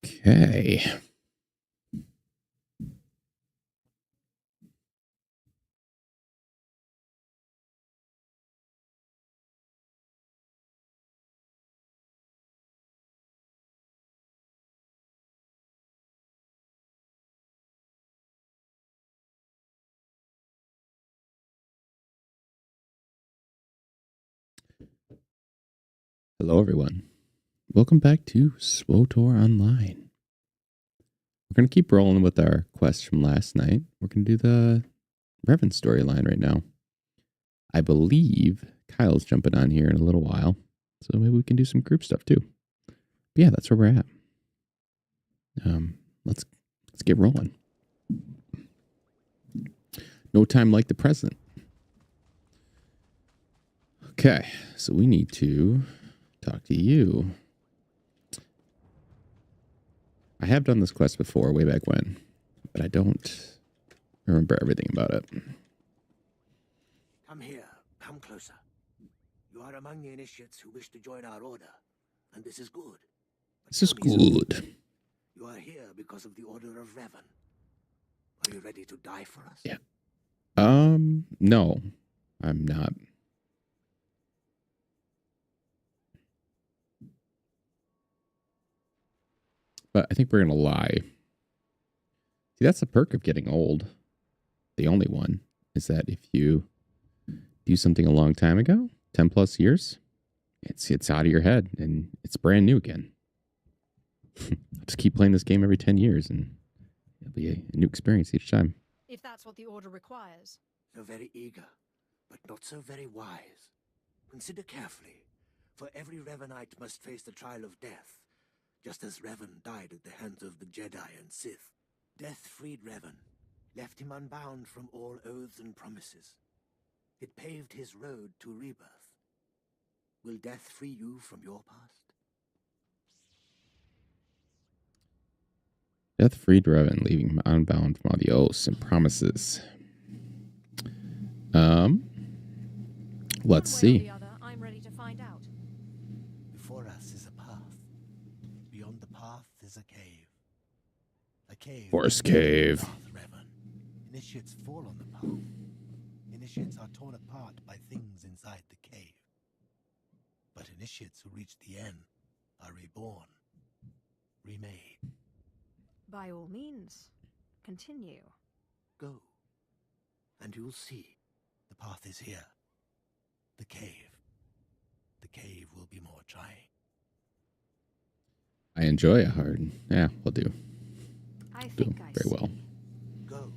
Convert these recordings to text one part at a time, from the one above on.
Okay. Hello, everyone. Welcome back to SWTOR Online. We're going to keep rolling with our quest from last night. We're going to do the Revan storyline right now. I believe Kyle's jumping on here in a little while, so maybe we can do some group stuff too. But yeah, that's where we're at. Let's get rolling. No time like the present. Okay, so we need to talk to you. I have done this quest before, way back when, but I don't remember everything about it. Come here. Come closer. You are among the initiates who wish to join our order, and this is good. But This is tell me something. good. You are here because of the Order of Revan. Are you ready to die for us? Yeah. No, I'm not. But I think we're going to lie. See, that's the perk of getting old. The only one is that if you do something a long time ago, 10 plus years, it's out of your head and it's brand new again. Just keep playing this game every 10 years and it'll be a new experience each time. If that's what the order requires. So very eager, but not so very wise. Consider carefully, for every Revanite must face the trial of death, just as Revan died at the hands of the Jedi and Sith. Death freed Revan, left him unbound from all oaths and promises. It paved his road to rebirth. Will death free you from your past? Death freed Revan, leaving him unbound from all the oaths and promises. Let's see. I'm ready to find out. Before us is a path. Beyond the path is a cave. A cave. Forest cave. Revan. Initiates fall on the path. Initiates are torn apart by things inside the cave. But initiates who reach the end are reborn, remade. By all means, continue. Go, and you'll see. The path is here. The cave. The cave will be more trying. I enjoy a hard. Yeah, we'll do. I think I very well. Go.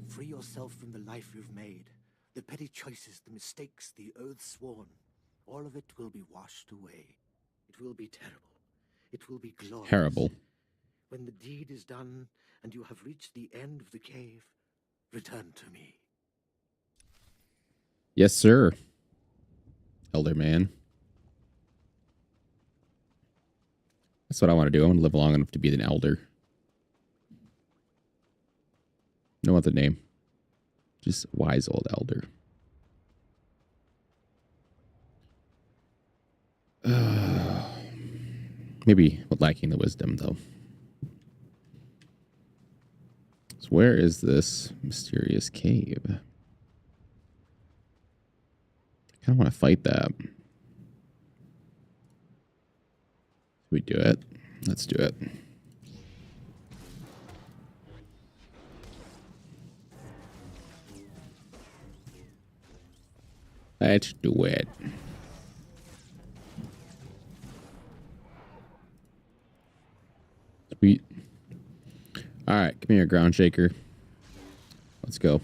Free yourself from the life you've made. The petty choices, the mistakes, the oaths sworn. All of it will be washed away. It will be terrible. It will be glorious. Terrible. When the deed is done and you have reached the end of the cave, return to me. Yes, sir. Elder man. That's what I want to do. I want to live long enough to be an elder. No other name. Just wise old elder. Maybe lacking the wisdom, though. So where is this mysterious cave? I kind of want to fight that. Should we do it? Let's do it. Let's do it. Sweet. All right, come here, ground shaker. Let's go.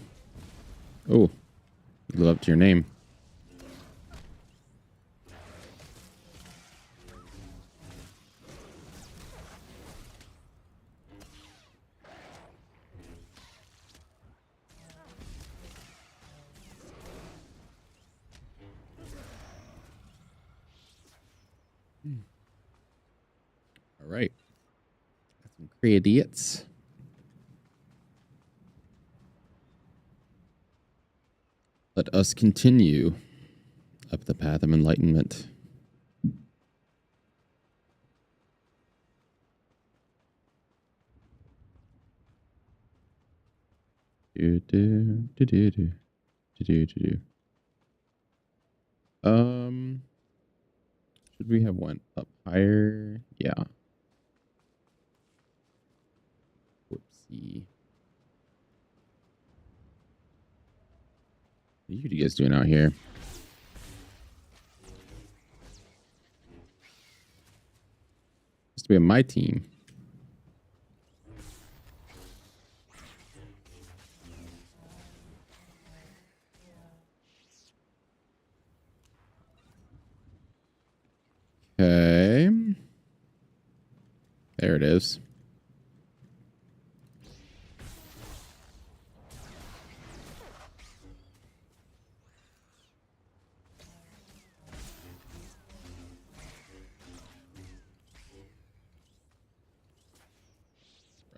Oh, you live up to your name. All right. Got some idiots. Let us continue up the path of enlightenment. Do, do, do, do, do, do, do, do. Should we have one up higher? Yeah. Whoopsie. What are you guys doing out here? Supposed to be on my team. Okay. There it is.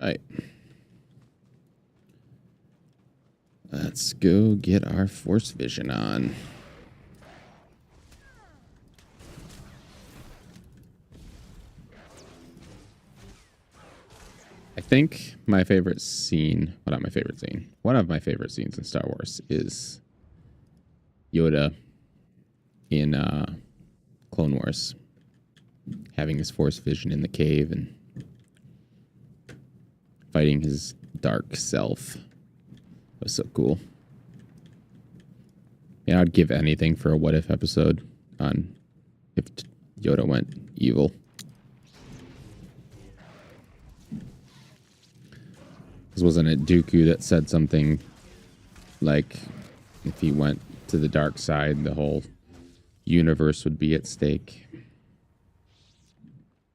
Right. Let's go get our force vision on. I think my favorite scene, well, not my favorite scene, one of my favorite scenes in Star Wars is Yoda in Clone Wars, having his force vision in the cave and fighting his dark self. It was so cool. Yeah, I'd give anything for a what if episode on if Yoda went evil. Because wasn't it Dooku that said something like if he went to the dark side, the whole universe would be at stake?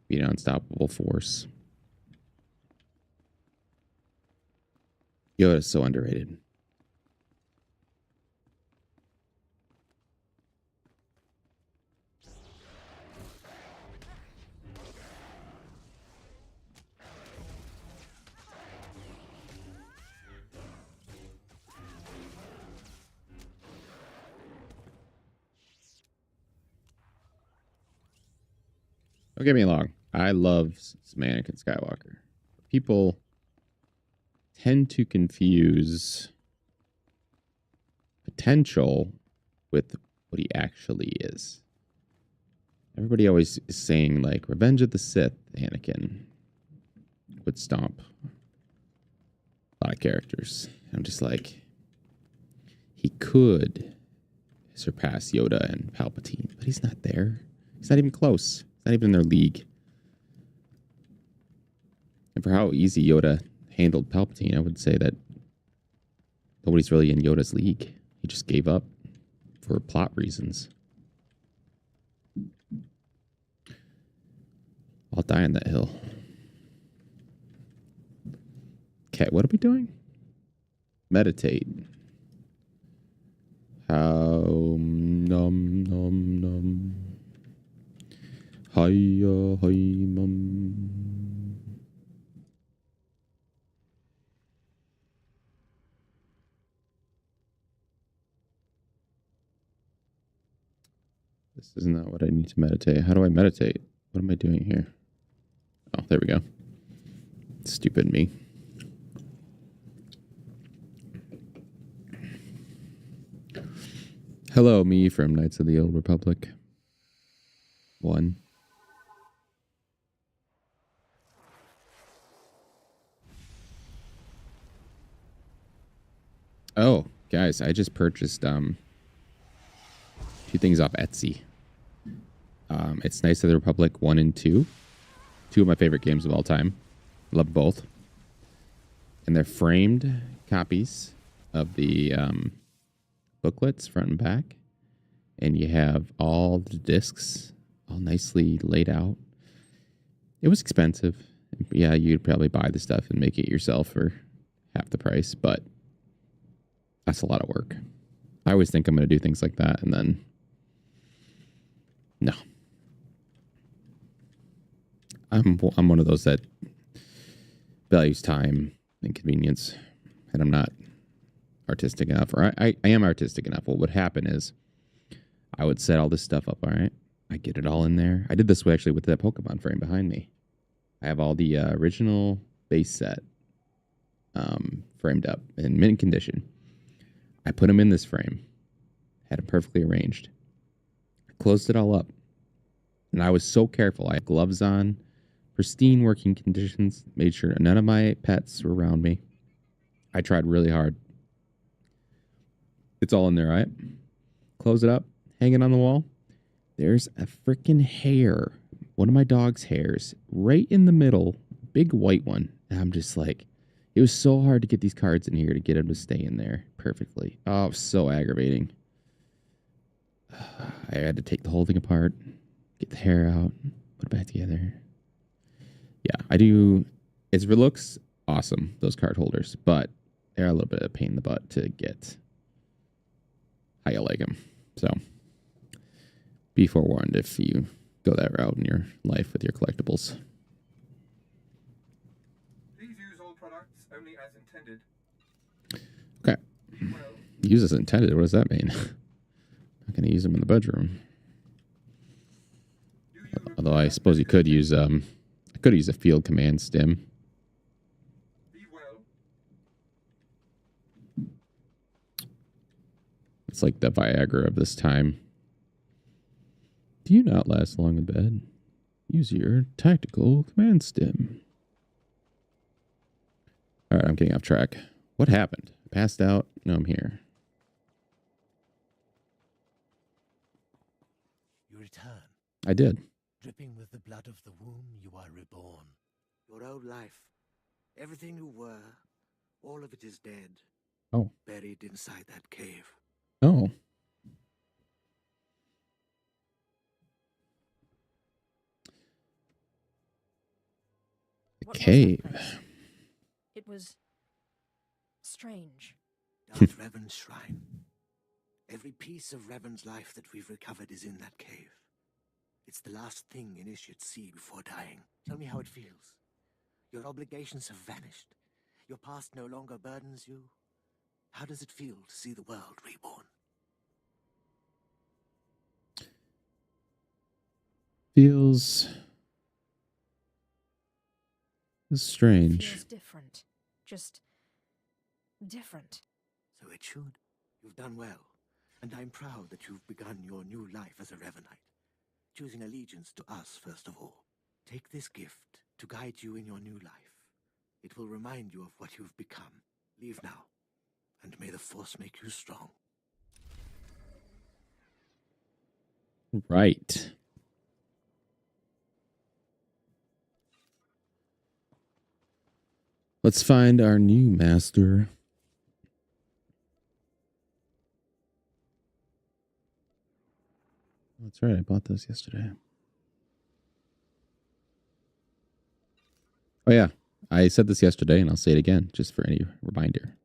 Be an unstoppable force. Yoda is so underrated. Don't get me wrong. I love some Anakin Skywalker. People tend to confuse potential with what he actually is. Everybody always is saying, like, Revenge of the Sith, Anakin would stomp a lot of characters. I'm just like, he could surpass Yoda and Palpatine, but he's not there. He's not even close. He's not even in their league. And for how easy Yoda handled Palpatine, I would say that nobody's really in Yoda's league. He just gave up for plot reasons. I'll die on that hill. Okay, what are we doing? Meditate. How num num num. Hiya hi mum. This is not what I need to meditate. How do I meditate? What am I doing here? Oh, there we go. Stupid me. Hello, me from Knights of the Old Republic. 1. Oh, guys, I just purchased a few things off Etsy. It's Knights of the Republic 1 and 2. 2 of my favorite games of all time. Love both. And they're framed copies of the booklets front and back. And you have all the discs all nicely laid out. It was expensive. Yeah, you'd probably buy the stuff and make it yourself for half the price, but that's a lot of work. I always think I'm going to do things like that, and then no. I'm one of those that values time and convenience, and I'm not artistic enough, or I am artistic enough. What would happen is I would set all this stuff up. All right. I get it all in there. I did this way actually with that Pokemon frame behind me. I have all the original base set framed up in mint condition. I put them in this frame, had them perfectly arranged, closed it all up. And I was so careful. I had gloves on, pristine working conditions, made sure none of my pets were around me. I tried really hard. It's all in there, right? Close it up, hang it on the wall. There's a freaking hair, one of my dog's hairs, right in the middle, big white one. And I'm just like, it was so hard to get these cards in here to get them to stay in there perfectly. Oh, it was so aggravating. I had to take the whole thing apart, get the hair out, put it back together. Yeah, I do. It looks awesome, those card holders, but they're a little bit of a pain in the butt to get how you like them. So be forewarned if you go that route in your life with your collectibles. Please use all products only as intended. Okay. Use as intended. What does that mean? Not going to use them in the bedroom. Although I suppose you could use I could use a field command stim. Be well. It's like the Viagra of this time. Do you not last long in bed? Use your tactical command stim. All right, I'm getting off track. What happened? Passed out? No, I'm here. You return. I did. Dripping with the blood of the womb, you are reborn. Your old life, everything you were, all of it is dead. Oh. Buried inside that cave. Oh. What was that Cave. place? It was strange. Darth Revan's shrine. Every piece of Revan's life that we've recovered is in that cave. It's the last thing initiates see before dying. Tell me how it feels. Your obligations have vanished. Your past no longer burdens you. How does it feel to see the world reborn? Feels strange. It feels different. Just different. So it should. You've done well. And I'm proud that you've begun your new life as a Revanite. Choosing allegiance to us first of all. Take this gift to guide you in your new life. It will remind you of what you've become. Leave now, and may the Force make you strong. Right. Let's find our new master. That's right, I bought those yesterday. Oh yeah, I said this yesterday and I'll say it again just for any reminder.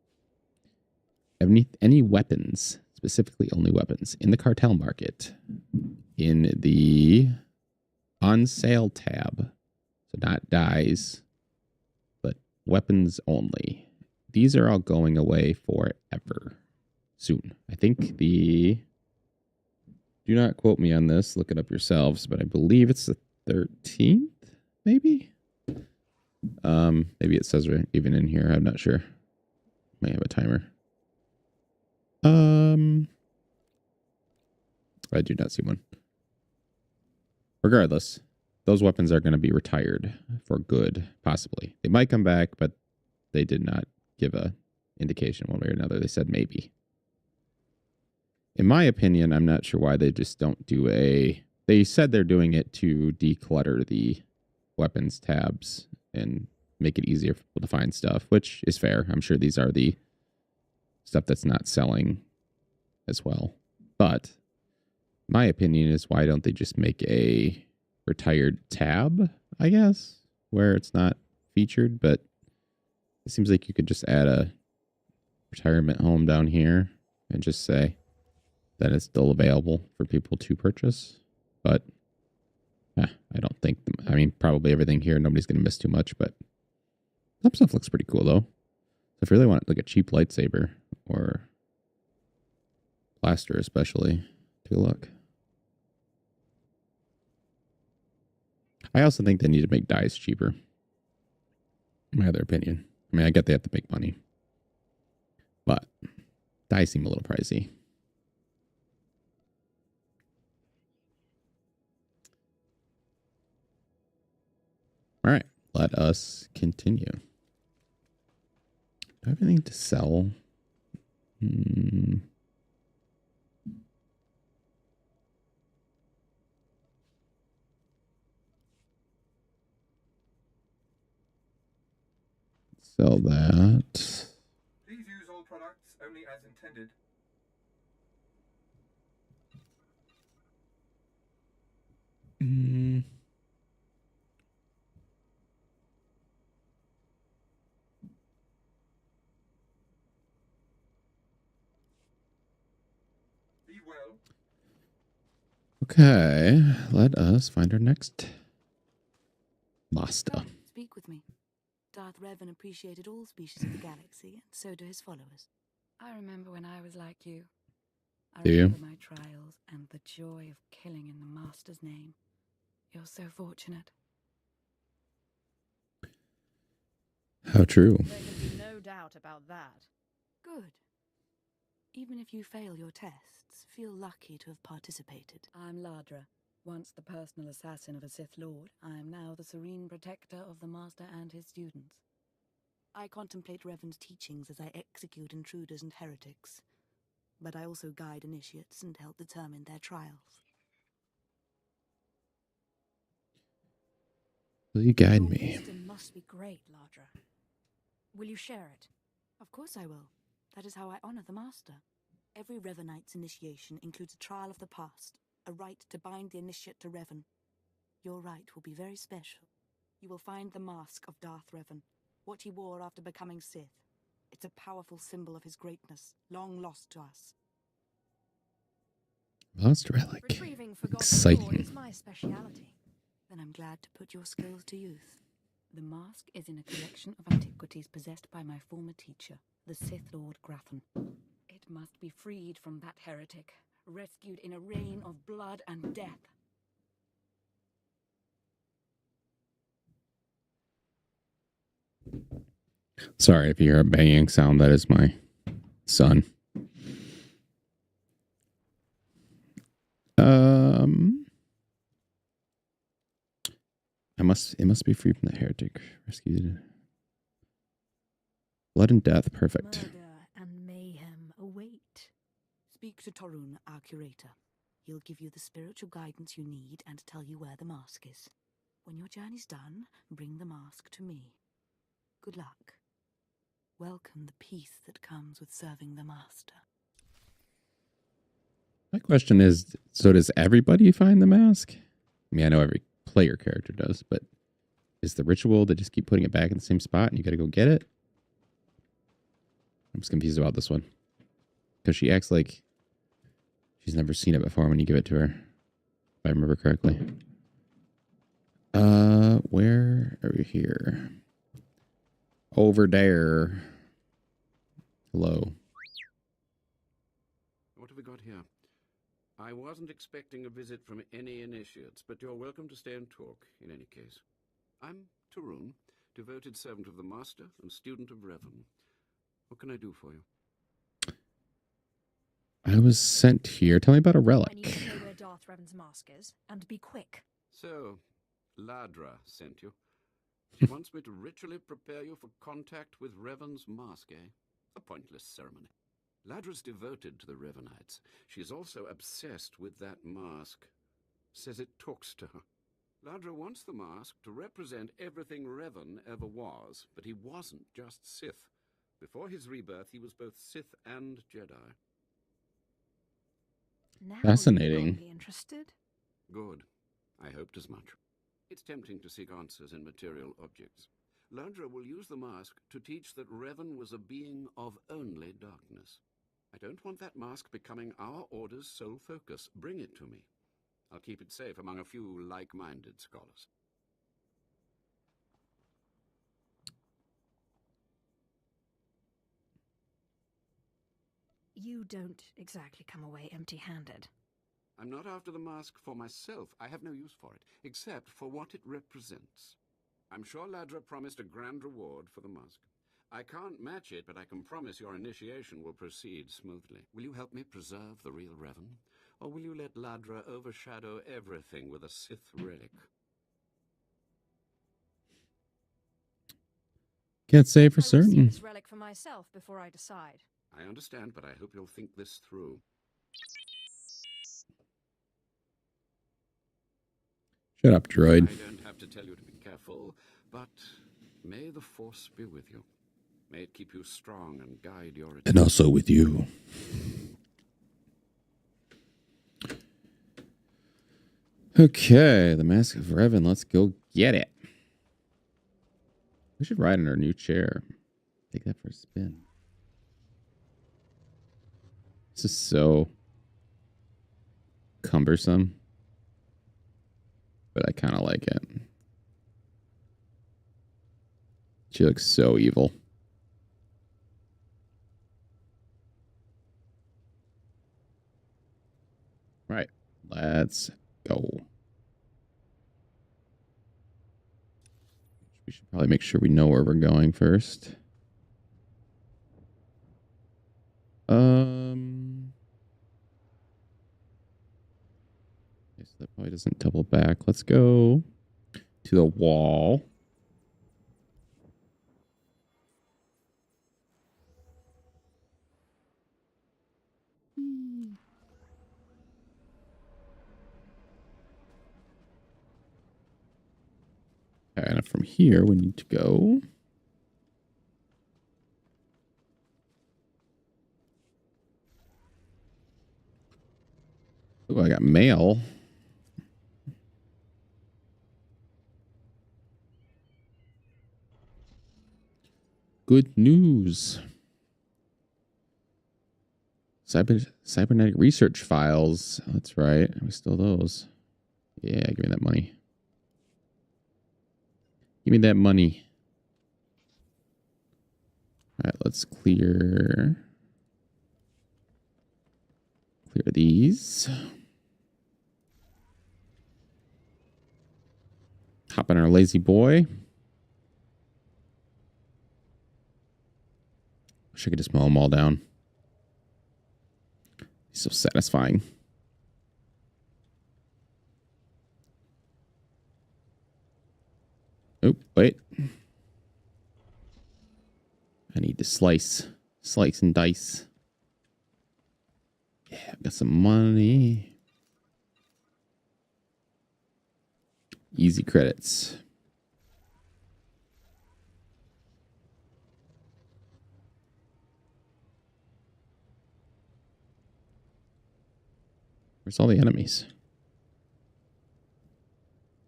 Any weapons, specifically only weapons, in the cartel market, in the on sale tab, so not dies, but weapons only. These are all going away forever soon. I think do not quote me on this, look it up yourselves, but I believe it's the 13th, maybe? Maybe it says right even in here, I'm not sure. May have a timer. I do not see one. Regardless, those weapons are going to be retired for good, possibly. They might come back, but they did not give a indication one way or another. They said maybe. In my opinion, I'm not sure why they just don't do they said they're doing it to declutter the weapons tabs and make it easier for people to find stuff, which is fair. I'm sure these are the stuff that's not selling as well. But my opinion is, why don't they just make a retired tab, I guess, where it's not featured, but it seems like you could just add a retirement home down here and just say that it's still available for people to purchase. But I don't think, probably everything here, nobody's going to miss too much, but some stuff looks pretty cool though. So if you really want like a cheap lightsaber or blaster especially, take a look. I also think they need to make dice cheaper. In my other opinion. I mean, I get they have to make money. But dice seem a little pricey. All right, let us continue. Do I have anything to sell? Sell that. Please use all products only as intended. Be well. Okay, let us find our next master. Speak with me. Darth Revan appreciated all species of the galaxy, and so do his followers. I remember when I was like you. I Do you? remember my trials and the joy of killing in the Master's name. You're so fortunate. How true. There can be no doubt about that. Good. Even if you fail your tests, feel lucky to have participated. I'm Ladra, once the personal assassin of a Sith Lord. I am now the serene protector of the Master and his students. I contemplate Revan's teachings as I execute intruders and heretics, but I also guide initiates and help determine their trials. Will you guide Your me? wisdom must be great, Ladra. Will you share it? Of course I will. That is how I honor the Master. Every Revanite's initiation includes a trial of the past, a rite to bind the initiate to Revan. Your rite will be very special. You will find the mask of Darth Revan, what he wore after becoming Sith. It's a powerful symbol of his greatness, long lost to us. Lost relic. Retrieving forgotten Exciting. lore is my speciality. Then I'm glad to put your skills to use. The mask is in a collection of antiquities possessed by my former teacher, the Sith Lord Grafton. It must be freed from that heretic, rescued in a rain of blood and death. Sorry if you hear a banging sound. That is my son. It must be free from the heretic. Rescued. Blood and death. Perfect. Murder and mayhem await. Speak to Torun, our curator. He'll give you the spiritual guidance you need and tell you where the mask is. When your journey's done, bring the mask to me. Good luck. Welcome the peace that comes with serving the Master. My question is, so does everybody find the mask? I mean, I know every player character does, but is the ritual to just keep putting it back in the same spot and you got to go get it? I'm just confused about this one. Because she acts like she's never seen it before when you give it to her. If I remember correctly. Where are we here? Over there. Hello. What have we got here? I wasn't expecting a visit from any initiates, but you're welcome to stay and talk, in any case. I'm Torun, devoted servant of the Master and student of Revan. What can I do for you? I was sent here. Tell me about a I need relic. to know where Darth Revan's mask is, and be quick. So, Ladra sent you. She wants me to ritually prepare you for contact with Revan's mask, eh? A pointless ceremony. Ladra's devoted to the Revanites. She's also obsessed with that mask. Says it talks to her. Ladra wants the mask to represent everything Revan ever was, but he wasn't just Sith. Before his rebirth, he was both Sith and Jedi. Now Fascinating. you've got me interested. Good. I hoped as much. It's tempting to seek answers in material objects. Ladra will use the mask to teach that Revan was a being of only darkness. I don't want that mask becoming our Order's sole focus. Bring it to me. I'll keep it safe among a few like-minded scholars. You don't exactly come away empty-handed. I'm not after the mask for myself. I have no use for it, except for what it represents. I'm sure Ladra promised a grand reward for the mask. I can't match it, but I can promise your initiation will proceed smoothly. Will you help me preserve the real Revan? Or will you let Ladra overshadow everything with a Sith relic? Can't say for I will see certain. this relic for myself before I decide. I understand, but I hope you'll think this through. Shut up, droid. I don't have to tell you to be careful, but may the Force be with you. May it keep you strong and guide your... And also with you. Okay, the Mask of Revan. Let's go get it. We should ride in our new chair. Take that for a spin. This is so cumbersome, but I kind of like it. She looks so evil. Right, let's go. We should probably make sure we know where we're going first. Okay, so that probably doesn't double back. Let's go to the wall. And from here, we need to go. Oh, I got mail. Good news. Cybernetic research files. That's right. We still those. Yeah, give me that money. Give me that money. All right, let's clear these. Hop on our lazy boy. Wish I could just mow them all down. So satisfying. Oh, wait. I need to slice and dice. Yeah, I've got some money. Easy credits. Where's all the enemies?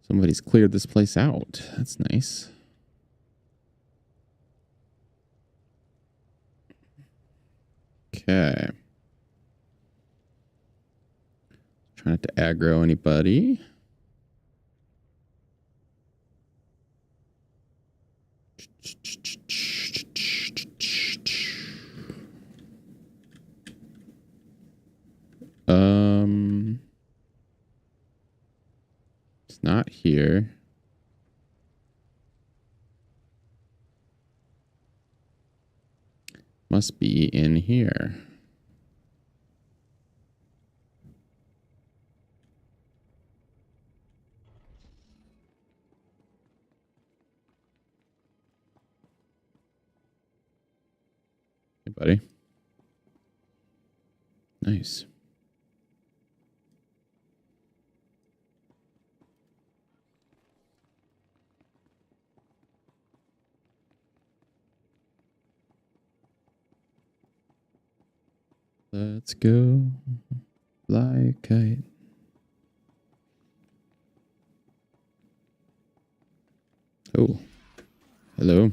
Somebody's cleared this place out. That's nice. Okay. Try not to aggro anybody. It's not here. Must be in here. Hey, buddy. Nice. Let's go fly a kite. Oh, hello.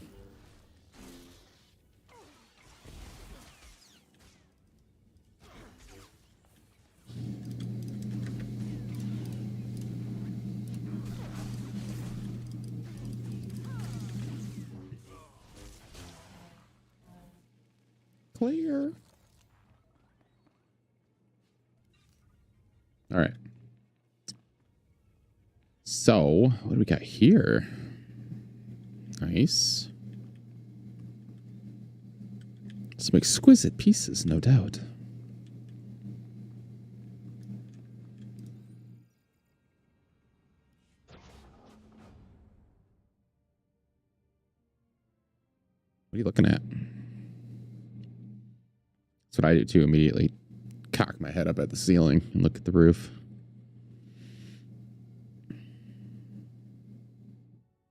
Clear. All right. So, what do we got here? Nice. Some exquisite pieces, no doubt. What are you looking at? That's what I do too, immediately cock my head up at the ceiling and look at the roof.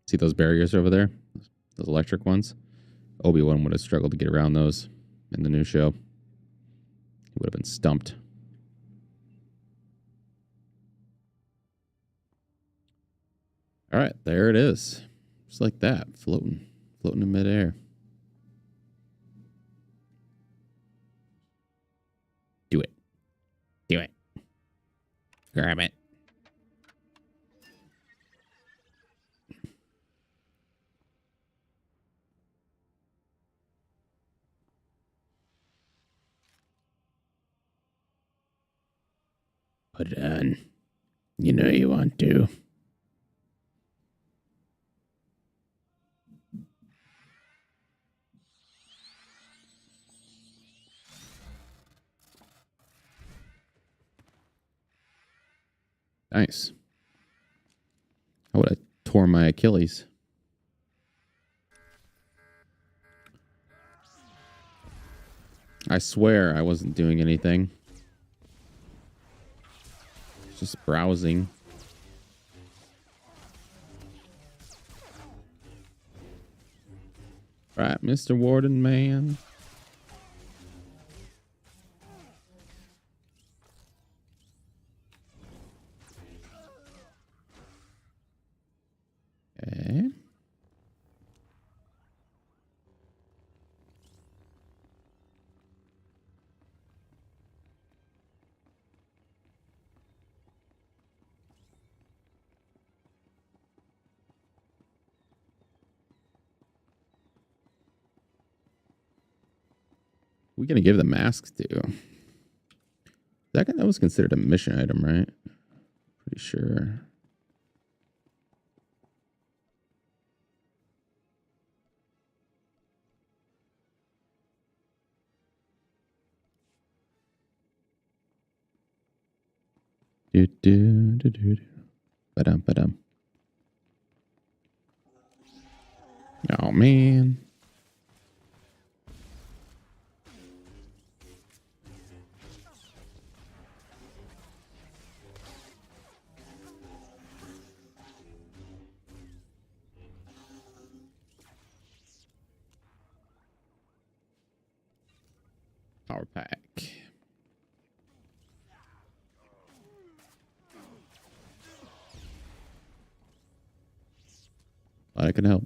See those barriers over there? Those electric ones? Obi-Wan would have struggled to get around those in the new show. He would have been stumped. All right, there it is. Just like that, floating in midair. Do it. Do it. Grab it. Put it on. You know you want to. Nice. I would have tore my Achilles. I swear I wasn't doing anything. Just browsing. Right, Mr. Warden man. Okay. We're gonna give the masks to. That was considered a mission item, right? Pretty sure. Do do do do do. Ba-dum ba-dum. Oh man. Power pack. Glad I can help.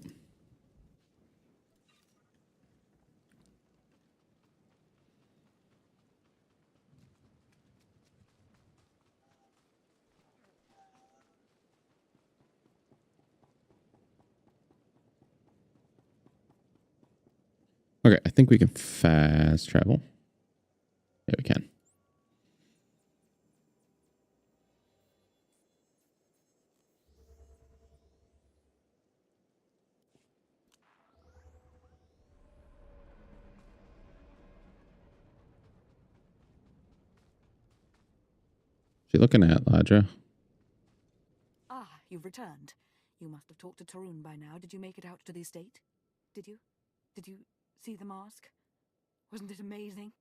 Okay, I think we can fast travel. Yeah, we can. What you looking at, Ladra? Ah, you've returned. You must have talked to Tarun by now. Did you make it out to the estate? Did you? Did you see the mask? Wasn't it amazing?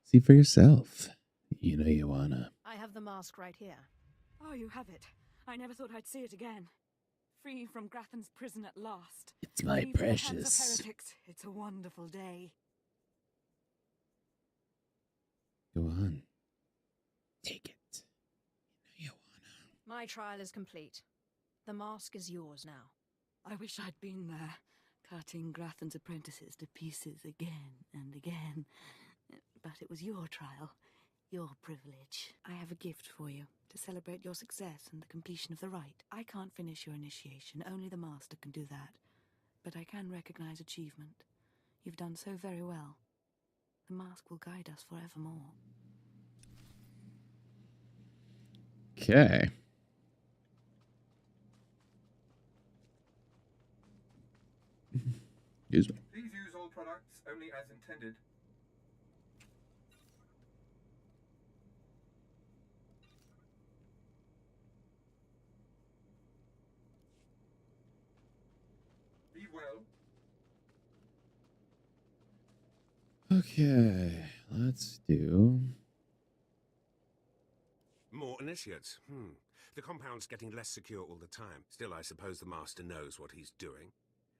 See for yourself. You know you wanna. I have the mask right here. Oh, you have it. I never thought I'd see it again. Free from Grathan's prison at last. It's my Free from the hands of precious. heretics. It's a wonderful day. Go on. Take it. You know you wanna. My trial is complete. The mask is yours now. I wish I'd been there, cutting Grathan's apprentices to pieces again and again. But it was your trial, your privilege. I have a gift for you to celebrate your success and the completion of the rite. I can't finish your initiation, only the master can do that. But I can recognize achievement. You've done so very well. The mask will guide us forevermore. Okay. Excuse me. Please use all products only as intended. Be well. Okay, let's do. More initiates. The compound's getting less secure all the time. Still, I suppose the Master knows what he's doing.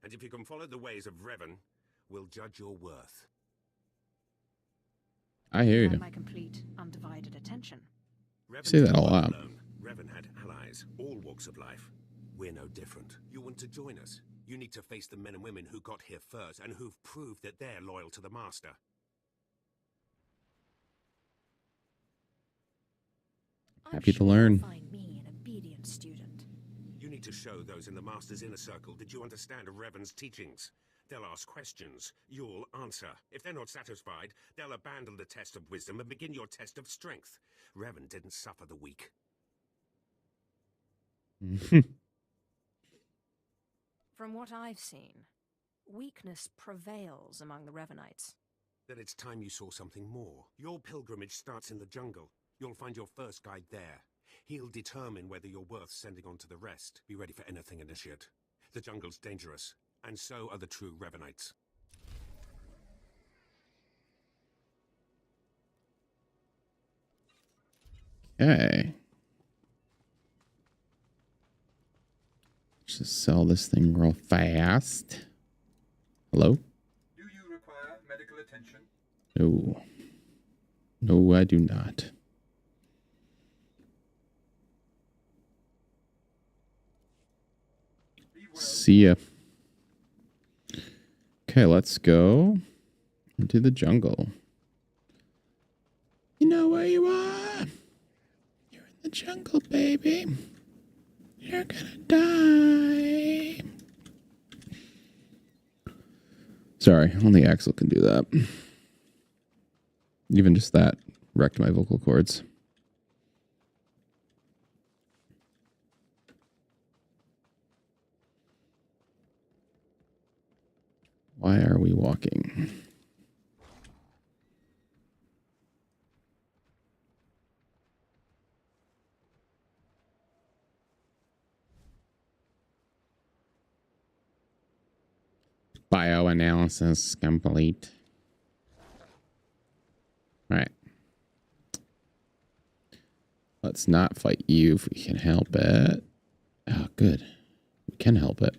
And if you can follow the ways of Revan, we'll judge your worth. I hear You have you. my complete, undivided attention. Revan Say that didn't a work lot. alone. Revan had allies, all walks of life. We're no different. You want to join us? You need to face the men and women who got here first and who've proved that they're loyal to the Master. Happy to I'm sure learn. you'll find me an obedient student. You need to show those in the Master's inner circle that you understand Revan's teachings. They'll ask questions. You'll answer. If they're not satisfied, they'll abandon the test of wisdom and begin your test of strength. Revan didn't suffer the weak. From what I've seen, weakness prevails among the Revanites. Then it's time you saw something more. Your pilgrimage starts in the jungle. You'll find your first guide there. He'll determine whether you're worth sending on to the rest. Be ready for anything, Initiate. The jungle's dangerous, and so are the true Revanites. Okay. Just sell this thing real fast. Hello? Do you require medical attention? No. No, I do not. Be well. See ya. Okay, let's go into the jungle. You know where you are? You're in the jungle, baby. You're gonna die. Sorry, only Axel can do that. Even just that wrecked my vocal cords. Why are we walking? Bioanalysis complete. All right. Let's not fight you if we can help it. Oh, good. We can help it.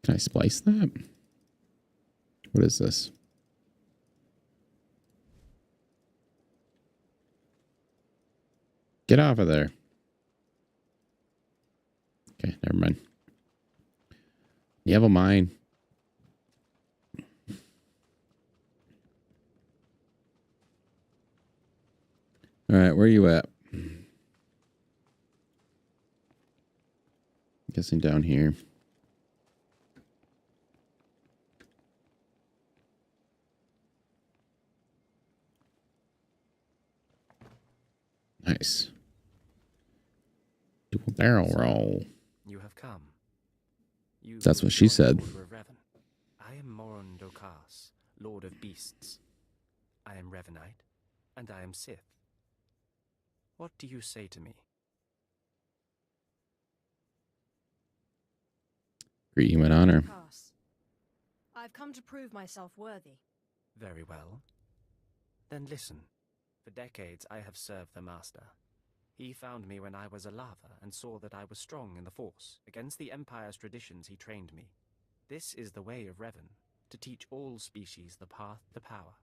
Can I splice that? What is this? Get off of there. Okay, never mind. You have a mind. All right, where are you at? Guessing down here. Nice. Do a barrel roll. You have come. You That's what she said. I am Moron Dokas, Lord of Beasts. I am Revanite, and I am Sith. What do you say to me? Greet you in honor. Pass. I've come to prove myself worthy. Very well. Then listen. For decades I have served the Master. He found me when I was a lava and saw that I was strong in the Force. Against the Empire's traditions he trained me. This is the way of Revan, to teach all species the path to power.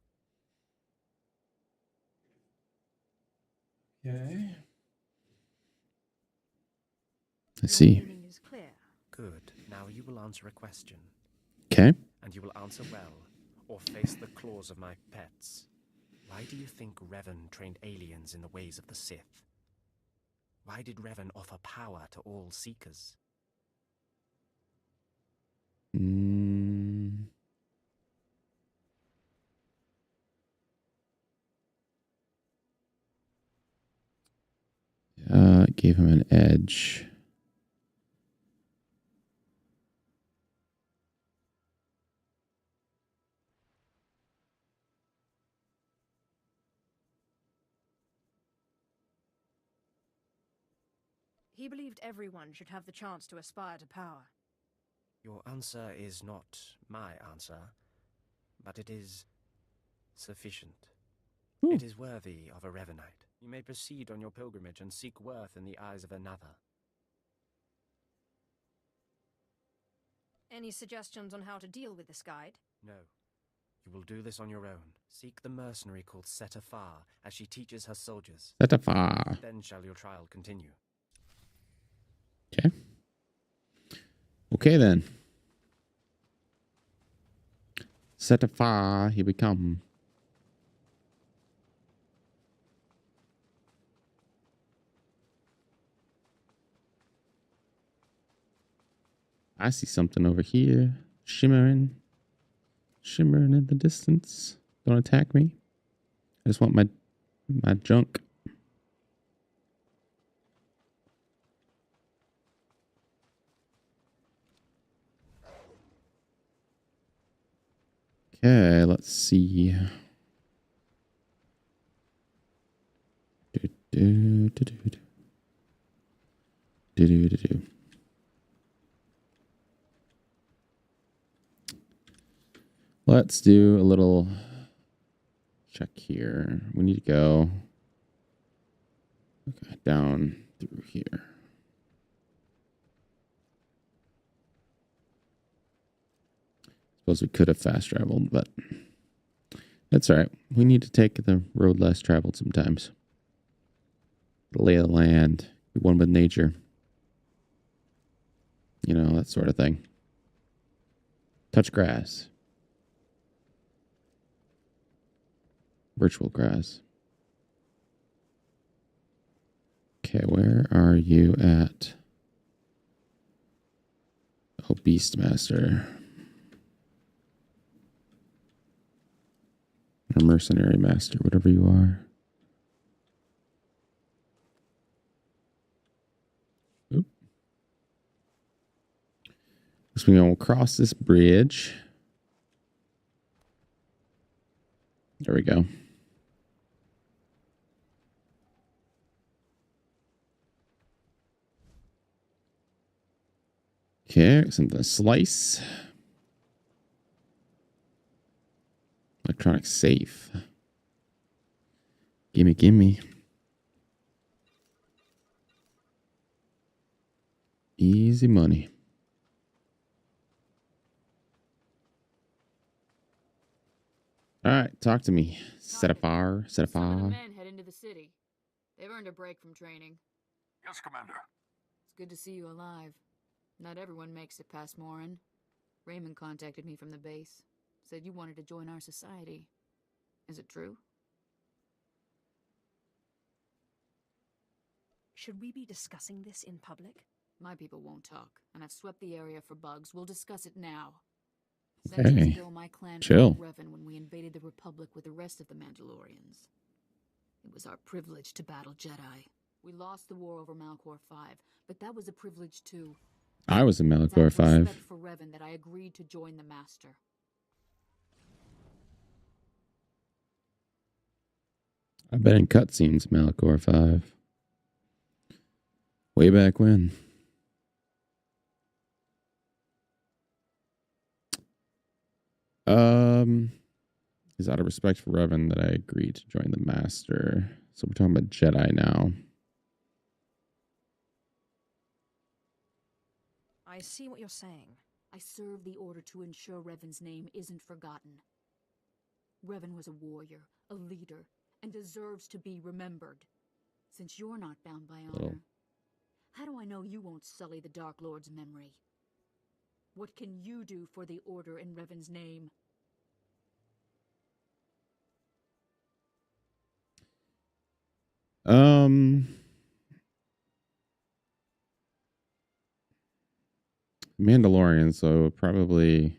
Okay. I Your see. meaning is clear. Good. Now you will answer a question. Okay. And you will answer well, or face the claws of my pets. Why do you think Revan trained aliens in the ways of the Sith? Why did Revan offer power to all seekers? gave him an edge. He believed everyone should have the chance to aspire to power. Your answer is not my answer, but it is sufficient. Ooh. It is worthy of a Revanite. You may proceed on your pilgrimage and seek worth in the eyes of another. Any suggestions on how to deal with this guide? No. You will do this on your own. Seek the mercenary called SWTOR as she teaches her soldiers. SWTOR. Then shall your trial continue. Okay. Okay then. SWTOR, here we come. I see something over here. Shimmering in the distance. Don't attack me. I just want my junk. Okay, let's see. Let's do a little check here. We need to go down through here. Suppose we could have fast traveled, but that's all right. We need to take the road less traveled sometimes. The lay of the land, be one with nature. You know, that sort of thing. Touch grass. Virtual grass. Okay, where are you at? Oh, Beastmaster. Or Mercenary Master, whatever you are. Oop. So we're going to cross this bridge. There we go. Okay, something to slice. Electronic safe. Gimme, gimme. Easy money. All right, talk to me. SWTOR. Some of the men head into the city. They've earned a break from training. Yes, Commander. It's good to see you alive. Not everyone makes it past Morin. Raymond contacted me from the base. Said you wanted to join our society. Is it true? Should we be discussing this in public? My people won't talk, and I've swept the area for bugs. We'll discuss it now. Okay. Centuries ago, my clan Chill. fought Revan when we invaded the Republic with the rest of the Mandalorians. It was our privilege to battle Jedi. We lost the war over Malachor 5, but that was a privilege too. I was in It's out Malachor of 5. respect for Revan that I agreed to join the Master. I've been in cutscenes Malachor 5. Way back when. It's out of respect for Revan that I agreed to join the Master. So we're talking about Jedi now. I see what you're saying. I serve the Order to ensure Revan's name isn't forgotten. Revan was a warrior, a leader, and deserves to be remembered. Since you're not bound by honor, how do I know you won't sully the Dark Lord's memory? What can you do for the Order in Revan's name? Mandalorian, so probably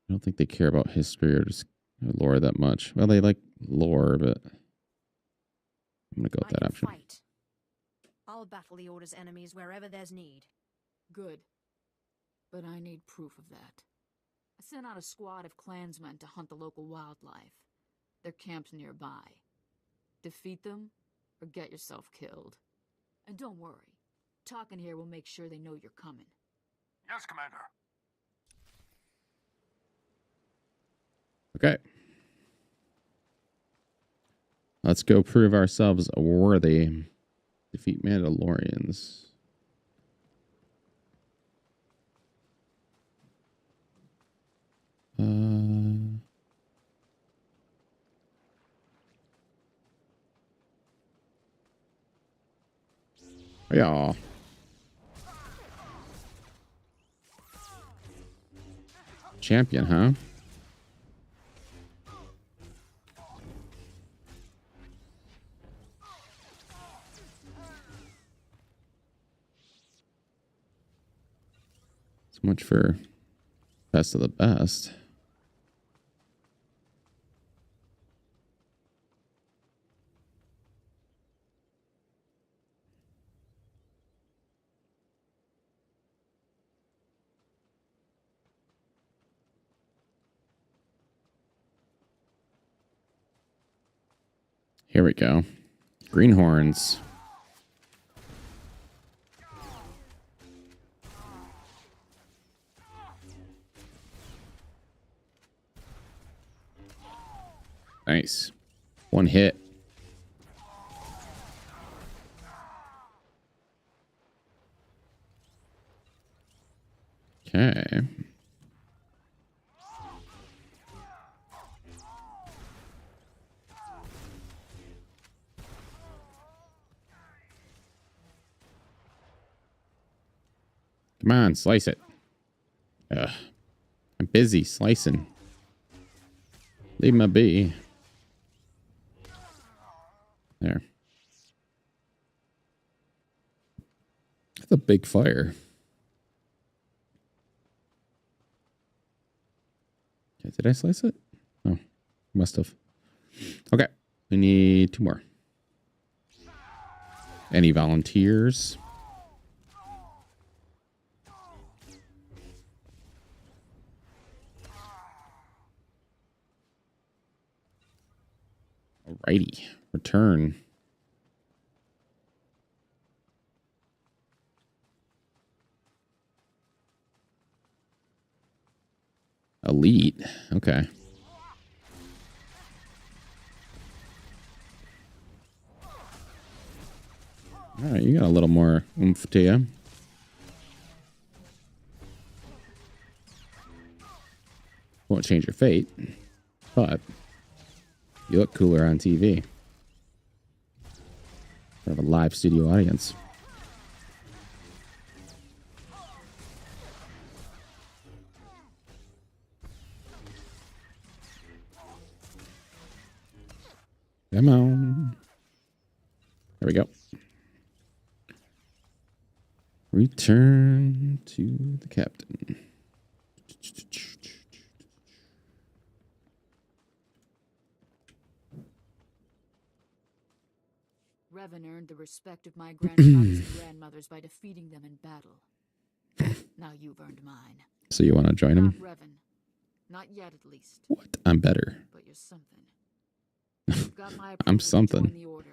I don't think they care about history or just lore that much. Well, they like lore, but I'm gonna go with I that can option. fight. I'll battle the Order's enemies wherever there's need. Good. But I need proof of that. I sent out a squad of clansmen to hunt the local wildlife. They're camped nearby. Defeat them, or get yourself killed. And don't worry. Talking here will make sure they know you're coming. Yes, Commander. Okay. Let's go prove ourselves worthy. Defeat Mandalorians. Yeah. Champion, huh? So much for best of the best. Here we go. Greenhorns. Nice. One hit. Okay. Come on, slice it. Ugh. I'm busy slicing. Leave me be. There. That's a big fire. Okay, did I slice it? Oh, must have. Okay, we need 2 more. Any volunteers? Alrighty, return. Elite, okay. All right, you got a little more oomph to you. Won't change your fate, but you look cooler on TV. We have a live studio audience. Come on. There we go. Return to the captain. Revan earned the respect of my grandfathers and grandmothers by defeating them in battle. Now you've earned mine. So you want to join Not him? Revan. Not yet, at least. What? I'm better. But you're something. You've got my approval I'm to something. join the Order.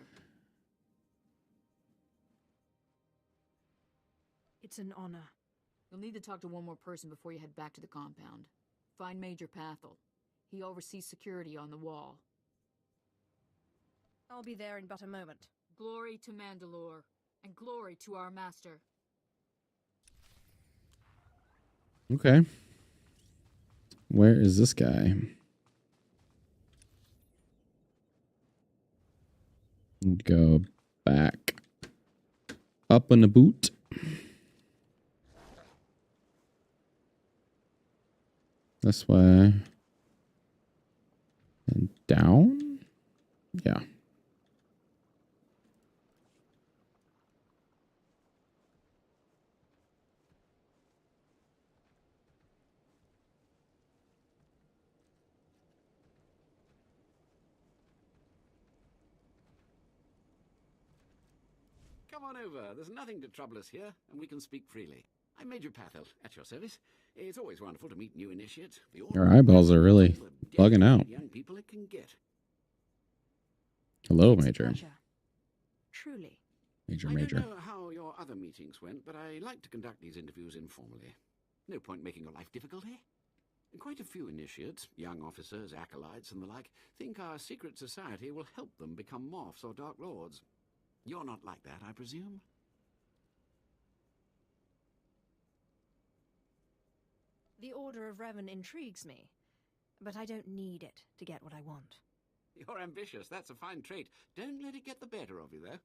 It's an honor. You'll need to talk to one more person before you head back to the compound. Find Major Pathel. He oversees security on the wall. I'll be there in but a moment. Glory to Mandalore, and glory to our master. Okay. Where is this guy? Go back up in the boot. This way. And down? Yeah. Come on over. There's nothing to trouble us here, and we can speak freely. I'm Major Pathel, at your service. It's always wonderful to meet new initiates. Your eyeballs are really bugging out. Young people it can get. Hello, It's a Major. pleasure. Truly. Major, I Major. don't know how your other meetings went, but I like to conduct these interviews informally. No point making your life difficult, eh? Quite a few initiates, young officers, acolytes, and the like, think our secret society will help them become morphs or dark lords. You're not like that, I presume? The Order of Revan intrigues me, but I don't need it to get what I want. You're ambitious. That's a fine trait. Don't let it get the better of you, though.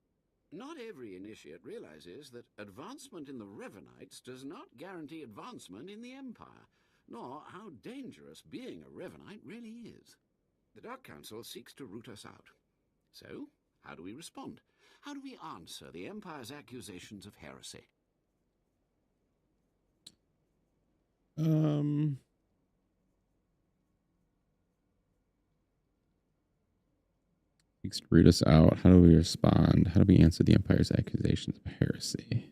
Not every initiate realizes that advancement in the Revanites does not guarantee advancement in the Empire, nor how dangerous being a Revanite really is. The Dark Council seeks to root us out. So, how do we respond? How do we answer the Empire's accusations of heresy? Seeks to root us out. How do we respond? How do we answer the Empire's accusations of heresy?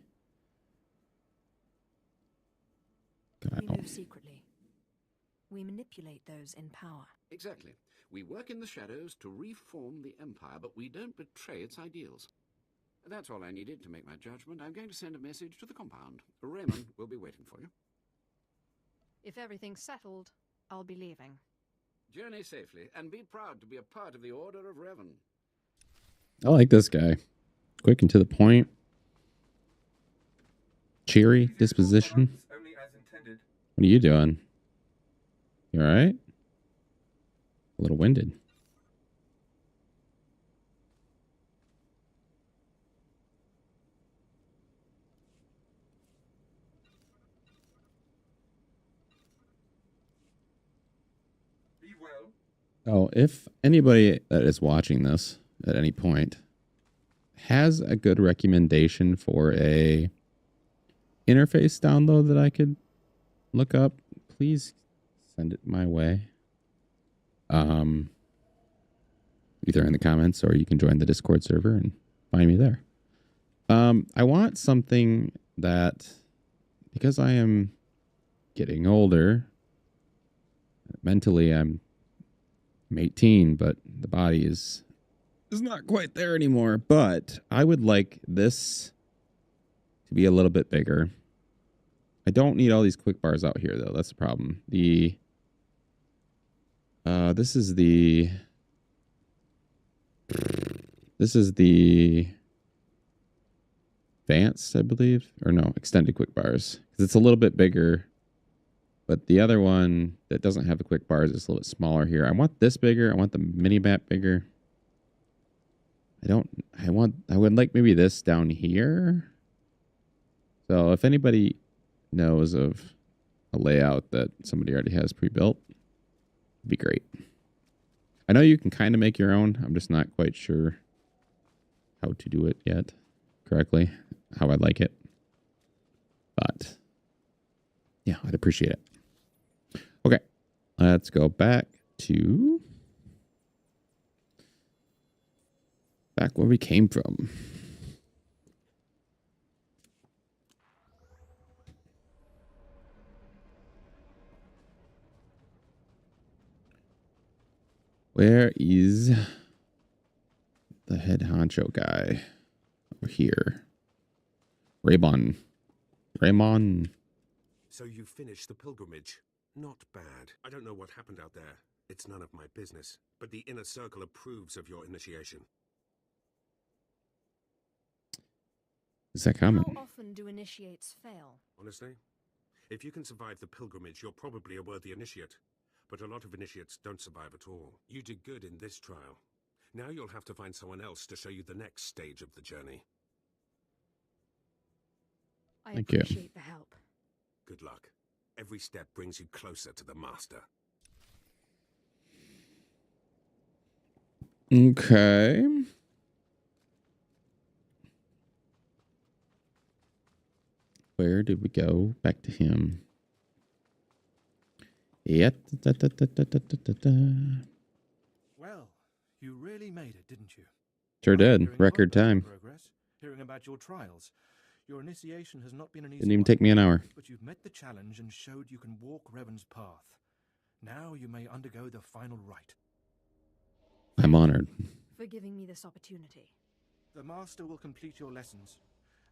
God, We move secretly. We manipulate those in power. Exactly. We work in the shadows to reform the Empire, but we don't betray its ideals. That's all I needed to make my judgment. I'm going to send a message to the compound. Raymond will be waiting for you. If everything's settled, I'll be leaving. Journey safely, and be proud to be a part of the Order of Revan. I like this guy. Quick and to the point. Cheery These use all disposition. products only as intended. What are you doing? You alright? A little winded. Be well. Oh, if anybody that is watching this at any point has a good recommendation for a interface download that I could look up, please send it my way. Either in the comments or you can join the Discord server and find me there. I want something that, because I am getting older, mentally I'm 18, but the body is not quite there anymore. But I would like this to be a little bit bigger. I don't need all these quick bars out here, though. That's the problem. This is the advanced, I believe, or no, extended quick bars, because it's a little bit bigger. But the other one that doesn't have the quick bars is a little bit smaller here. I want this bigger. I want the mini map bigger. I would like maybe this down here. So if anybody knows of a layout that somebody already has pre-built, it'd be great. I know you can kind of make your own. I'm just not quite sure how to do it yet correctly, how I'd like it. But yeah, I'd appreciate it. Okay, let's go back where we came from. Where is the head honcho guy? Over here. Raymond. So you finished the pilgrimage. Not bad. I don't know what happened out there. It's none of my business. But the inner circle approves of your initiation. Is that common? How often do initiates fail? Honestly, if you can survive the pilgrimage, you're probably a worthy initiate. But a lot of initiates don't survive at all. You did good in this trial. Now you'll have to find someone else to show you the next stage of the journey. I Thank you. appreciate the help. Good luck. Every step brings you closer to the Master. Okay. Where did we go? Back to him. Yeah. Well, you really made it, didn't you? Sure I've been did. hearing a lot Record about your time. progress, hearing wondering about your trials. Your initiation has not been an easy Didn't even one, take me an hour. but you've met the challenge and showed you can walk Revan's path. Now you may undergo the final rite. I'm honored. For giving me this opportunity. The Master will complete your lessons,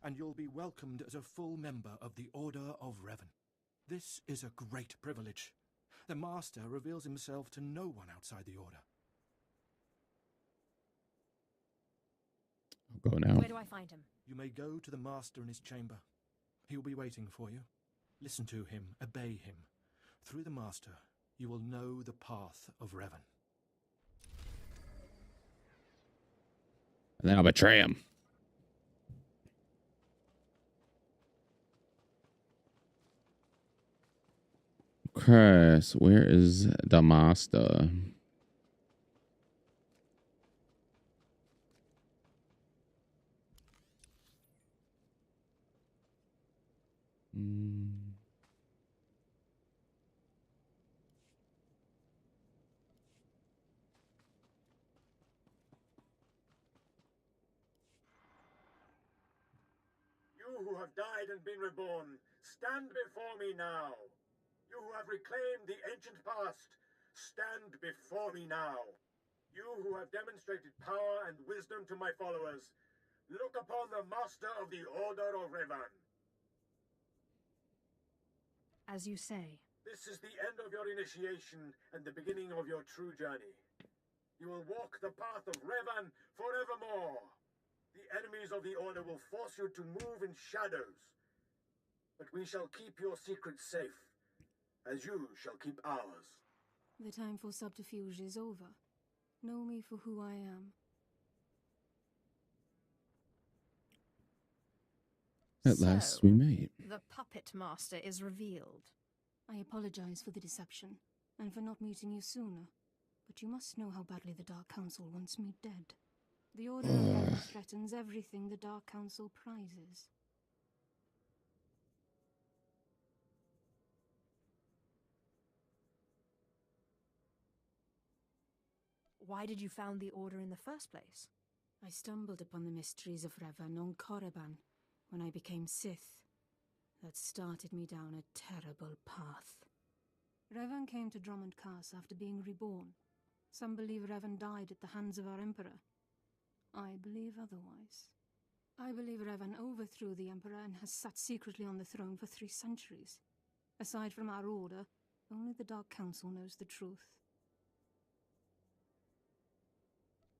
and you'll be welcomed as a full member of the Order of Revan. This is a great privilege. The Master reveals himself to no one outside the Order. I'll go now. Where do I find him? You may go to the Master in his chamber. He will be waiting for you. Listen to him, obey him. Through the Master, you will know the path of Revan. And then I'll betray him. Okay, so where is the master? You who have died and been reborn, stand before me now. You who have reclaimed the ancient past, stand before me now. You who have demonstrated power and wisdom to my followers, look upon the Master of the Order of Revan. As you say. This is the end of your initiation and the beginning of your true journey. You will walk the path of Revan forevermore. The enemies of the Order will force you to move in shadows. But we shall keep your secrets safe, as you shall keep ours. The time for subterfuge is over. Know me for who I am. At last we made. The puppet master is revealed. I apologize for the deception, and for not meeting you sooner. But you must know how badly the Dark Council wants me dead. The Order of Revan threatens everything the Dark Council prizes. Why did you found the Order in the first place? I stumbled upon the mysteries of Revan on Korriban when I became Sith. That started me down a terrible path. Revan came to Drummond Castle after being reborn. Some believe Revan died at the hands of our Emperor. I believe otherwise. I believe Revan overthrew the Emperor and has sat secretly on the throne for 3 centuries. Aside from our Order, only the Dark Council knows the truth.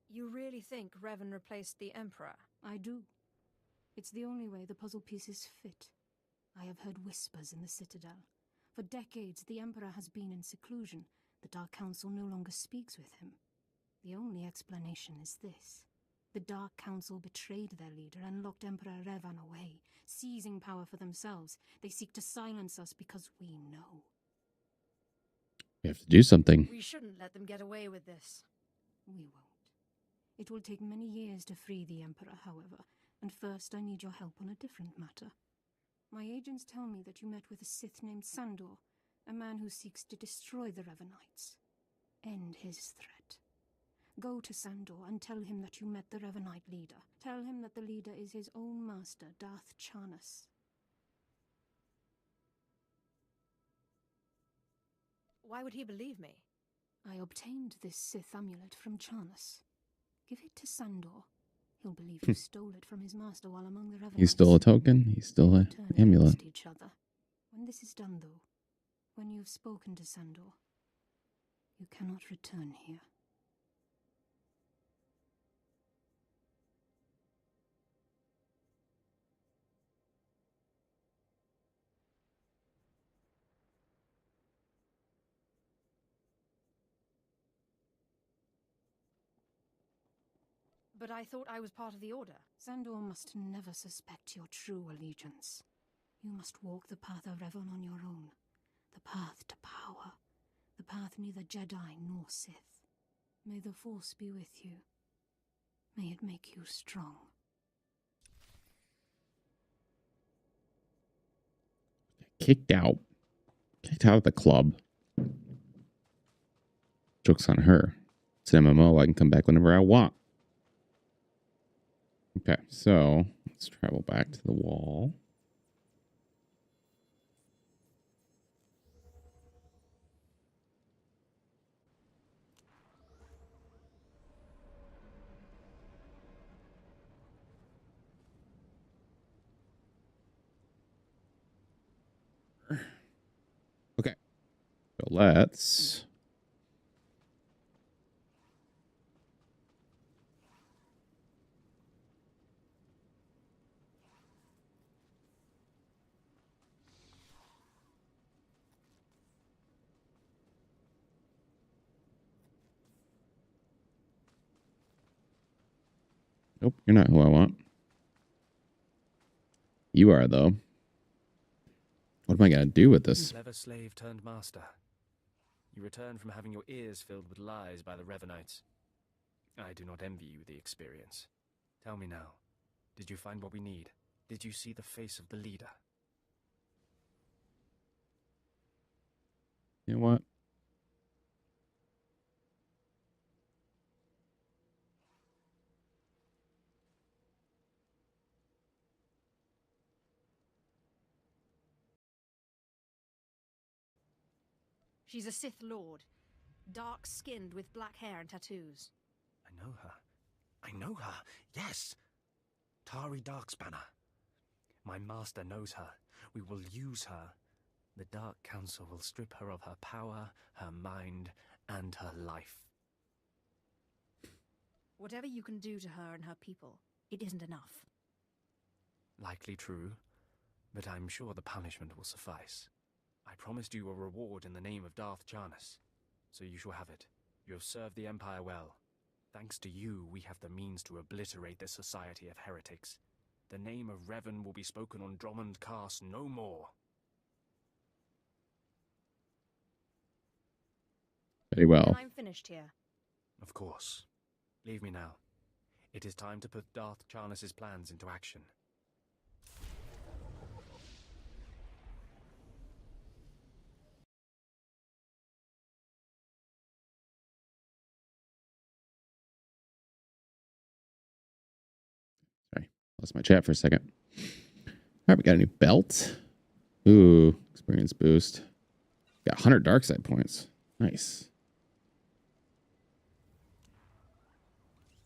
You really think Revan replaced the Emperor? I do. It's the only way the puzzle pieces fit. I have heard whispers in the Citadel. For decades, the Emperor has been in seclusion. The Dark Council no longer speaks with him. The only explanation is this. The Dark Council betrayed their leader and locked Emperor Revan away, seizing power for themselves. They seek to silence us because we know. We have to do something. We shouldn't let them get away with this. We won't. It will take many years to free the Emperor, however, and first I need your help on a different matter. My agents tell me that you met with a Sith named Sandor, a man who seeks to destroy the Revanites. End his threat. Go to Sandor and tell him that you met the Revanite leader. Tell him that the leader is his own master, Darth Charnas. Why would he believe me? I obtained this Sith amulet from Charnas. Give it to Sandor. He'll believe you stole it from his master while among the Revanites. He stole a token. He stole an amulet. Each other. When this is done, though, when you've spoken to Sandor, you cannot return here. But I thought I was part of the Order. Sandor must never suspect your true allegiance. You must walk the path of Revan on your own. The path to power. The path neither Jedi nor Sith. May the Force be with you. May it make you strong. Kicked out. Kicked out of the club. Joke's on her. It's an MMO. I can come back whenever I want. Okay, so Let's travel back to the wall. Okay. So let's... Nope, you're not who I want. You are, though. What am I going to do with this? Clever slave turned master. You return from having your ears filled with lies by the Revenites. I do not envy you the experience. Tell me now, did you find what we need? Did you see the face of the leader? You know what? She's a Sith Lord, dark-skinned with black hair and tattoos. I know her. I know her. Yes. Tari Darkspanner. My master knows her. We will use her. The Dark Council will strip her of her power, her mind, and her life. Whatever you can do to her and her people, it isn't enough. Likely true, but I'm sure the punishment will suffice. I promised you a reward in the name of Darth Charnas, so you shall have it. You have served the Empire well. Thanks to you, we have the means to obliterate this society of heretics. The name of Revan will be spoken on Drummond Cast no more. Very well. And I'm finished here. Of course. Leave me now. It is time to put Darth Charnas' plans into action. Sorry, lost my chat for a second. All right, we got a new belt. Ooh, experience boost. Got 100 dark side points. Nice.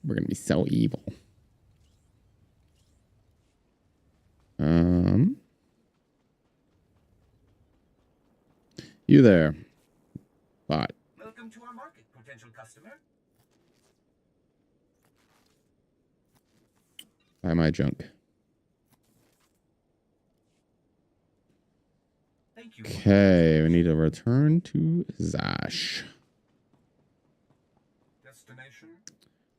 We're gonna be so evil. You there, bot. Welcome to our market, potential customer. Buy my junk. Thank you. Okay, we need to return to Zash. Destination.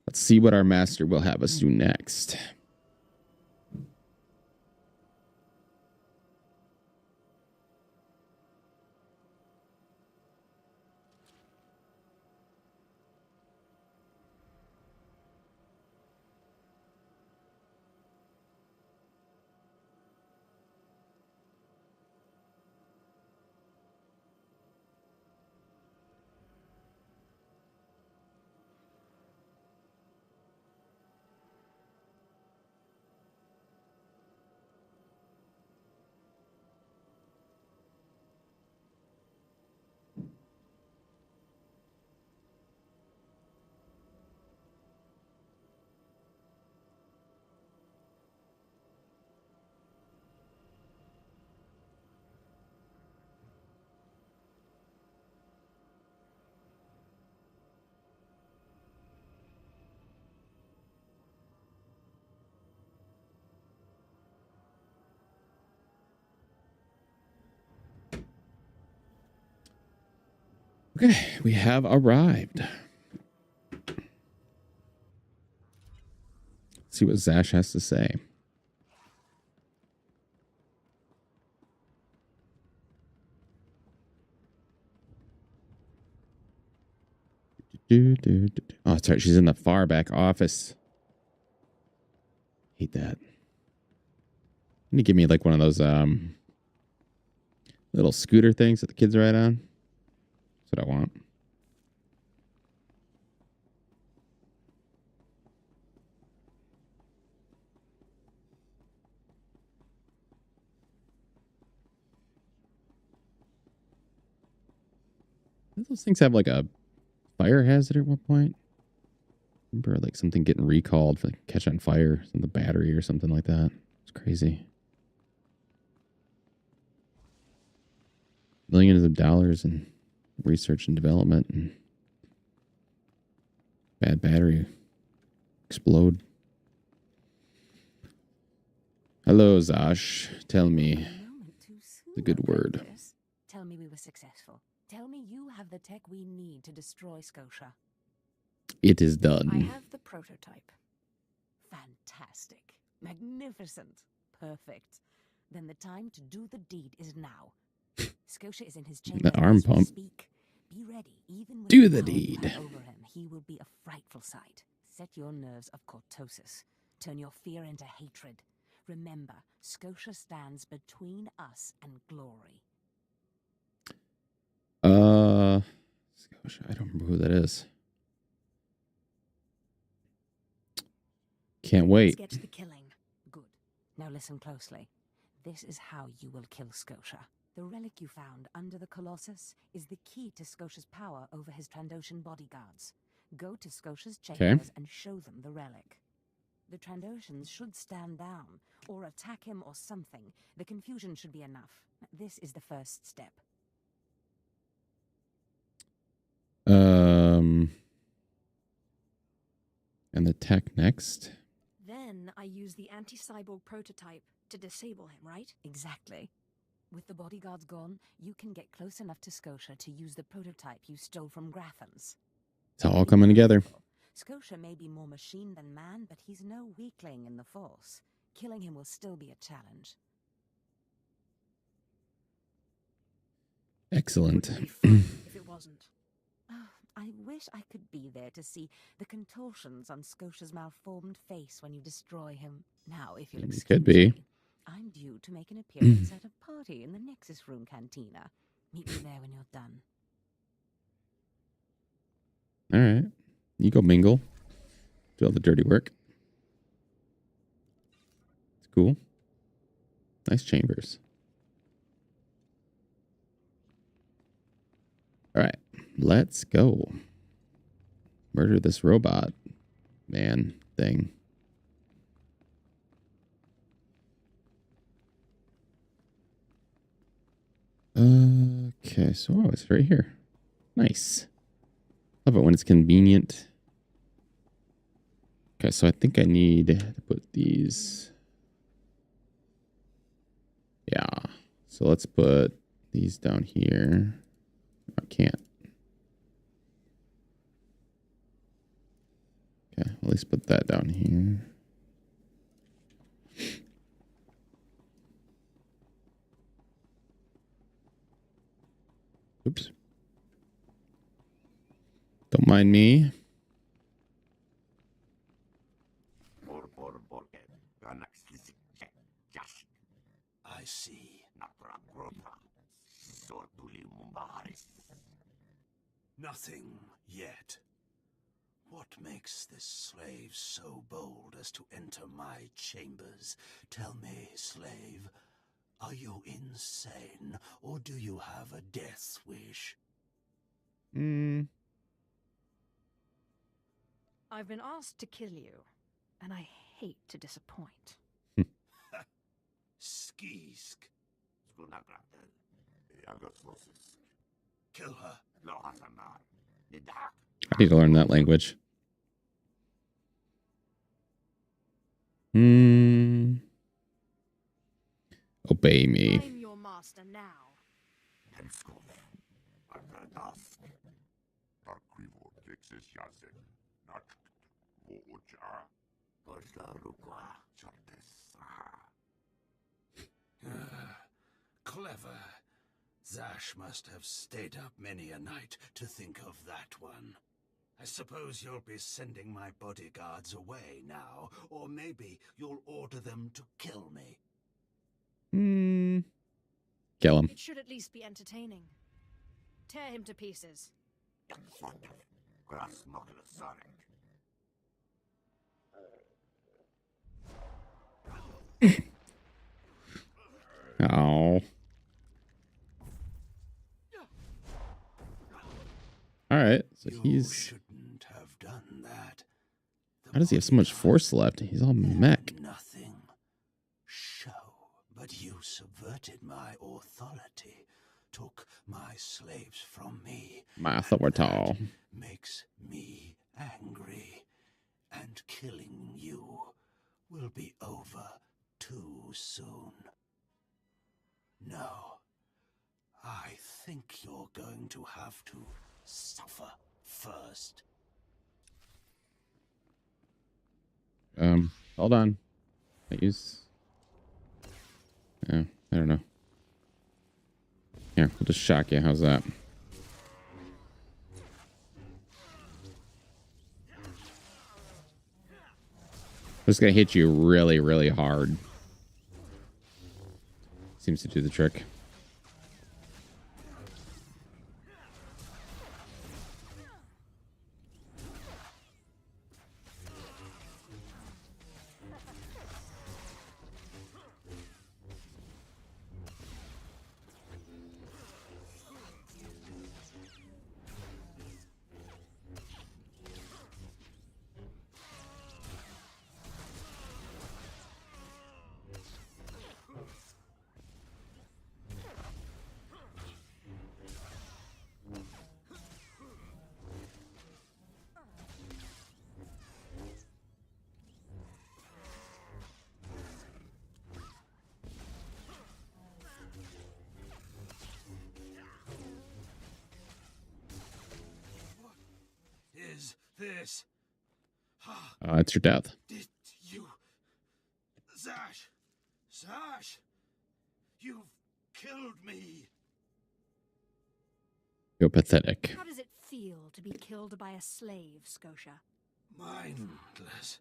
Let's see what our master will have us do next. Okay, we have arrived. Let's see what Zash has to say. Oh, sorry, she's in the far back office. Hate that. Can you give me like one of those little scooter things that the kids ride on? That's what I want. Did those things have like a fire hazard at one point? Remember like something getting recalled for like, catch on fire, some the battery or something like that. It's crazy. Millions of dollars in research and development, and bad battery explode. Hello, Zash. Tell me the good word. Tell me we were successful. Tell me you have the tech we need to destroy Scotia. It is I done. have the prototype. Fantastic. Magnificent. Perfect. Then the time to do the deed is now. Scotia is in his chamber. The arm as we pump. speak. Be ready. Even with Do the power you deed. have over him, he will be a frightful sight. Set your nerves of cortosis. Turn your fear into hatred. Remember, Scotia stands between us and glory. Scotia, I don't remember who that is. Can't wait. Let's get to the killing. Good. Now listen closely. This is how you will kill Scotia. The relic you found under the Colossus is the key to Scotia's power over his Trandoshan bodyguards. Go to Scotia's chambers and show them the relic. The Trandoshans should stand down, or attack him or something. The confusion should be enough. This is the first step. And the tech next. Then I use the anti-cyborg prototype to disable him, right? Exactly. With the bodyguards gone, you can get close enough to Scotia to use the prototype you stole from Grathans. It's all coming together. Scotia may be more machine than man, but he's no weakling in the Force. Killing him will still be a challenge. Excellent. It would be fun if it wasn't. Oh, I wish I could be there to see the contortions on Scotia's malformed face when you destroy him. Now, if you'll excuse Could be. me, I'm due to make an appearance at a party in the Nexus Room Cantina. Meet me there when you're done. All right. You go mingle. Do all the dirty work. It's cool. Nice chambers. All right. Let's go. Murder this robot man thing. Okay, so it's right here. Nice. Love it when it's convenient. Okay, so I think I need to put these. Yeah. So let's put these down here. I can't. Okay, at least put that down here. Oops. Don't mind me. I see. Nothing yet. What makes this slave so bold as to enter my chambers? Tell me, slave, are you insane, or do you have a death wish? I've been asked to kill you, and I hate to disappoint. Skisk. Kill her. I need to learn that language. Obey me. I'm your master now. Clever. Zash must have stayed up many a night to think of that one. I suppose you'll be sending my bodyguards away now, or maybe you'll order them to kill me. Kill him. It should at least be entertaining. Tear him to pieces. Oh. So he's... shouldn't have done that. How does he have so much force left? He's all mech. Nothing. Show. But you subverted my authority, took my slaves from me. My authority. Makes me angry. And killing you will be over too soon. No. I think you're going to have to suffer first. Hold on. I use... Yeah, I don't know. Here, we'll just shock you. How's that? Just gonna hit you really, really hard. Seems to do the trick. Is this? It's your death. Did you... Zash! You've killed me! You're pathetic. How does it feel to be killed by a slave, Scotia? Mindless.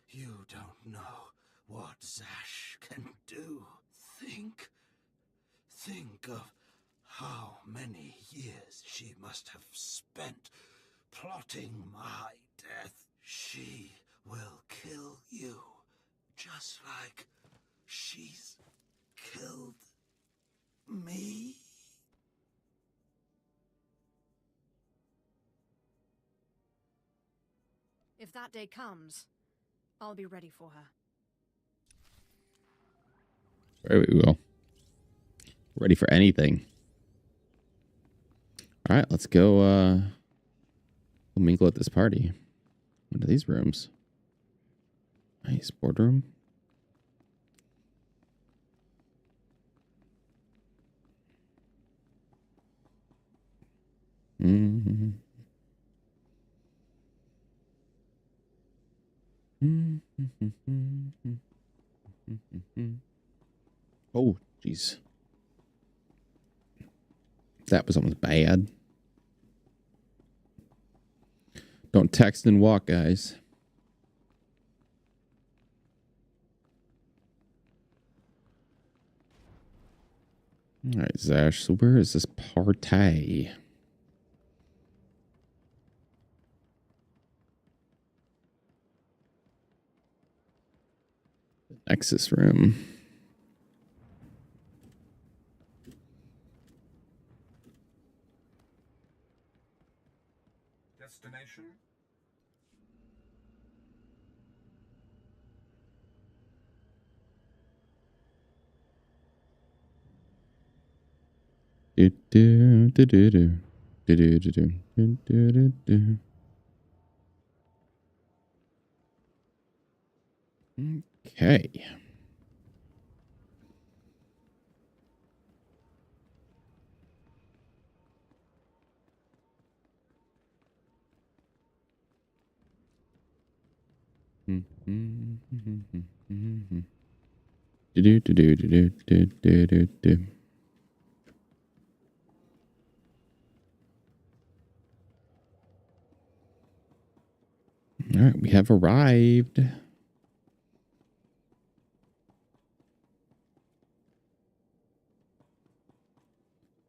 You don't know what Zash can do. Think of how many years she must have spent plotting my death. She will kill you, just like she's killed me. If that day comes, I'll be ready for her. Very well. Ready for anything. All right, let's go. We'll mingle at this party. What are these rooms? Nice boardroom. Mm-hmm. Oh, jeez. That was almost bad. Don't text and walk, guys. All right, Zash. So where is this party? The Nexus room. Destination? Do do do do do do do do do do do do. Okay. Do do do do do do do do do. All right, we have arrived.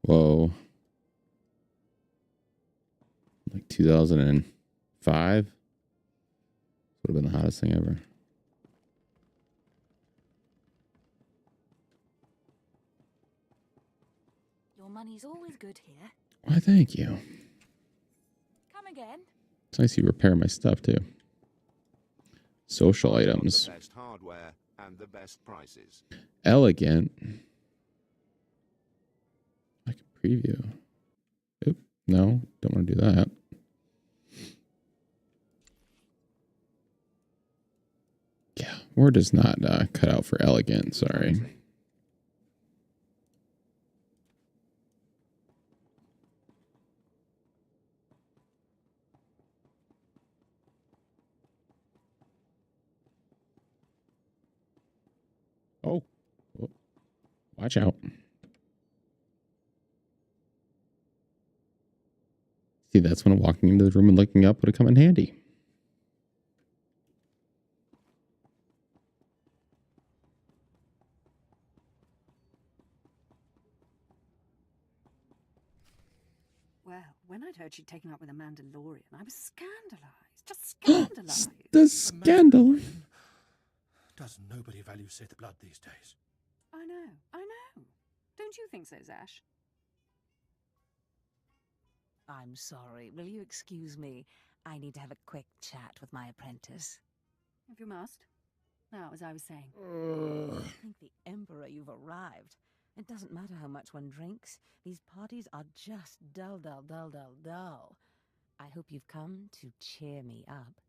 Whoa. Like 2005? Would have been the hottest thing ever. Your money's always good here. Why, thank you. again. It's nice you repair my stuff too. Social items. The best hardware and the best prices. Elegant. I can preview. Oop, no, don't want to do that. Yeah, word is not cut out for elegant, sorry. Oh, watch out. See, that's when walking into the room and looking up would have come in handy. Well, when I'd heard she'd taken up with a Mandalorian, I was scandalized. Just scandalized. The scandal. Does nobody value Sith blood these days? I know. Don't you think so, Zash? I'm sorry. Will you excuse me? I need to have a quick chat with my apprentice. If you must. Now, as I was saying. Thank the Emperor you've arrived. It doesn't matter how much one drinks. These parties are just dull. I hope you've come to cheer me up.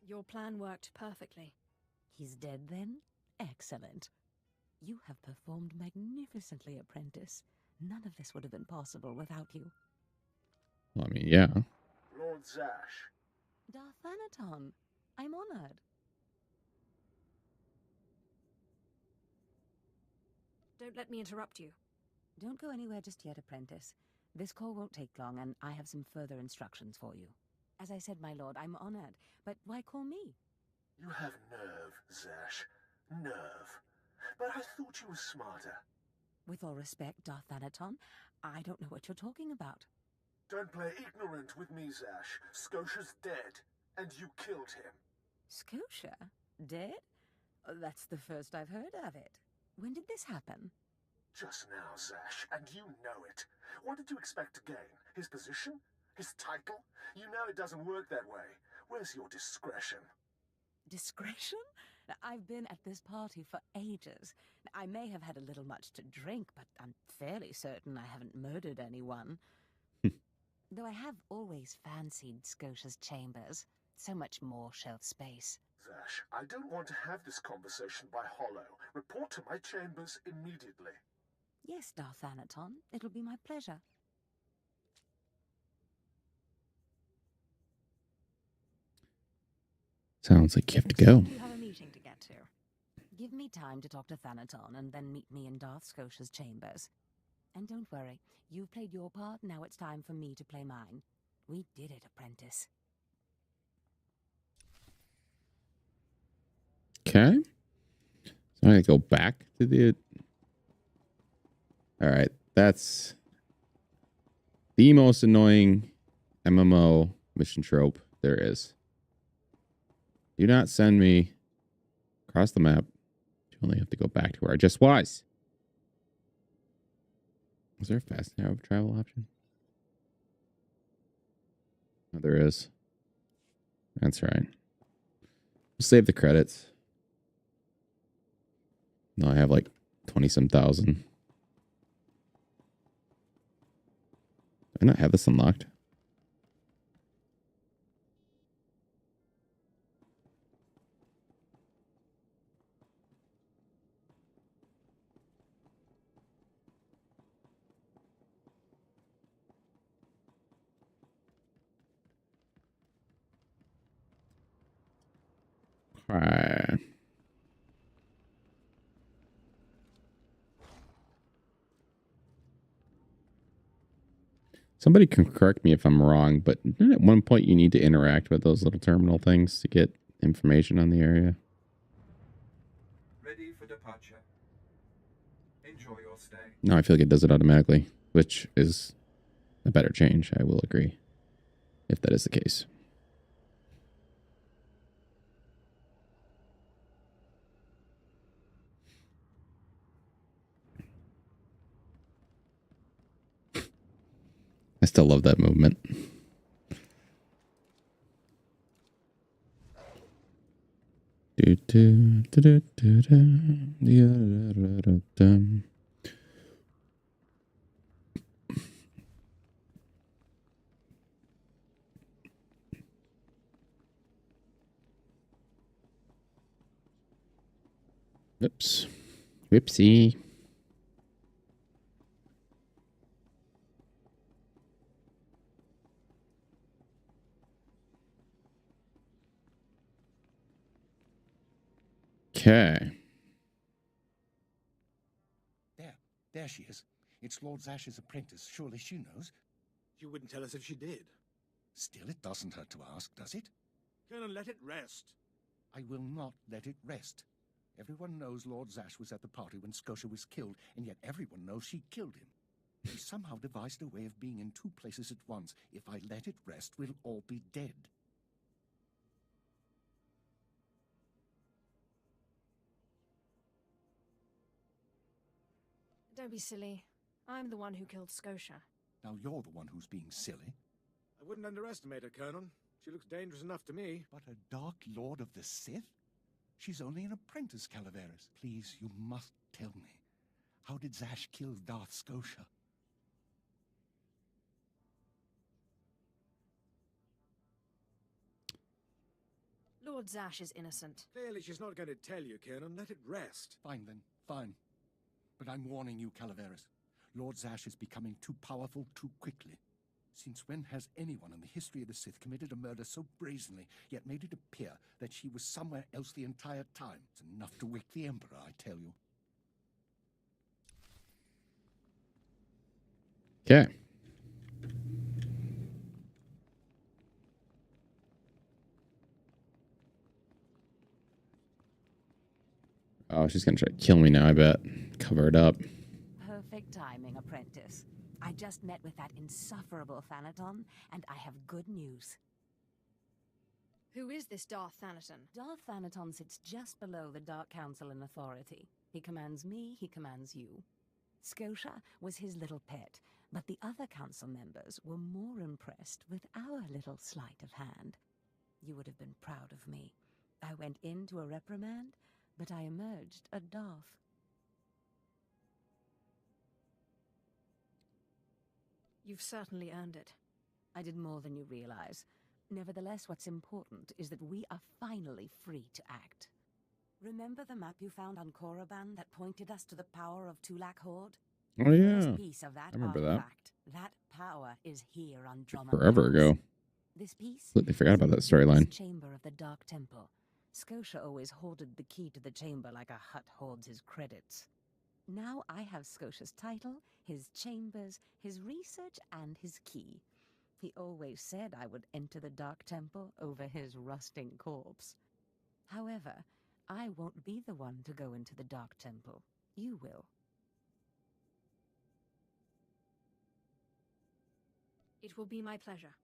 Your plan worked perfectly. He's dead then? Excellent. You have performed magnificently, apprentice. None of this would have been possible without you. Well, I mean, yeah. Lord Zash. Darthanaton, I'm honored. Don't let me interrupt you. Don't go anywhere just yet, apprentice. This call won't take long, and I have some further instructions for you. As I said, my lord, I'm honored, but why call me? You have nerve, Zash. Nerve. But I thought you were smarter. With all respect, Darthanaton, I don't know what you're talking about. Don't play ignorant with me, Zash. Scotia's dead, and you killed him. Scotia? Dead? That's the first I've heard of it. When did this happen? Just now, Zash, and you know it. What did you expect to gain? His position? His title? You know it doesn't work that way. Where's your discretion? Discretion? I've been at this party for ages. I may have had a little much to drink, but I'm fairly certain I haven't murdered anyone. Though I have always fancied Scotia's chambers. So much more shelf space. Zash, I don't want to have this conversation by hollow. Report to my chambers immediately. Yes, Darthanaton. It'll be my pleasure. Sounds like you have to go. You have a meeting to get to. Give me time to talk to Thanaton and then meet me in Darth Scotia's chambers. And don't worry, you've played your part, now it's time for me to play mine. We did it, apprentice. Okay. So I'm going to go back to the... All right. That's the most annoying MMO mission trope there is. Do not send me across the map. You only have to go back to where I just was. Is there a fast travel option? Oh, there is. That's right. We'll save the credits. No, I have like 20-some thousand. Do I not have this unlocked? All right. Somebody can correct me if I'm wrong, but at one point you need to interact with those little terminal things to get information on the area. Ready for departure. Enjoy your stay. No, I feel like it does it automatically, which is a better change, I will agree, if that is the case. I still love that movement. Oops. Whoopsie. Okay. There she is. It's Lord Zash's apprentice. Surely she knows. You wouldn't tell us if she did. Still, it doesn't hurt to ask, does it? Colonel, let it rest. I will not let it rest. Everyone knows Lord Zash was at the party when Scotia was killed, and yet everyone knows she killed him. She somehow devised a way of being in two places at once. If I let it rest, we'll all be dead. Don't be silly. I'm the one who killed Scotia. Now you're the one who's being silly. I wouldn't underestimate her, Colonel. She looks dangerous enough to me. But a Dark Lord of the Sith? She's only an apprentice, Calaveras. Please, you must tell me. How did Zash kill Darth Scotia? Lord Zash is innocent. Clearly she's not going to tell you, Colonel. Let it rest. Fine then, fine. But I'm warning you, Calaveras. Lord Zash is becoming too powerful too quickly. Since when has anyone in the history of the Sith committed a murder so brazenly, yet made it appear that she was somewhere else the entire time? It's enough to wake the Emperor, I tell you. Okay. Oh, she's gonna try to kill me now, I bet. Cover it up. Perfect timing, apprentice. I just met with that insufferable Thanaton, and I have good news. Who is this Darth Thanaton? Darth Thanaton sits just below the Dark Council in authority. He commands me, he commands you. Scotia was his little pet, but the other council members were more impressed with our little sleight of hand. You would have been proud of me. I went into a reprimand, but I emerged a Darth. You've certainly earned it. I did more than you realize. Nevertheless, what's important is that we are finally free to act. Remember the map you found on Korriban that pointed us to the power of Tulak Horde? Oh, yeah. First piece of that I remember artifact. That power is here on Drummond Forever Pass. ago. This piece? Completely forgot about that is in the storyline. chamber of the Dark Temple. Scotia always hoarded the key to the chamber like a Hutt hoards his credits. Now I have Scotia's title, his chambers, his research, and his key. He always said I would enter the Dark Temple over his rusting corpse. However, I won't be the one to go into the Dark Temple. You will. It will be my pleasure.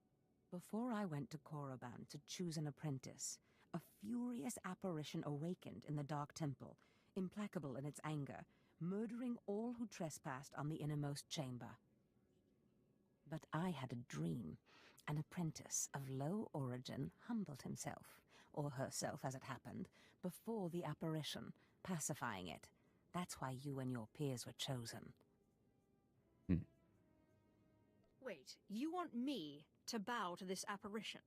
Before I went to Korriban to choose an apprentice, a furious apparition awakened in the Dark Temple, implacable in its anger, murdering all who trespassed on the innermost chamber. But I had a dream. An apprentice of low origin humbled himself, or herself as it happened, before the apparition, pacifying it. That's why you and your peers were chosen. Wait, you want me to bow to this apparition?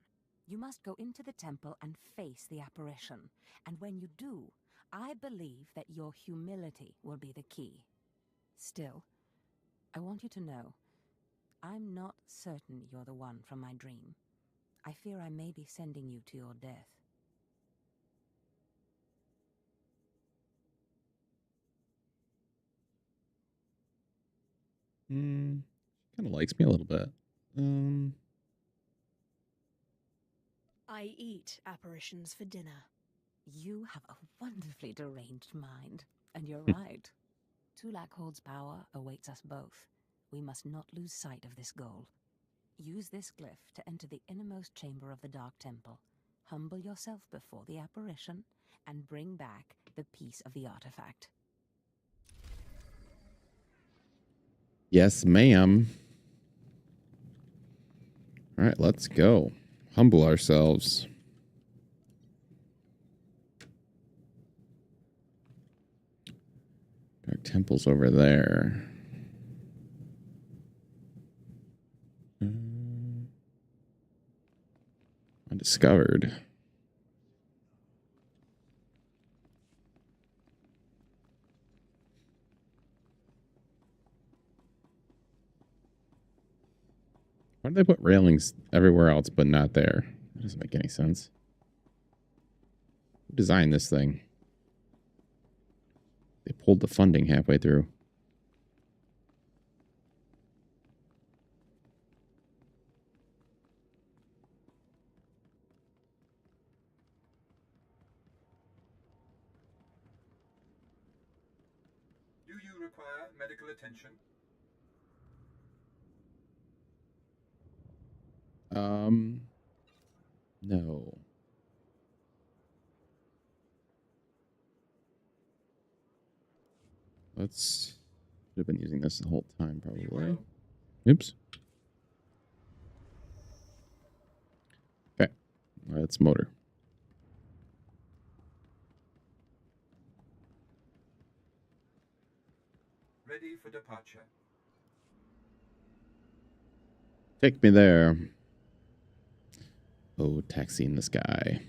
You must go into the temple and face the apparition. And when you do, I believe that your humility will be the key. Still, I want you to know, I'm not certain you're the one from my dream. I fear I may be sending you to your death. Kind of likes me a little bit. I eat apparitions for dinner. You have a wonderfully deranged mind, and you're right. Tulak Horde's power awaits us both. We must not lose sight of this goal. Use this glyph to enter the innermost chamber of the Dark Temple. Humble yourself before the apparition, and bring back the piece of the artifact. Yes, ma'am. All right, let's go. Humble ourselves. Dark Temple's over there. Undiscovered. Why did they put railings everywhere else but not there? That doesn't make any sense. Who designed this thing? They pulled the funding halfway through. Do you require medical attention? No. Let's should have been using this the whole time, probably. Oops. Okay. Let's motor. Ready for departure. Take me there. Oh, taxi in the sky.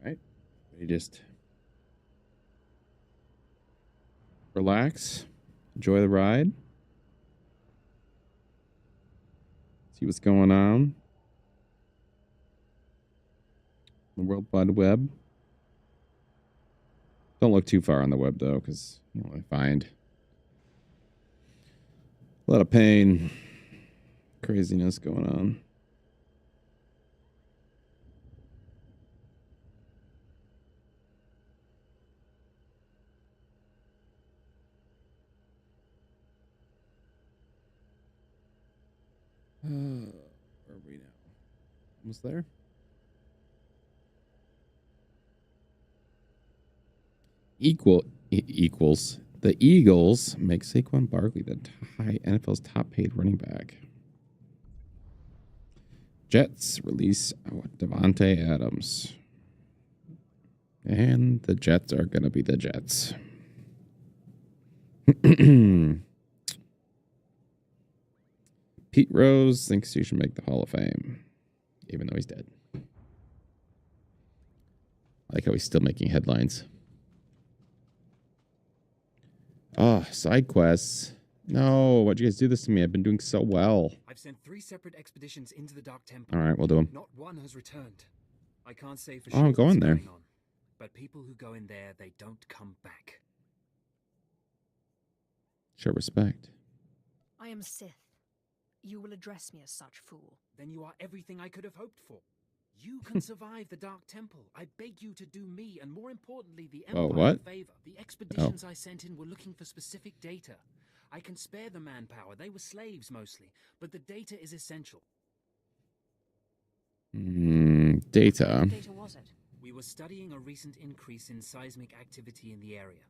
Right. You just relax, enjoy the ride, see what's going on. The World Wide Web. Don't look too far on the web though, because you know I find a lot of pain, craziness going on. Where are we now? Almost there? Equals. The Eagles make Saquon Barkley the NFL's top paid running back. Jets release Devontae Adams. And the Jets are going to be the Jets. Pete Rose thinks you should make the Hall of Fame, even though he's dead. I like how he's still making headlines. Oh, side quests. No, why'd you guys do this to me? I've been doing so well. I've sent 3 separate expeditions into the Dark Temple. All right, we'll do them. Not one has returned. I can't say for Oh, sure go what's in there. going on, but people who go in there, they don't come back. Show respect. I am Sith. You will address me as such, fool. Then you are everything I could have hoped for. You can survive the Dark Temple. I beg you to do me, and more importantly, the Empire what? a favor. The expeditions I sent in were looking for specific data. I can spare the manpower. They were slaves mostly, but the data is essential. Data. What data was it? We were studying a recent increase in seismic activity in the area,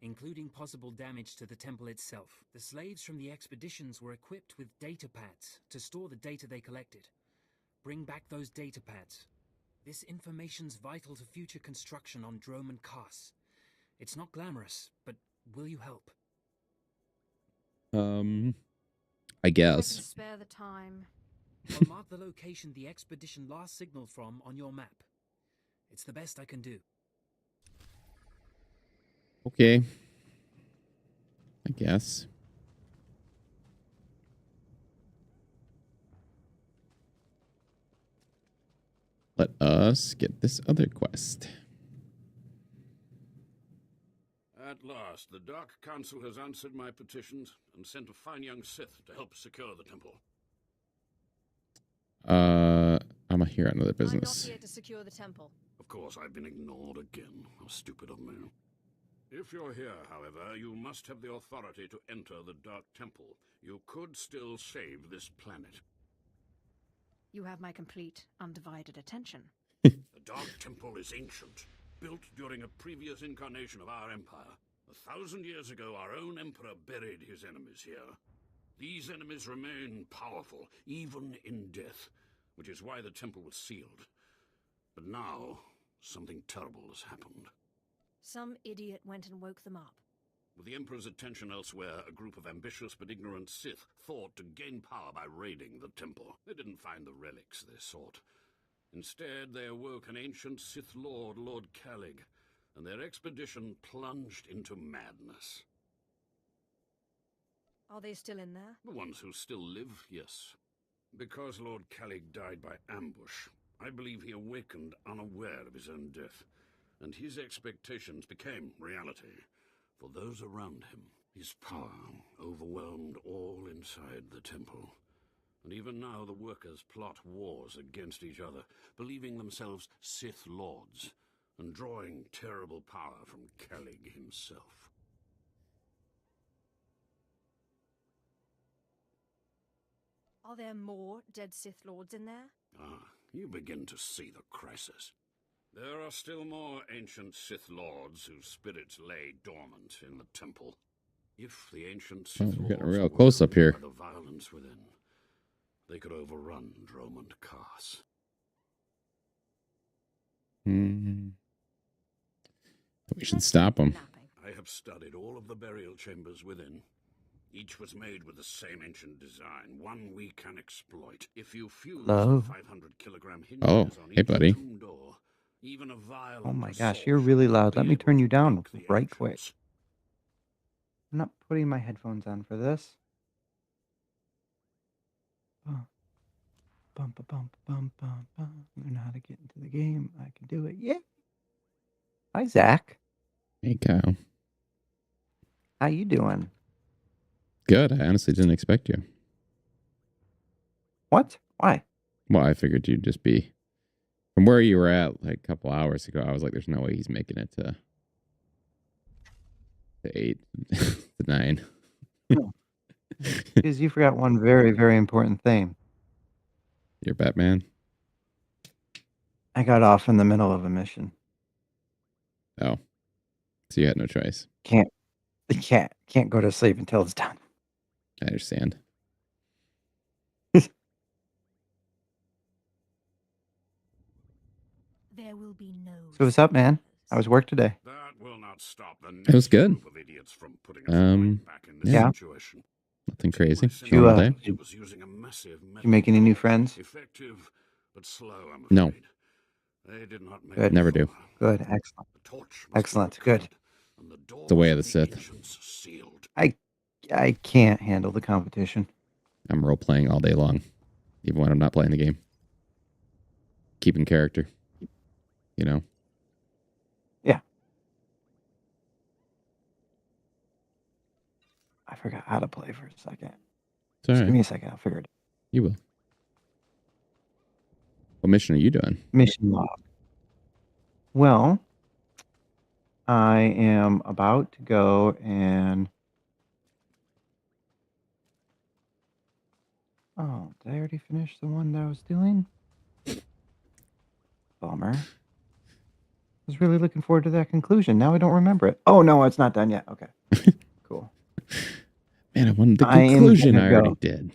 including possible damage to the temple itself. The slaves from the expeditions were equipped with data pads to store the data they collected. Bring back those data pads. This information's vital to future construction on Drome and Kars. It's not glamorous, but will you help? I guess. I can spare the time. I'll mark the location the expedition last signaled from on your map. It's the best I can do. Okay. I guess. Let us get this other quest. At last, the Dark Council has answered my petitions and sent a fine young Sith to help secure the temple. I'm here on another I'm not business. here to secure the temple. Of course, I've been ignored again. How stupid of me. If you're here, however, you must have the authority to enter the Dark Temple. You could still save this planet. You have my complete, undivided attention. The Dark Temple is ancient, built during a previous incarnation of our empire. 1,000 years ago, our own emperor buried his enemies here. These enemies remain powerful, even in death, which is why the temple was sealed. But now, something terrible has happened. Some idiot went and woke them up. With the Emperor's attention elsewhere, a group of ambitious but ignorant Sith thought to gain power by raiding the temple. They didn't find the relics they sought. Instead, they awoke an ancient Sith Lord, Lord Calig, and their expedition plunged into madness. Are they still in there? The ones who still live, yes. Because Lord Calig died by ambush, I believe he awakened unaware of his own death, and his expectations became reality for those around him. His power overwhelmed all inside the temple. And even now the workers plot wars against each other, believing themselves Sith Lords, and drawing terrible power from Calig himself. Are there more dead Sith Lords in there? Ah, you begin to see the crisis. There are still more ancient Sith Lords whose spirits lay dormant in the temple. If the ancient Sith we're getting Lords real were close up here. by the violence within, they could overrun Dromund Kaas. We should stop them. I have studied all of the burial chambers within. Each was made with the same ancient design, one we can exploit. If you fuse Hello? 500-kilogram hinges Oh, on hey, each buddy. tomb door, even a violent Oh my gosh, assault you're really loud. Let me turn you down break the right quick. ancients. I'm not putting my headphones on for this. Bum, bum, ba, bum, ba, bum, bum, bum. Learn how to get into the game. I can do it. Yeah. Hi, Zach. Hey, Kyle. How you doing? Good. I honestly didn't expect you. What? Why? Well, I figured you'd just be from where you were at like a couple hours ago. I was like, there's no way he's making it to 8 to 9. Because you forgot one very, very important thing. You're Batman? I got off in the middle of a mission. Oh. So you had no choice. Can't go to sleep until it's done. I understand. There will be no. So what's up, man? How was work today? That will not stop the It was next good. group of idiots from putting us right back in this Yeah. situation. Nothing crazy. My Normal day. syndicate was using a massive Did you make any new friends? effective but slow, I'm No. afraid. They did not make Good. Never do. Good. Excellent. The torch must be Excellent. Good. recovered, and the doors The way of the the Sith. ancients sealed. I can't handle the competition. I'm role playing all day long, even when I'm not playing the game. Keeping character. You know? Yeah. I forgot how to play for a second. It's all Just right. give me a second. I'll figure it out. You will. What mission are you doing? Mission log. Well, I am about to go and... Oh, did I already finish the one that I was doing? Bummer. I was really looking forward to that conclusion. Now I don't remember it. Oh, no, it's not done yet. Okay. Cool. Man, I wanted the I am conclusion gonna I already go. did.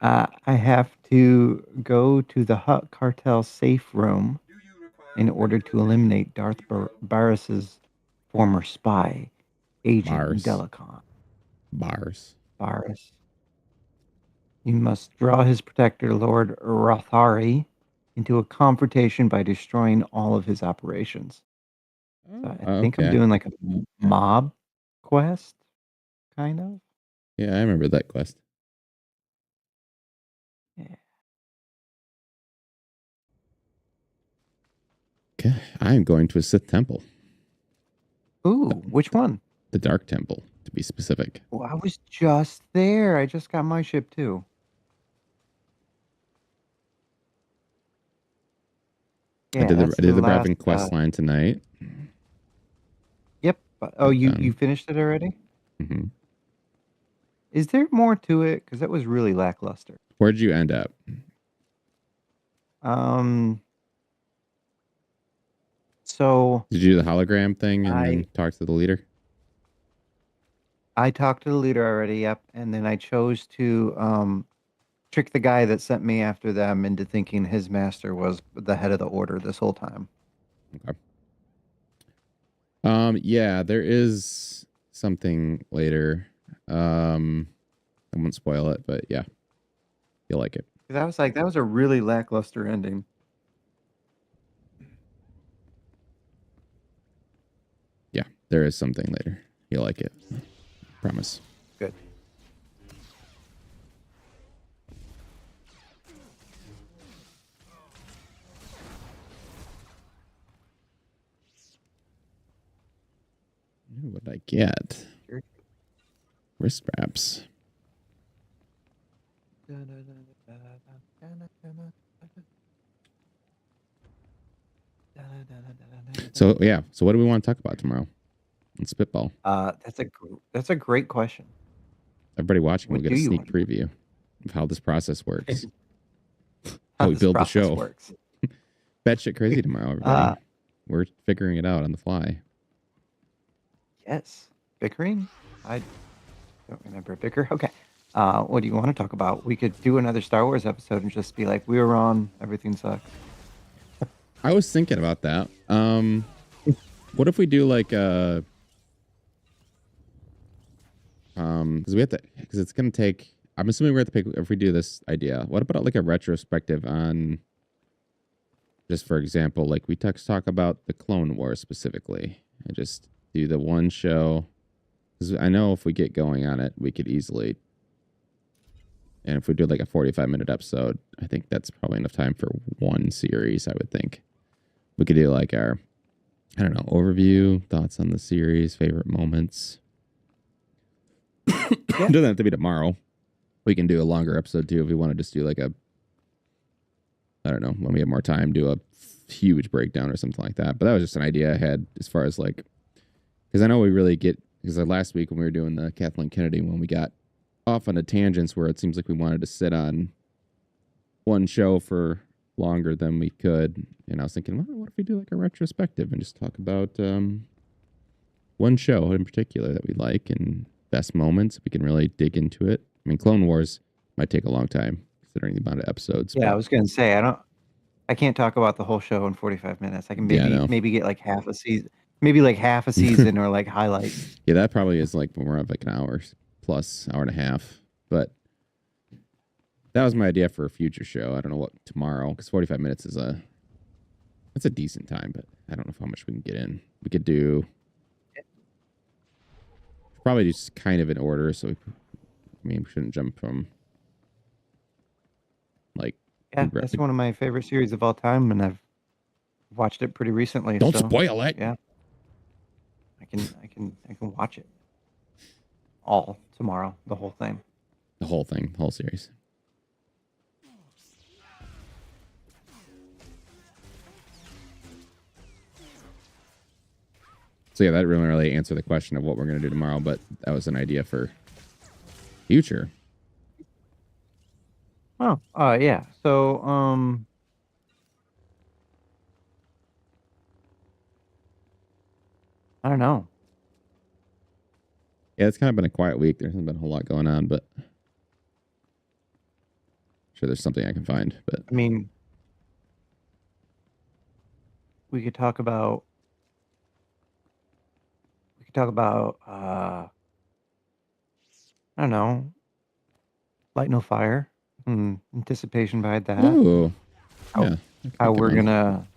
I have to go to the Hutt Cartel safe room in order to eliminate Darth Barris's former spy, Agent Bars. Delicon. Bars. Barris. You must draw his protector, Lord Rothari, into a confrontation by destroying all of his operations. So I think I'm Okay. doing like a mob quest, kind of. Yeah, I remember that quest. Yeah. Okay. I'm going to a Sith temple. Ooh, which one? The Dark Temple, to be specific. Oh, I was just there. I just got my ship too. I Yeah, did that's the last, Revan quest line tonight. Oh, you finished it already? Mm-hmm. Is there more to it? Because that was really lackluster. Where'd you end up? So did you do the hologram thing and then talk to the leader? I talked to the leader already, yep, and then I chose to trick the guy that sent me after them into thinking his master was the head of the order this whole time. Okay. Yeah, there is something later. I won't spoil it, but yeah, you'll like it. Because I was like, that was a really lackluster ending. Yeah, there is something later. You'll like it. Promise. Good. What did I get? Wrist wraps. So yeah, so what do we want to talk about tomorrow? And spitball. That's a great question. Everybody watching will get a sneak preview of how this process works. How we build the show. Batshit crazy tomorrow, everybody. We're figuring it out on the fly. Yes. Bickering? I don't remember a bicker. Okay. What do you want to talk about? We could do another Star Wars episode and just be like, we were wrong, everything sucks. I was thinking about that. What if we do like because we have to, because it's gonna take, I'm assuming we have to pick, if we do this idea, what about like a retrospective on, just for example, like we talk about the Clone Wars specifically, and just do the one show, because I know if we get going on it, we could easily, and if we do like a 45-minute episode, I think that's probably enough time for one series. I would think we could do like our, I don't know, overview, thoughts on the series, favorite moments. It doesn't have to be tomorrow. We can do a longer episode too if we want to just do like a, I don't know, when we have more time, do a huge breakdown or something like that. But that was just an idea I had as far as like, because I know we really get, because last week when we were doing the Kathleen Kennedy one, we got off on a tangents where it seems like we wanted to sit on one show for longer than we could. And I was thinking, well, what if we do like a retrospective and just talk about one show in particular that we like and best moments? We can really dig into it. I mean, Clone Wars might take a long time considering the amount of episodes. Yeah, I was going to say, I can't talk about the whole show in 45 minutes. I can maybe get like half a season, or like highlights. Yeah, that probably is like when we're up like an hour plus, hour and a half. But that was my idea for a future show. I don't know what tomorrow, because 45 minutes is that's a decent time, but I don't know how much we can get in. We could do probably just kind of in order. So we shouldn't jump from like. Yeah, that's one of my favorite series of all time, and I've watched it pretty recently. Don't spoil it. Yeah, I can watch it all tomorrow. The whole thing. The whole thing, the whole series. So yeah, that didn't really answer the question of what we're going to do tomorrow, but that was an idea for future. Oh, yeah. So, I don't know. Yeah, it's kind of been a quiet week. There hasn't been a whole lot going on, but I'm sure there's something I can find. But I mean, we could talk about I don't know, Light No Fire. Anticipation behind that. Ooh. Yeah. How we're gonna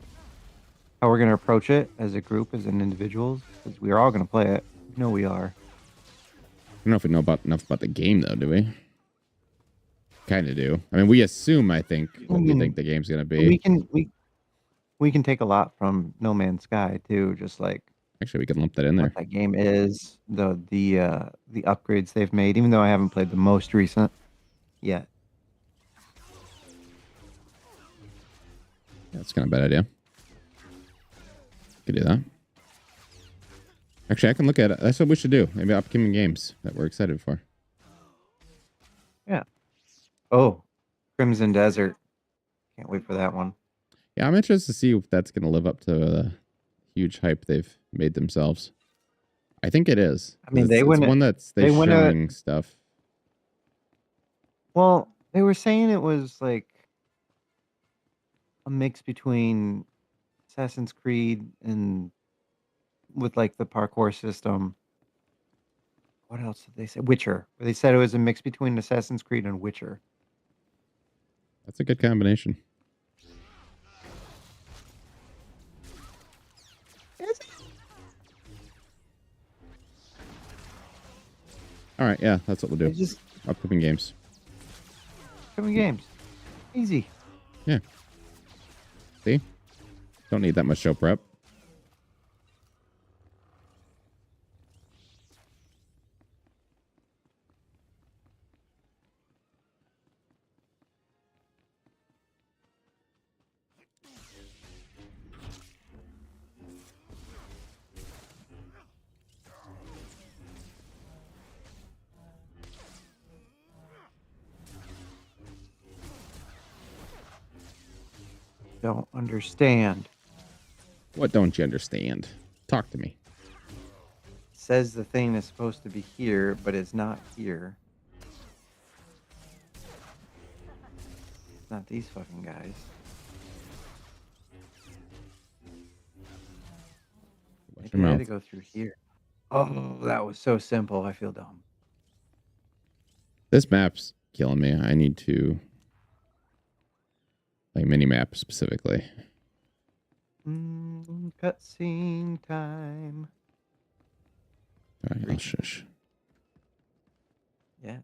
approach it as a group, as an individuals, because we're all gonna play it. You know we are. I don't know if we know enough about the game though, do we? Kind of do. I mean, we assume. I think what we think the game's gonna be. We can take a lot from No Man's Sky too. Just like actually, we can lump that in there. What that game is, the upgrades they've made. Even though I haven't played the most recent yet. That's kind of a bad idea. Could do that. Actually, I can look at it. That's what we should do. Maybe upcoming games that we're excited for. Yeah. Oh, Crimson Desert. Can't wait for that one. Yeah, I'm interested to see if that's going to live up to the huge hype they've made themselves. I think it is. I mean, it's one that's they're showing stuff. Well, they were saying it was like a mix between Assassin's Creed and with like the parkour system. What else did they say? Witcher. They said it was a mix between Assassin's Creed and Witcher. That's a good combination. All right, yeah, that's what we'll do. Upcoming games. Upcoming games. Easy. Yeah. See? Don't need that much show prep. Don't understand. What don't you understand? Talk to me. Says the thing is supposed to be here, but it's not here. It's not these fucking guys. Maybe I had to go through here. Oh, that was so simple. I feel dumb. This map's killing me. I need to play mini-map specifically. Cutscene time. All right, I'll shush. Yes.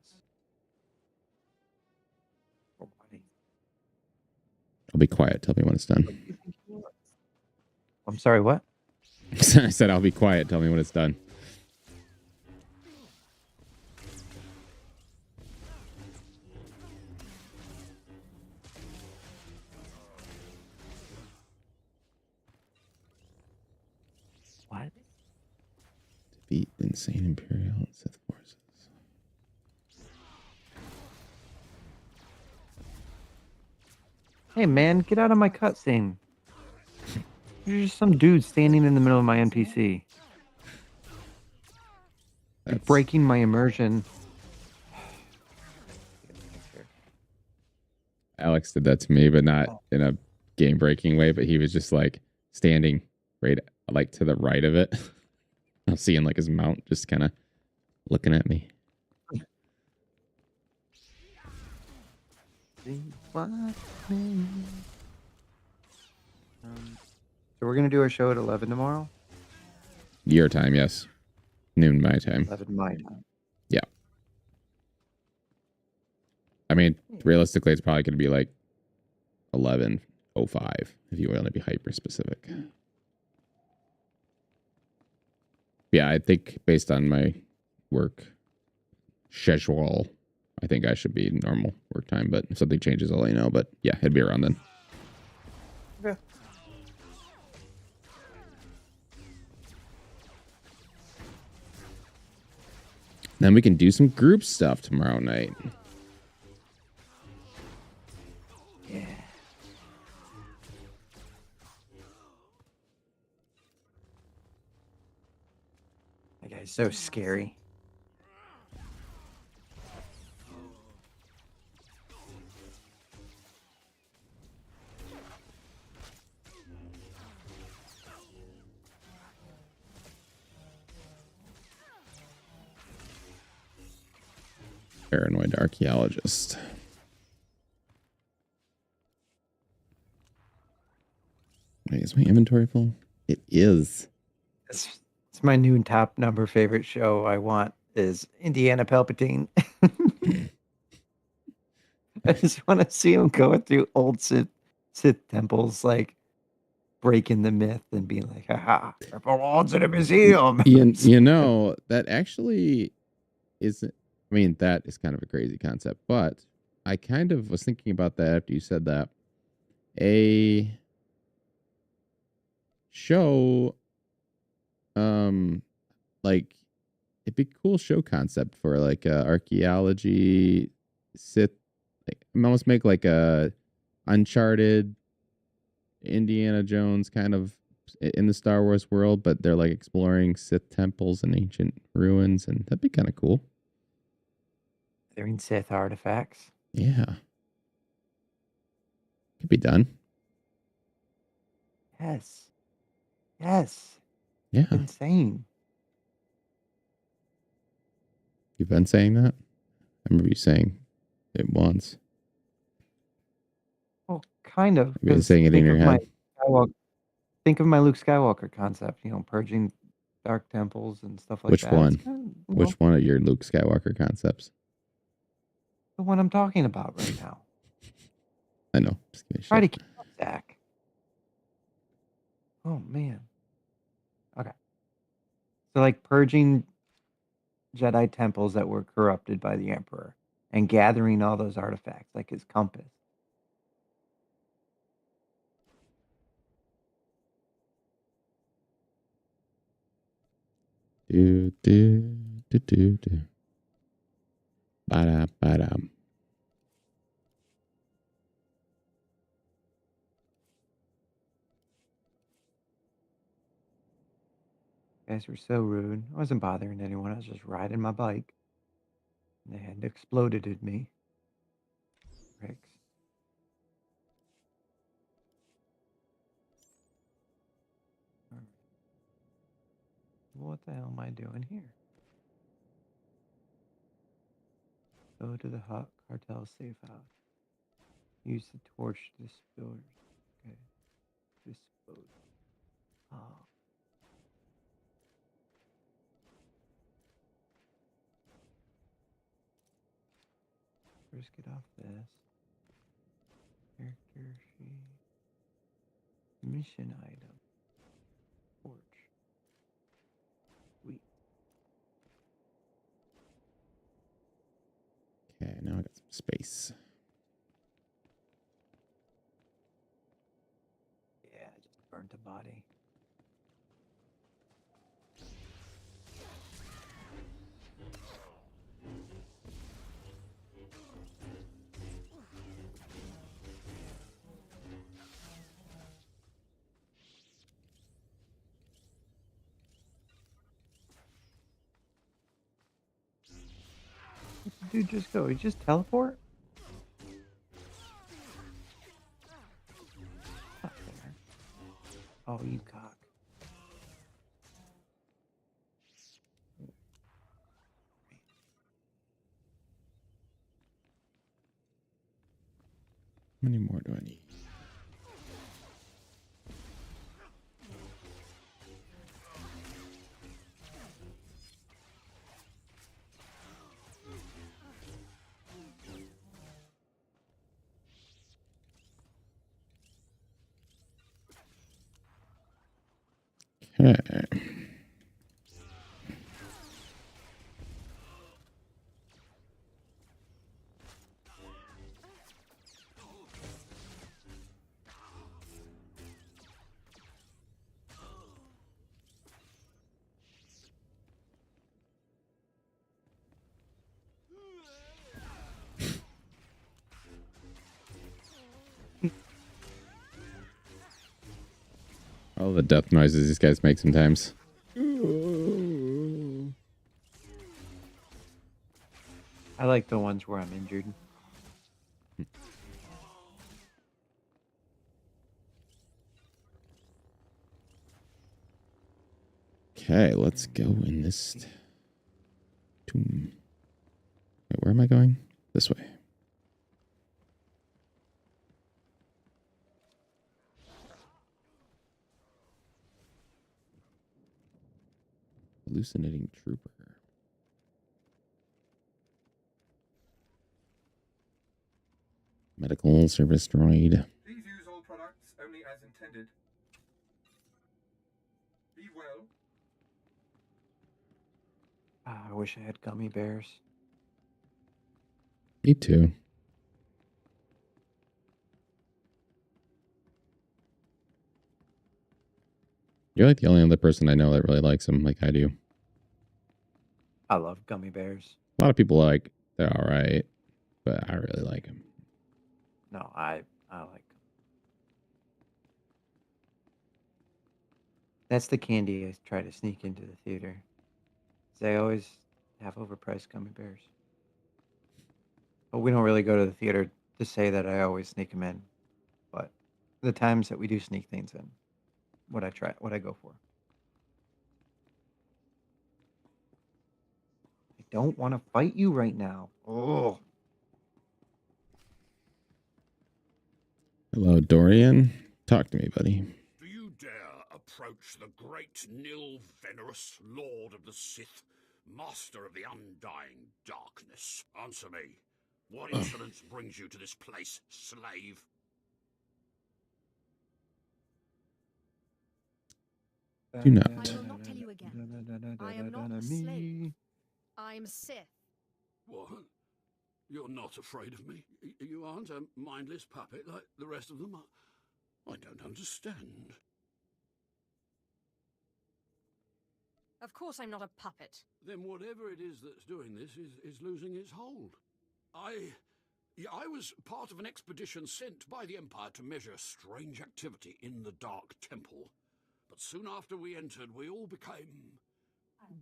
Oh, I'll be quiet. Tell me when it's done. I'm sorry, what? I said I'll be quiet. Tell me when it's done. What? Defeat insane Imperial and Sith forces. Hey, man, get out of my cutscene. There's just some dude standing in the middle of my NPC. You're breaking my immersion. Alex did that to me, but not in a game-breaking way. But he was just like standing right, like to the right of it. I was seeing like his mount, just kind of looking at me. So we're gonna do our show at 11 tomorrow. Your time, yes. Noon my time. 11 my time. Yeah. I mean, realistically, it's probably going to be like 11:05 if you want to be hyper specific. Yeah, I think based on my work schedule, I think I should be normal work time. But if something changes, I'll let you know. But yeah, it'd be around then. Okay. Then we can do some group stuff tomorrow night. Yeah. That guy's so scary. Paranoid archaeologist. Wait, is my inventory full? It is. It's my new top number favorite show. I want is Indiana Palpatine. I just want to see him going through old Sith temples, like breaking the myth and being like, haha, it belongs in a museum. You know, that actually isn't. I mean, that is kind of a crazy concept, but I kind of was thinking about that after you said that. A show, like it'd be a cool show concept for like archaeology Sith. Like, almost make like a Uncharted, Indiana Jones kind of in the Star Wars world, but they're like exploring Sith temples and ancient ruins, and that'd be kind of cool. They're in Sith artifacts. Yeah, could be done. Yes. Yes. Yeah, Insane. you've been saying that. I remember you saying it once. Well, kind of. You've been 'cause saying it in think your of my head. think of my Luke Skywalker concept. Purging dark temples and stuff like Which that. one? It's kind of, Which one of your Luke Skywalker concepts? the one I'm talking about right now. I know. Just kidding. Try to keep up, Zach. Oh man. Okay. So like purging Jedi temples that were corrupted by the Emperor and gathering all those artifacts, like his compass. Do do do do do. Ba-da, ba-da. You guys were so rude. I wasn't bothering anyone. I was just riding my bike. And they had exploded at me. Pricks. Alright. What the hell am I doing here? Go to the hot cartel safe house. Use the torch to dispose. Okay. Dispose. Oh. First get off this. Character sheet. Mission item. Torch. Sweet. Okay, now I got some space. Yeah, I just burnt a body. Dude, just go. You just teleport? Not fair. Oh, you cock. How many more do I need? Okay. All the death noises these guys make sometimes. I like the ones where I'm injured. Okay, let's go in this tomb. Wait, where am I going? This way. Hallucinating trooper. Medical service droid. Please use all products only as intended. Be well. Ah, I wish I had gummy bears. Me too. You're like the only other person I know that really likes them like I do. I love gummy bears. A lot of people like they're all right, but I really like them. No, I like. That's the candy I try to sneak into the theater. They always have overpriced gummy bears. But we don't really go to the theater to say that I always sneak them in. But the times that we do sneak things in, what I go for. I don't want to fight you right now. Oh. Hello, Dorian. Talk to me, buddy. Do you dare approach the great Nil Venerus, Lord of the Sith, Master of the Undying Darkness? Answer me. What insolence brings you to this place, slave? Do not. I will not tell you again. I am not a slave. I'm Sith. What? You're not afraid of me? You aren't a mindless puppet like the rest of them? I don't understand. Of course I'm not a puppet. Then whatever it is that's doing this is losing its hold. I was part of an expedition sent by the Empire to measure strange activity in the Dark Temple. But soon after we entered, we all became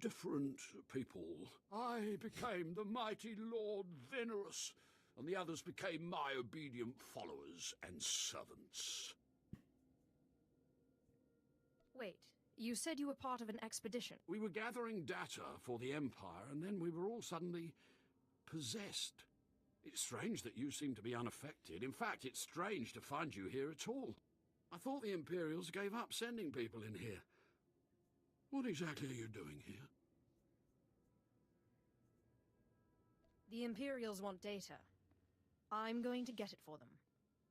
different people. I became the mighty Lord Venerus, and the others became my obedient followers and servants. Wait, you said you were part of an expedition. We were gathering data for the Empire, and then we were all suddenly possessed. It's strange that you seem to be unaffected. In fact, it's strange to find you here at all. I thought the Imperials gave up sending people in here. What exactly are you doing here? The Imperials want data. I'm going to get it for them.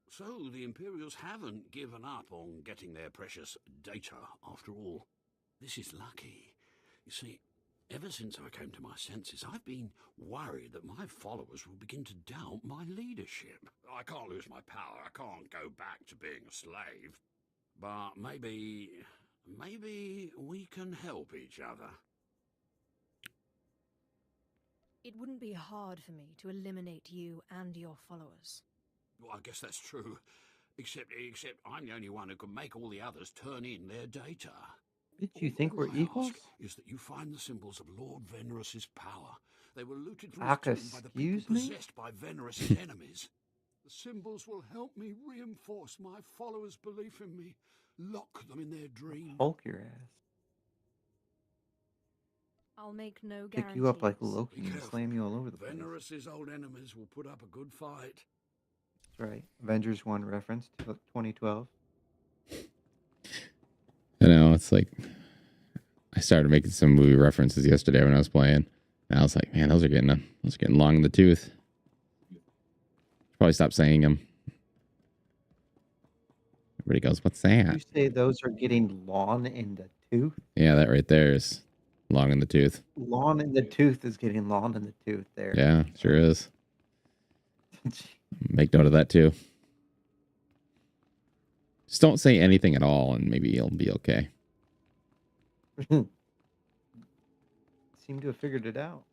So the Imperials haven't given up on getting their precious data, after all. This is lucky. You see, ever since I came to my senses, I've been worried that my followers will begin to doubt my leadership. I can't lose my power. I can't go back to being a slave. But maybe we can help each other. It wouldn't be hard for me to eliminate you and your followers. Well, I guess that's true. Except I'm the only one who can make all the others turn in their data. Did you think we're equals? Is that you find the symbols of Lord Venerus's power. They were looted from Aka, his tomb by the people excuse me? possessed by Venerus's enemies. The symbols will help me reinforce my followers' belief in me. Lock them in their dream. Hulk your ass. I'll make no Pick guarantees. you up like Loki Be and careful. slam you all over the place. Venerus's old enemies will put up a good fight. That's right. Avengers 1 reference to 2012. I know, it's like I started making some movie references yesterday when I was playing. And I was like, man, those are getting long in the tooth. Probably stop saying them. Everybody goes, what's that? You say those are getting long in the tooth? Yeah, that right there is long in the tooth. Long in the tooth is getting long in the tooth there. Yeah, sure is. Make note of that too. Just don't say anything at all and maybe you'll be okay. Seem to have figured it out.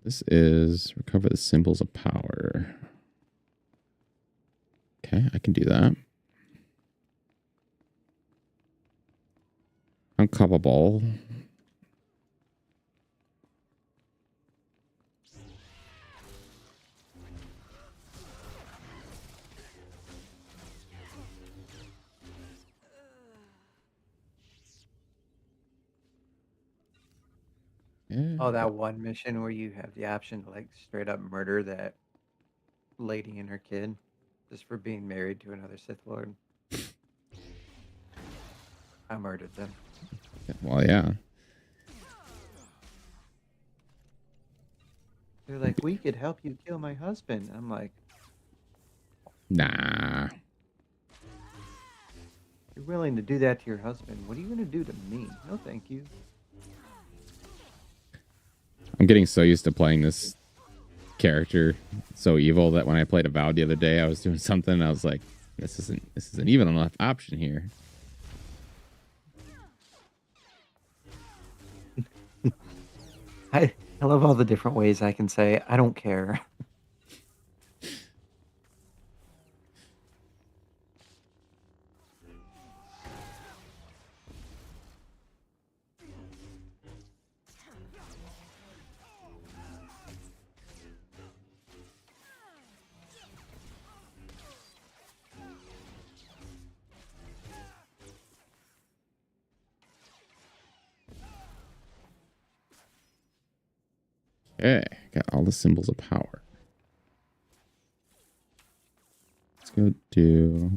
This is recover the symbols of power. Okay, I can do that. Uncouplable. Yeah. Oh, that one mission where you have the option to like straight up murder that lady and her kid just for being married to another Sith Lord. I murdered them. Well, yeah. They're like, we could help you kill my husband. I'm like, Nah. you're willing to do that to your husband. What are you going to do to me? No, thank you. I'm getting so used to playing this character so evil that when I played Avowed the other day, I was doing something and I was like, This isn't even an option here. I love all the different ways I can say I don't care. Okay, got all the symbols of power. Let's go do.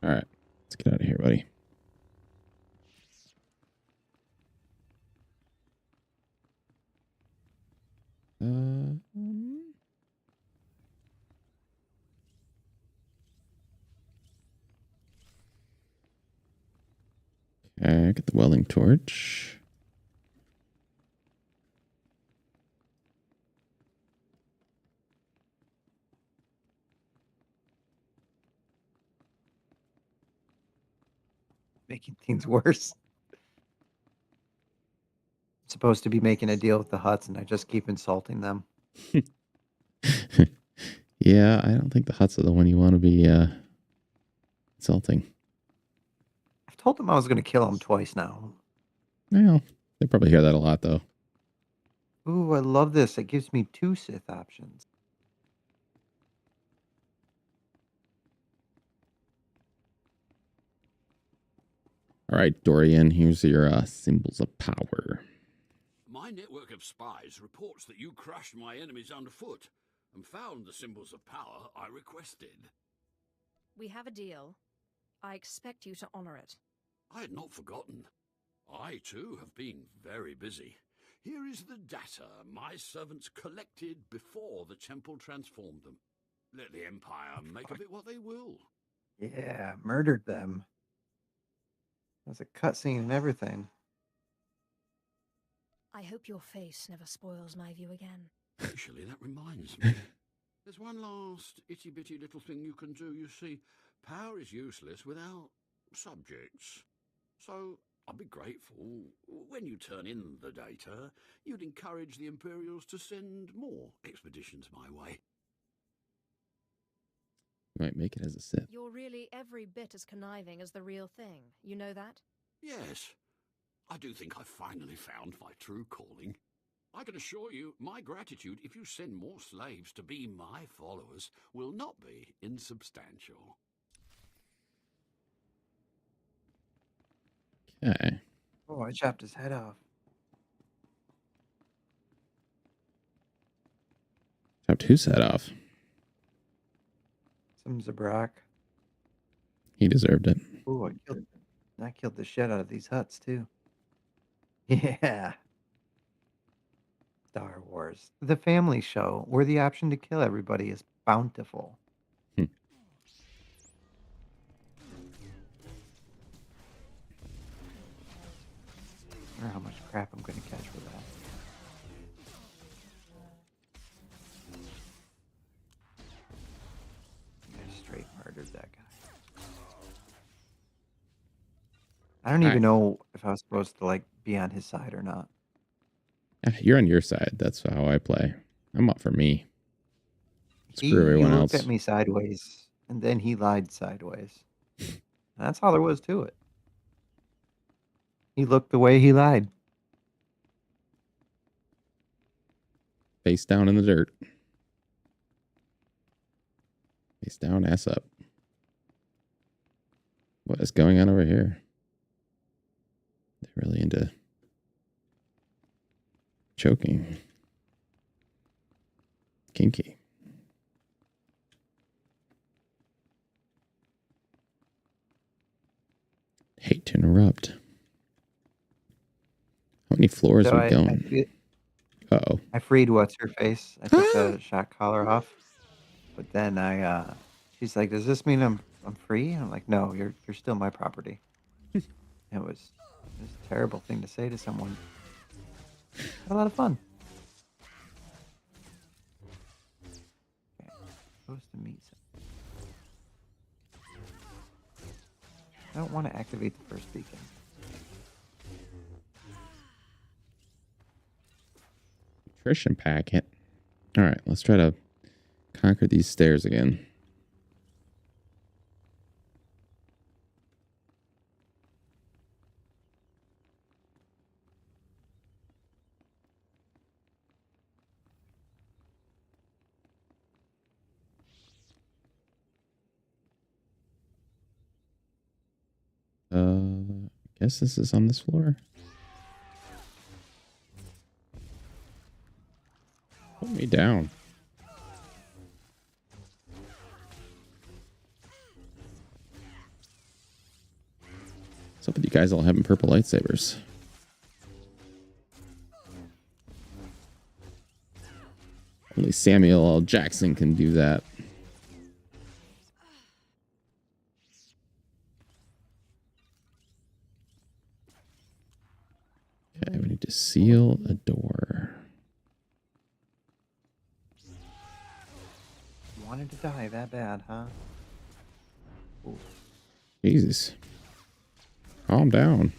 All right, let's get out of here, buddy. Okay, get the welding torch. Making things worse. I'm supposed to be making a deal with the Huts, and I just keep insulting them. Yeah, I don't think the Huts are the one you want to be insulting. I've told them I was going to kill them twice now. Well, they probably hear that a lot, though. Ooh, I love this. It gives me 2 Sith options. All right, Dorian, here's your symbols of power. My network of spies reports that you crushed my enemies underfoot and found the symbols of power I requested. We have a deal. I expect you to honor it. I had not forgotten. I, too, have been very busy. Here is the data my servants collected before the temple transformed them. Let the Empire make of it what they will. Yeah, murdered them. There's a cutscene and everything. I hope your face never spoils my view again. Actually, that reminds me. There's one last itty-bitty little thing you can do. You see, power is useless without subjects. So I'd be grateful when you turn in the data, you'd encourage the Imperials to send more expeditions my way. You might make it as a Sith. You're really every bit as conniving as the real thing. You know that? Yes, I do think I've finally found my true calling. I can assure you, my gratitude if you send more slaves to be my followers will not be insubstantial. Okay. Oh, I chopped his head off. Chopped whose head off? Some Zabrak. He deserved it. Ooh, I killed the shit out of these Huts, too. Yeah. Star Wars. The family show, where the option to kill everybody is bountiful. I wonder how much crap I'm going to catch for that. I straight murdered that guy. I don't even know if I was supposed to, like, be on his side or not. You're on your side. That's how I play. I'm up for me. Screw He everyone looked else. at me sideways, and then he lied sideways. That's all there was to it. He looked the way he lied. Face down in the dirt. Face down, ass up. What is going on over here? They're really into choking. Kinky. Hate to interrupt. How many floors So are we going? I freed what's her face. I took the shot collar off, but then I She's like, "Does this mean I'm free?" And I'm like, "No, you're still my property." It was a terrible thing to say to someone. Had a lot of fun. Okay, supposed to meet some. I don't want to activate the first beacon. Nutrition packet. All right, let's try to conquer these stairs again. I guess this is on this floor. Put me down. What's up with you guys all having purple lightsabers? Only Samuel L. Jackson can do that. Okay, we need to seal a door. Wanted to die that bad, huh? Ooh. Jesus. Calm down.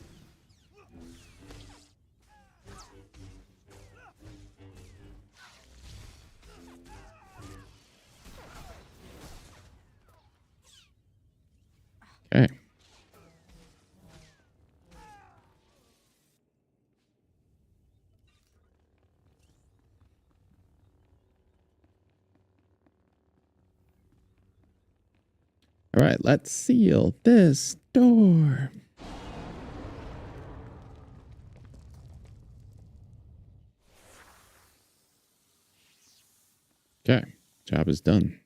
Okay. All right, let's seal this door. Okay, job is done.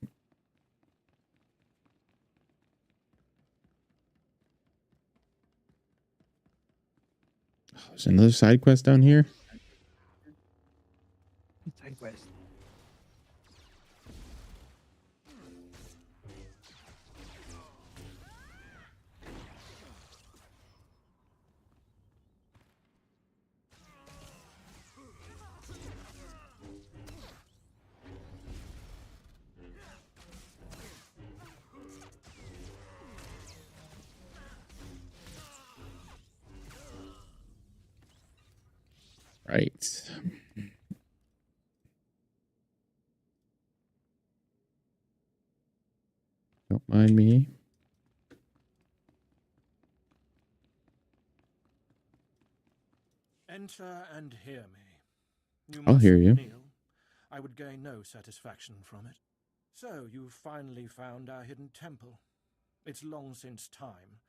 Oh, there's another side quest down here. Side quest. Right. Don't mind me. Enter and hear me. You I'll hear mustn't you. kneel. I would gain no satisfaction from it. So you've finally found our hidden temple. It's long since time.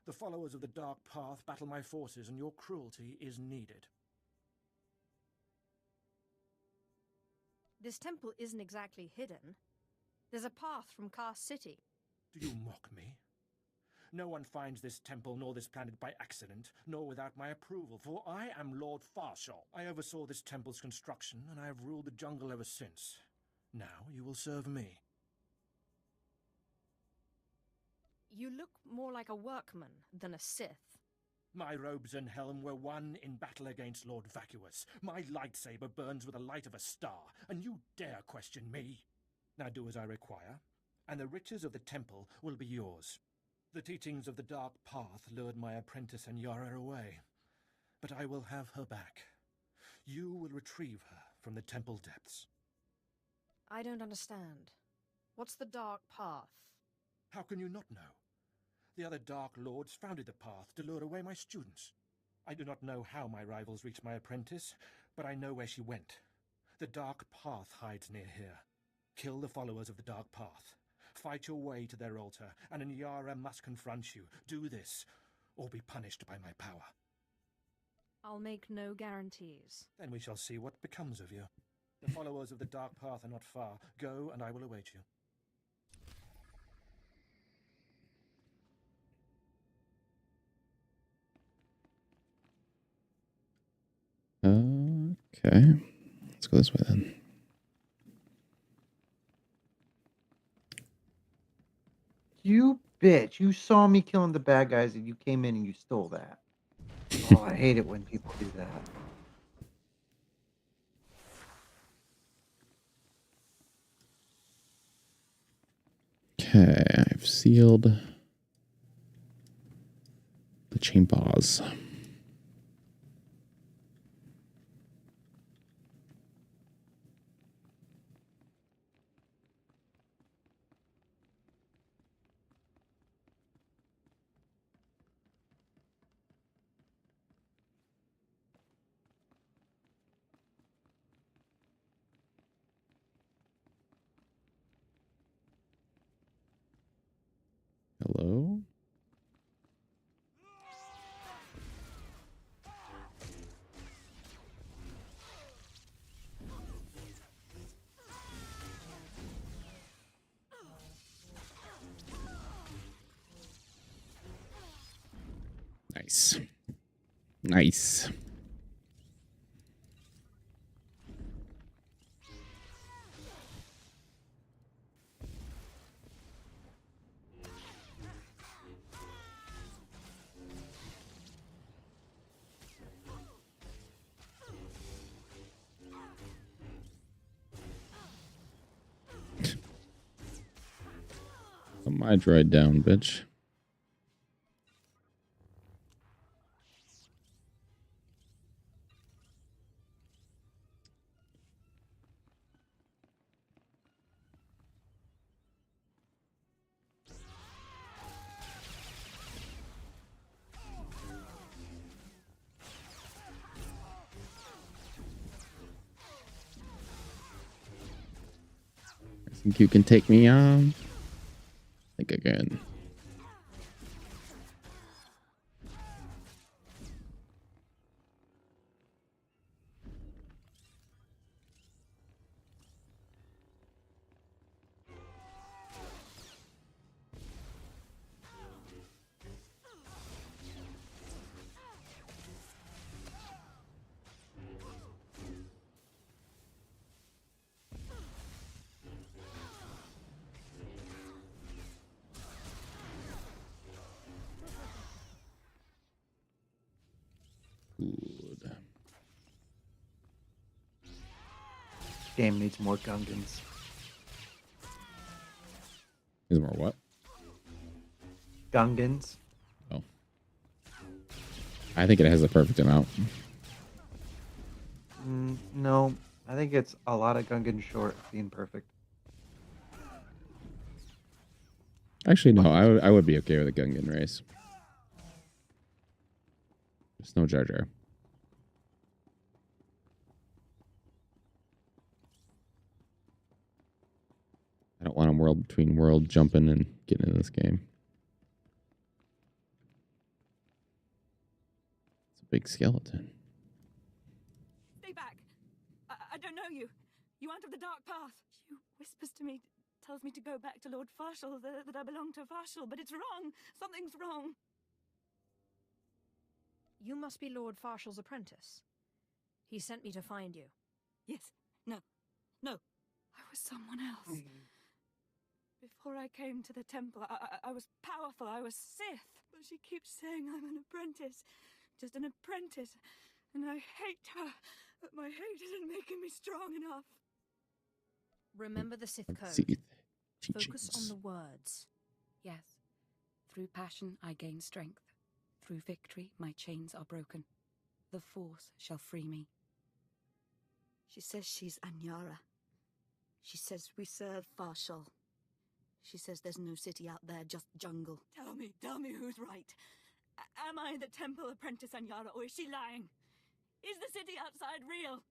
The followers of the Dark Path battle my forces, and your cruelty is needed. This temple isn't exactly hidden. There's a path from Cast City. Do you mock me? No one finds this temple nor this planet by accident, nor without my approval, for I am Lord Farshal. I oversaw this temple's construction, and I have ruled the jungle ever since. Now you will serve me. You look more like a workman than a Sith. My robes and helm were won in battle against Lord Vacuous. My lightsaber burns with the light of a star, and you dare question me? Now do as I require, and the riches of the temple will be yours. The teachings of the Dark Path lured my apprentice Anyara away, but I will have her back. You will retrieve her from the temple depths. I don't understand. What's the Dark Path? How can you not know? The other Dark Lords founded the Path to lure away my students. I do not know how my rivals reached my apprentice, but I know where she went. The Dark Path hides near here. Kill the followers of the Dark Path. Fight your way to their altar, and Anyara must confront you. Do this, or be punished by my power. I'll make no guarantees. Then we shall see what becomes of you. The followers of the Dark Path are not far. Go, and I will await you. Okay. Let's go this way then. bitch. You saw me killing the bad guys and you came in and you stole that. Oh, I hate it when people do that. Okay, I've sealed the chambers. Hello? Nice. Nice. Put my droid down, bitch. I think you can take me on. I think I can. Good. Game needs more Gungans. Is more what? Gungans. Oh. I think it has the perfect amount. No, I think it's a lot of Gungans short of being perfect. Actually, no. I would be okay with a Gungan race. There's no Jar Jar. I don't want him world between world jumping and getting into this game. It's a big skeleton. Stay back! I don't know you. You aren't of the dark path. You whispers to me, tells me to go back to Lord Farshall, that I belong to Farshall, but it's wrong. Something's wrong. You must be Lord Farshall's apprentice. He sent me to find you. Yes. No. I was someone else. Before I came to the temple, I was powerful. I was Sith. But she keeps saying I'm an apprentice. Just an apprentice. And I hate her. But my hate isn't making me strong enough. Remember the Sith code. Sith Focus on the words. Yes. Through passion, I gain strength. Through victory, my chains are broken. The Force shall free me. She says she's Anyara. She says we serve Farshall. She says there's no city out there, just jungle. Tell me who's right. Am I the temple apprentice Anyara, or is she lying? Is the city outside real?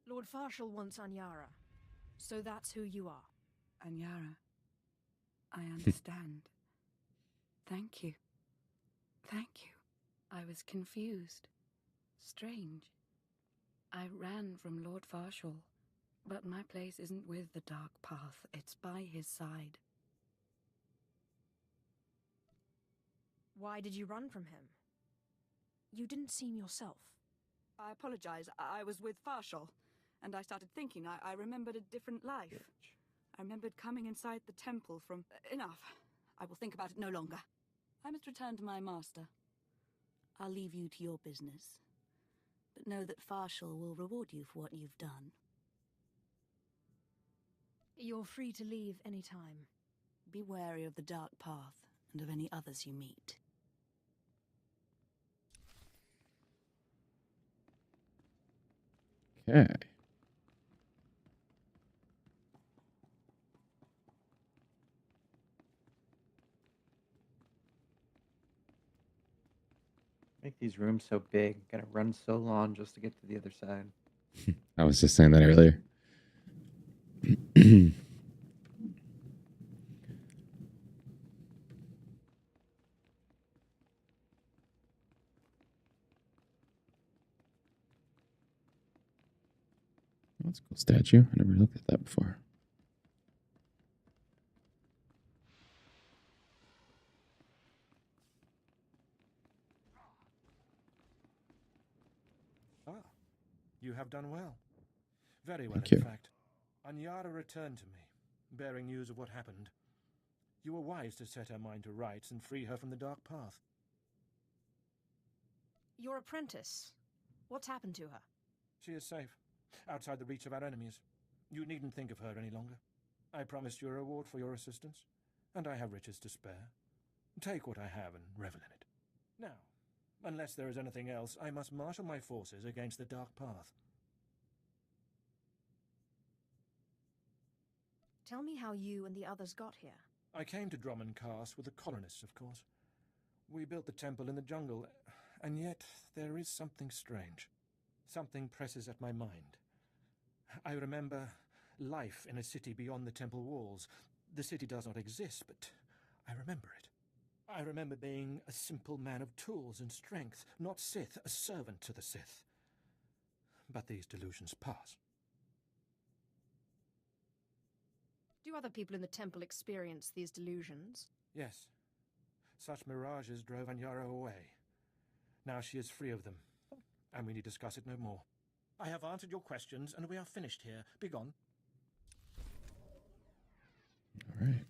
Lord Farshall wants Anyara. So that's who you are. Anyara, I understand. Thank you. Thank you. I was confused. Strange. I ran from Lord Farshall, but my place isn't with the Dark Path. It's by his side. Why did you run from him? You didn't seem yourself. I apologize. I was with Farshall, and I started thinking. I remembered a different life. I remembered coming inside the temple from... Enough. I will think about it no longer. I must return to my master. I'll leave you to your business. But know that Farshal will reward you for what you've done. You're free to leave any time. Be wary of the dark path and of any others you meet. Okay. Make these rooms so big. Gotta run so long just to get to the other side. I was just saying that earlier. That's a cool statue. I never looked at that before. Ah, you have done well. Very well, Thank in you. fact. Anyara returned to me, bearing news of what happened. You were wise to set her mind to rights and free her from the dark path. Your apprentice. What's happened to her? She is safe, outside the reach of our enemies. You needn't think of her any longer. I promised you a reward for your assistance, and I have riches to spare. Take what I have and revel in it. Now, unless there is anything else, I must marshal my forces against the dark path. Tell me how you and the others got here. I came to Drummond Cast with the colonists, of course. We built the temple in the jungle, and yet there is something strange. Something presses at my mind. I remember life in a city beyond the temple walls. The city does not exist, but I remember it. I remember being a simple man of tools and strength, not Sith, a servant to the Sith. But these delusions pass. Do other people in the temple experience these delusions? Yes. Such mirages drove Anyara away. Now she is free of them, and we need discuss it no more. I have answered your questions, and we are finished here. Begone. All right.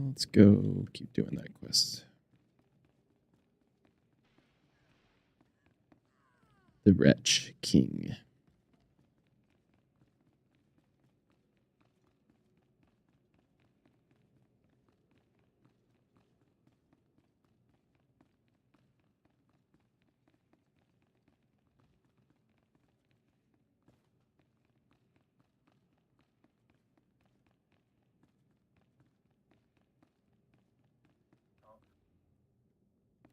Let's go keep doing that quest. The Wretch King.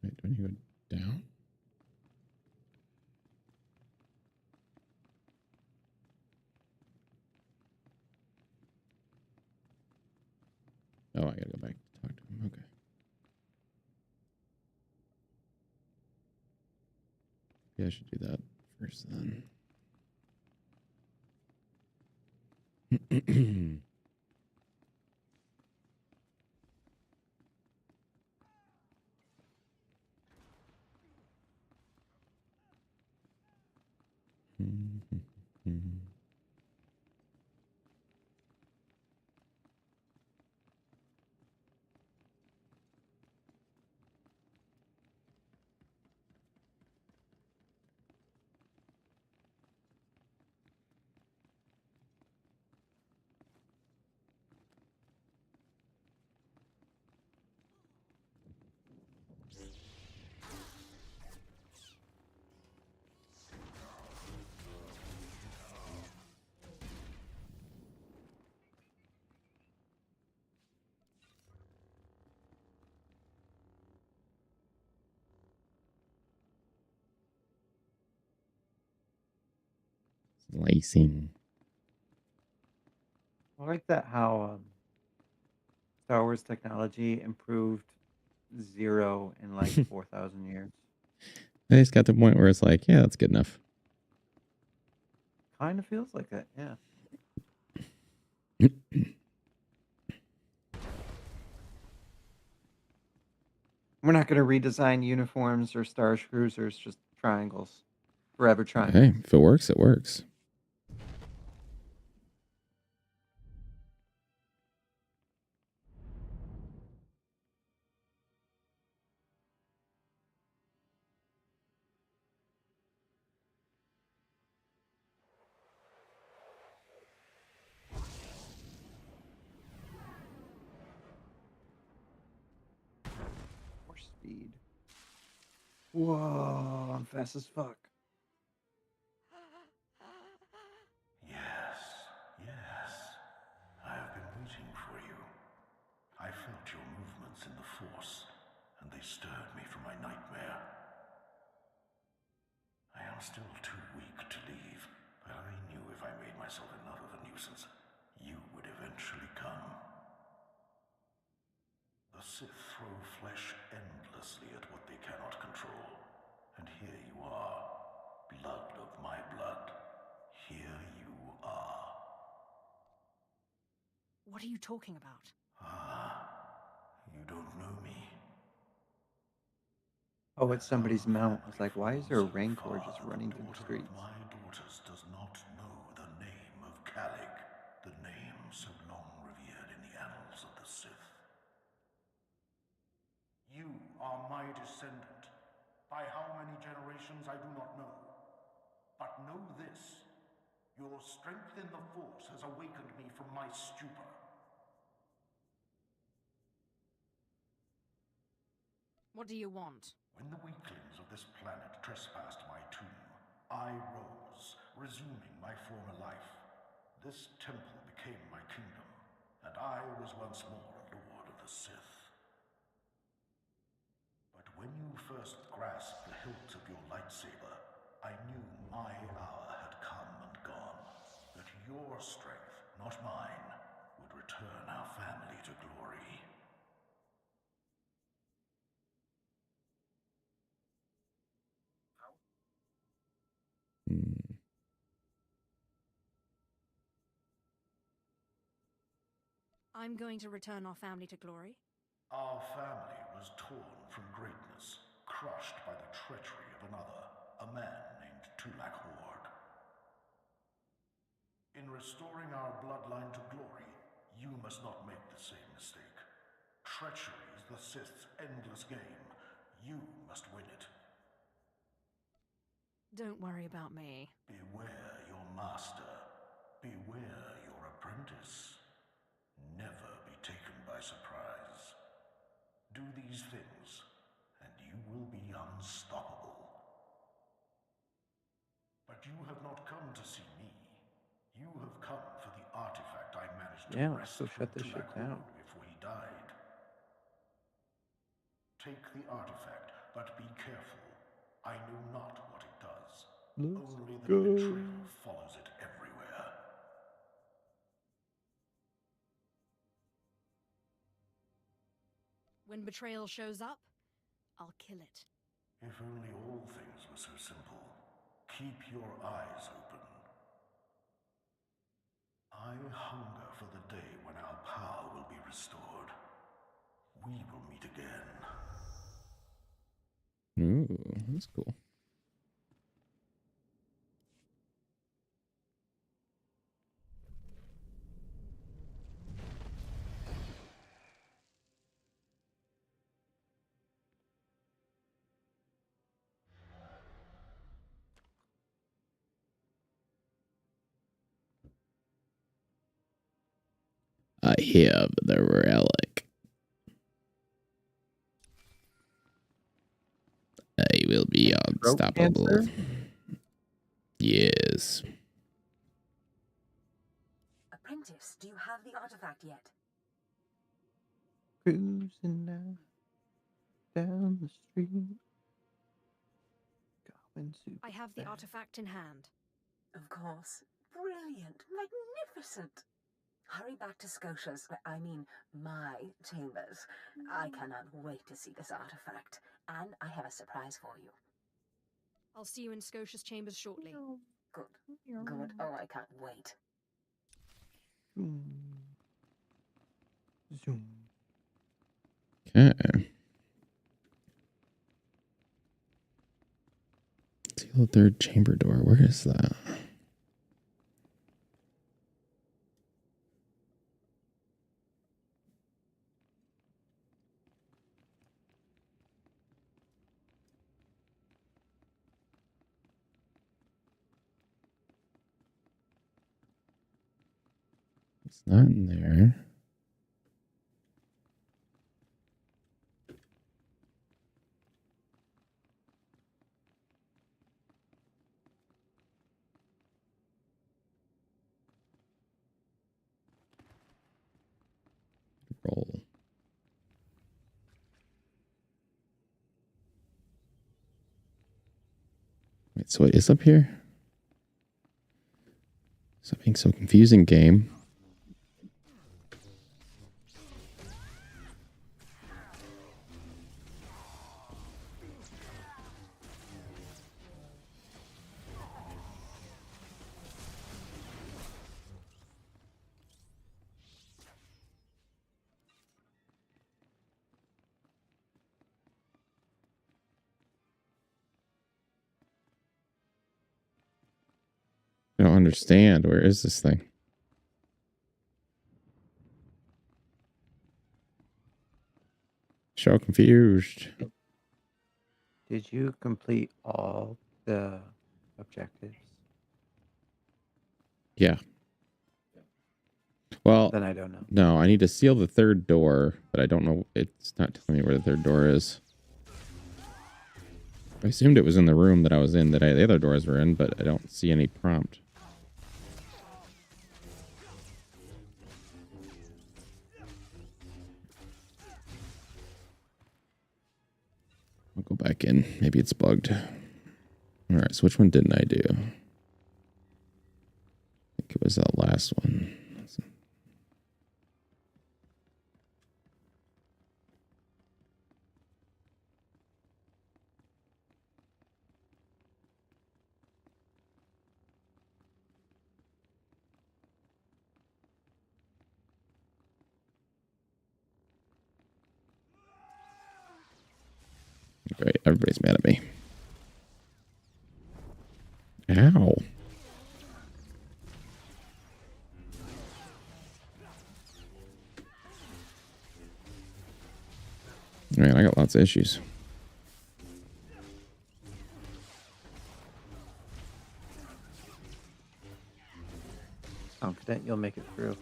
Wait, do I need to go down? Oh, I gotta go back to talk to him. Okay. Yeah, I should do that first then. Slicing. I like that how Star Wars technology improved zero in like 4,000 years. They just got to the point where it's like, yeah, that's good enough. Kind of feels like that, yeah. We're not going to redesign uniforms or Star Cruisers, just triangles. Forever trying. Hey, if it works, it works. More speed. Whoa, I'm fast as fuck. Yes, yes. I have been waiting for you. I felt your movements in the Force, and they stirred me from my nightmare. I am still too weak to leave, but I knew if I made myself enough of a nuisance, you would eventually come. The Sith throw flesh endlessly at what they cannot control. And here you are, blood of my blood. Here you are. What are you talking about? Ah, you don't know me. Oh, it's somebody's mount. I was like, why is there a Rancor just running through the streets? My daughters does not know the name of Calig, the name so long revered in the annals of the Sith. You are my descendant. By how many generations I do not know. But know this, your strength in the Force has awakened me from my stupor. What do you want? When the weaklings of this planet trespassed my tomb, I rose, resuming my former life. This temple became my kingdom, and I was once more a lord of the Sith. But when you first grasped the hilt of your lightsaber, I knew my hour had come and gone. That your strength, not mine, would return our family to glory. I'm going to return our family to glory? Our family was torn from greatness, crushed by the treachery of another, a man named Tulak Hord. In restoring our bloodline to glory, you must not make the same mistake. Treachery is the Sith's endless game. You must win it. Don't worry about me. Beware your master. Beware your apprentice. Never be taken by surprise. Do these things, and you will be unstoppable. But you have not come to see me. You have come for the artifact I managed to Yeah, let's wrest go from shut this shit Tulak down. Hord before he died. Take the artifact, but be careful. I know not what it does. Only that betrayal follows it everywhere. When betrayal shows up, I'll kill it. If only all things were so simple. Keep your eyes open. I hunger for the day when our power will be restored. We will meet again. Ooh, that's cool. I have the relic. I will be unstoppable. Yes. Apprentice, do you have the artifact yet? Cruising down the street. I have the artifact in hand. Of course. Brilliant. Magnificent. Hurry back to Scotia's, my chambers. I cannot wait to see this artifact. And I have a surprise for you. I'll see you in Scotia's chambers shortly. Good. Good. Oh, I can't wait. Zoom. Okay. The third chamber door. Where is that? It's not in there. Roll. Wait, so what is up here? Stop being so confusing, game. I don't understand. Where is this thing? So confused. Did you complete all the objectives? Yeah. Well, then I don't know. No, I need to seal the third door, but I don't know. It's not telling me where the third door is. I assumed it was in the room that I was in, the other doors were in, but I don't see any prompt. I'll go back in. Maybe it's bugged. All right, so which one didn't I do? I think it was that last one. Great, everybody's mad at me. Ow. Man, I got lots of issues. Confident you'll make it through.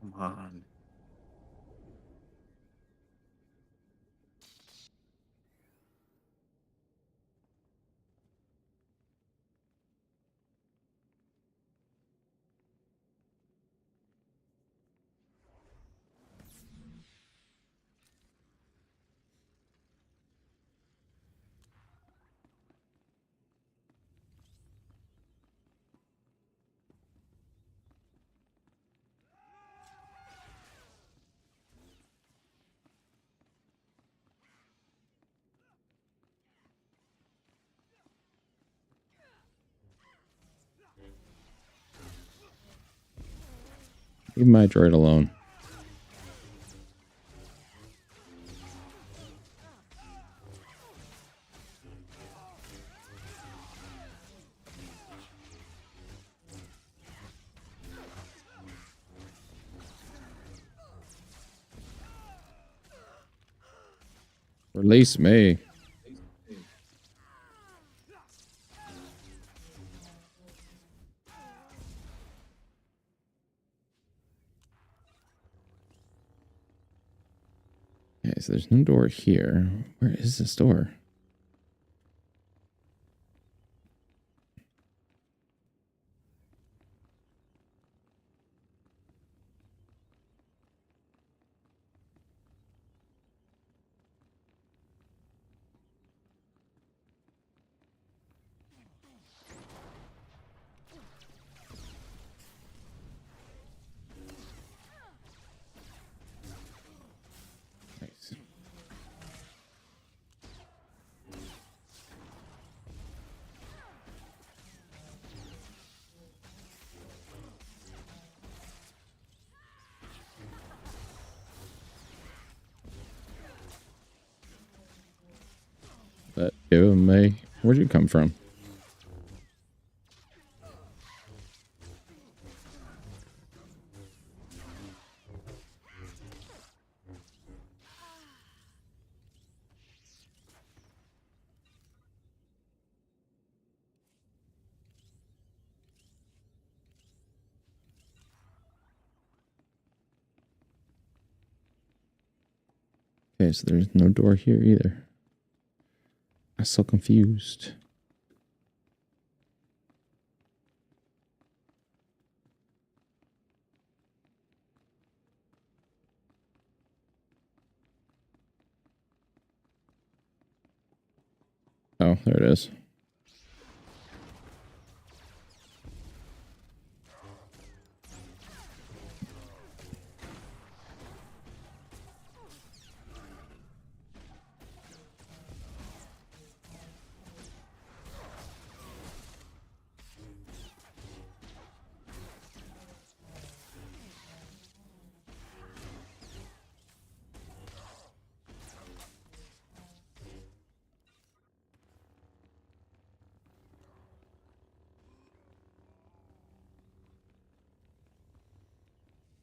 Come on. Leave my droid alone. Release me. Okay, so there's no door here. Where is this door? Nice. Give him a... Where'd you come from? Okay, so there's no door here either. I'm so confused. Oh, there it is.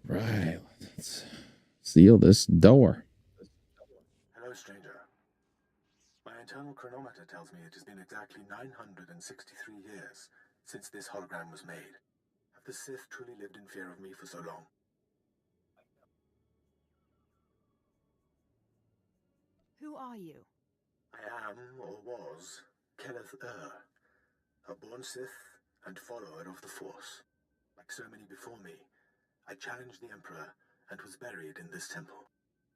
Right. Let's seal this door. Hello, stranger. My internal chronometer tells me it has been exactly 963 years since this hologram was made. Have the Sith truly lived in fear of me for so long? Who are you? I am, or was, Kenneth a born Sith and follower of the Force. Like so many before me, I challenged the Emperor and was buried in this temple.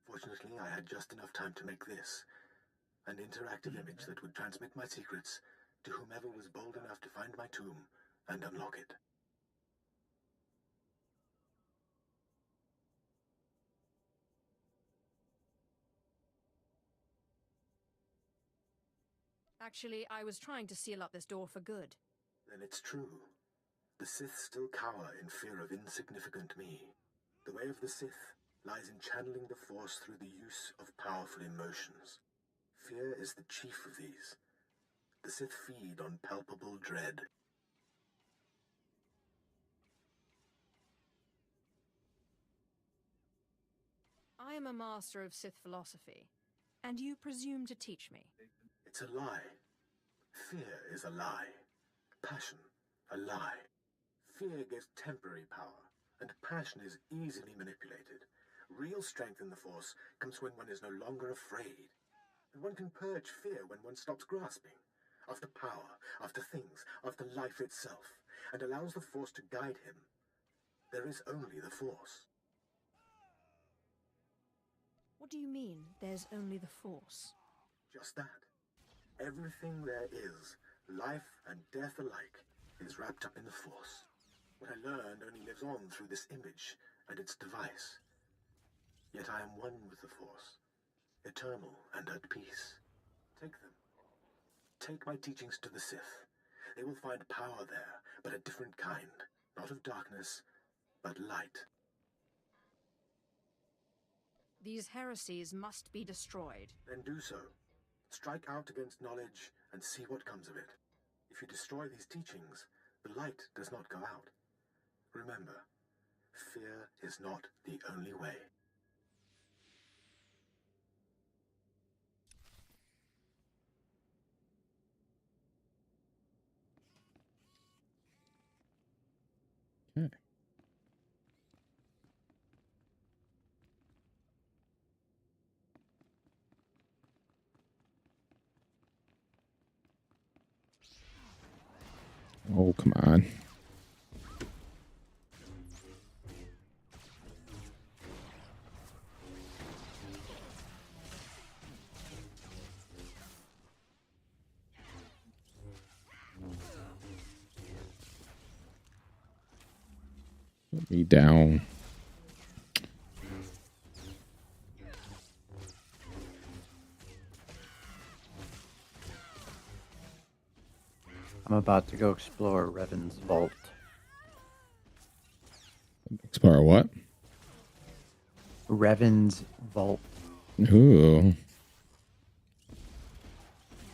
Fortunately, I had just enough time to make this, an interactive image that would transmit my secrets to whomever was bold enough to find my tomb and unlock it. Actually, I was trying to seal up this door for good. Then it's true. The Sith still cower in fear of insignificant me. The way of the Sith lies in channeling the Force through the use of powerful emotions. Fear is the chief of these. The Sith feed on palpable dread. I am a master of Sith philosophy, and you presume to teach me. It's a lie. Fear is a lie. Passion, a lie. Fear gives temporary power, and passion is easily manipulated. Real strength in the Force comes when one is no longer afraid. And one can purge fear when one stops grasping after power, after things, after life itself, and allows the Force to guide him. There is only the Force. What do you mean, there's only the Force? Just that. Everything there is, life and death alike, is wrapped up in the Force. What I learned only lives on through this image and its device. Yet I am one with the Force, eternal and at peace. Take them. Take my teachings to the Sith. They will find power there, but a different kind. Not of darkness, but light. These heresies must be destroyed. Then do so. Strike out against knowledge and see what comes of it. If you destroy these teachings, the light does not go out. Remember, fear is not the only way. Okay. Oh, come on. Put me down. I'm about to go explore Revan's vault. Explore what? Revan's vault. Ooh.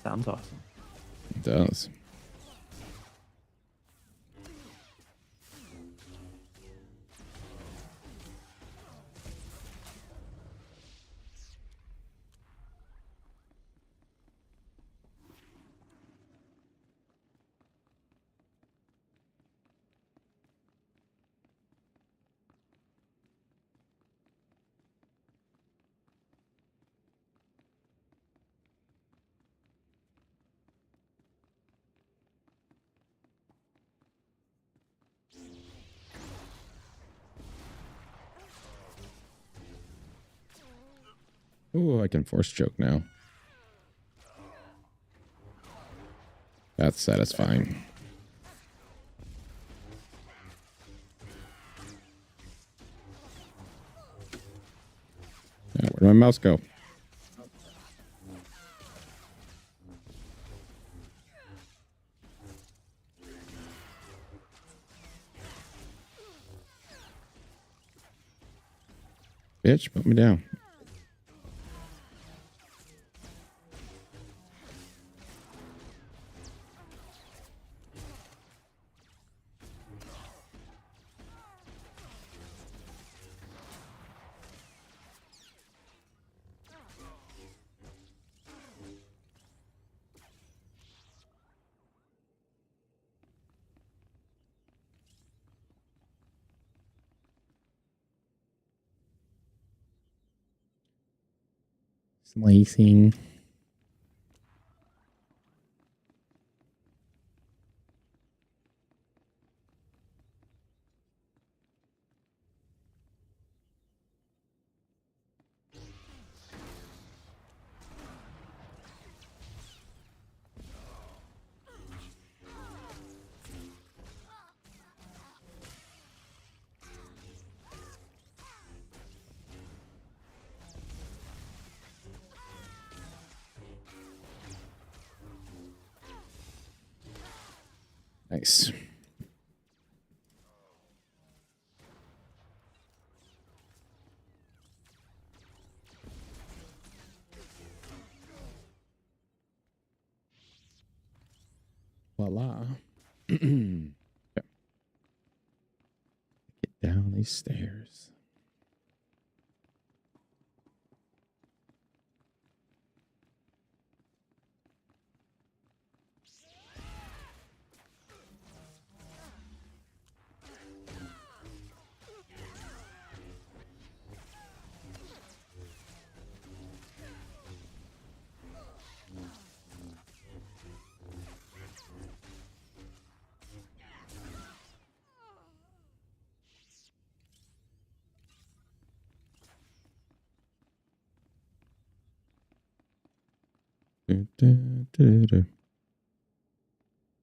Sounds awesome. It does. Ooh, I can force choke now. That's satisfying. Now, where'd my mouse go? Bitch, put me down. Slicing. Nice. Voila. Get down these stairs.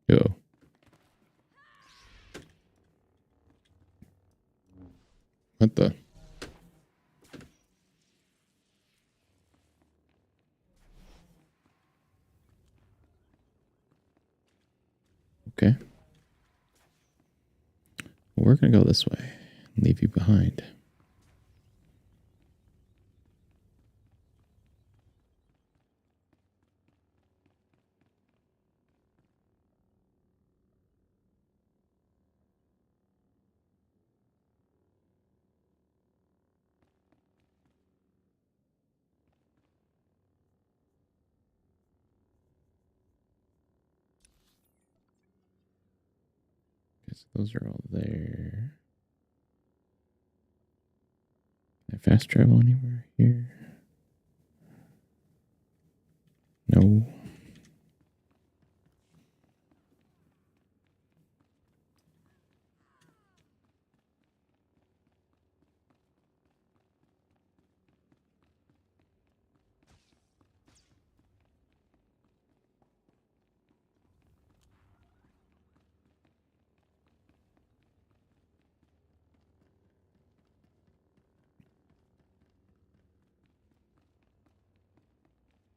Go. What the? Okay. Well, we're going to go this way and leave you behind. Okay, so those are all there. Can I fast travel anywhere here? No.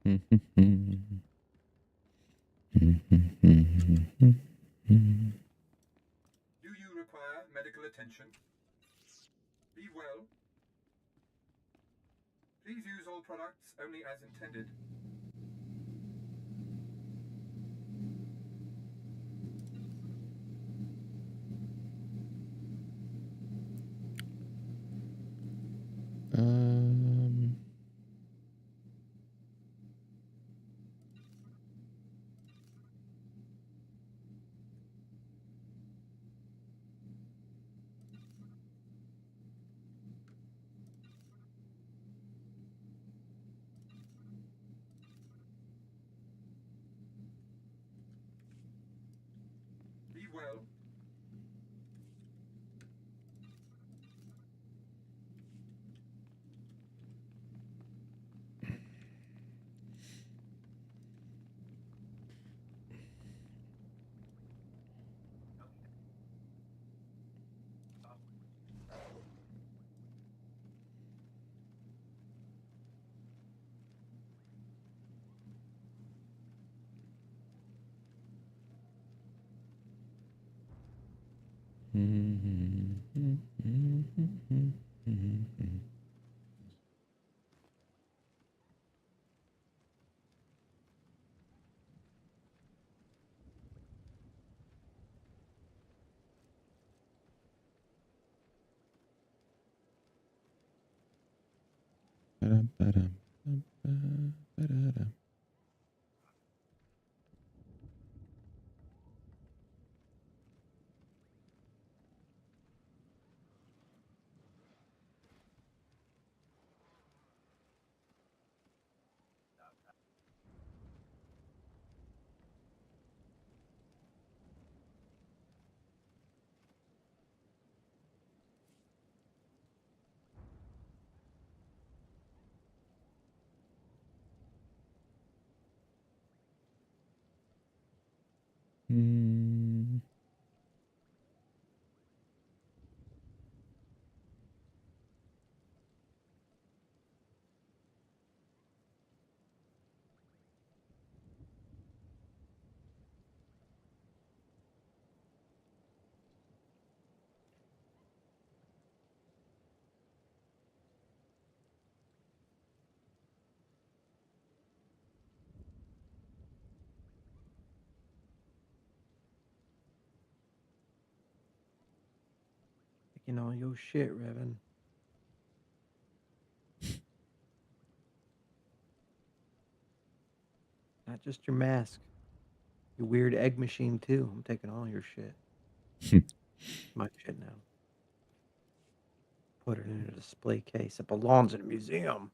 Do you require medical attention? Be well. Please use all products only as intended. well. Taking all your shit, Revan. Not just your mask. Your weird egg machine, too. I'm taking all your shit. My shit now. Put it in a display case. It belongs in a museum.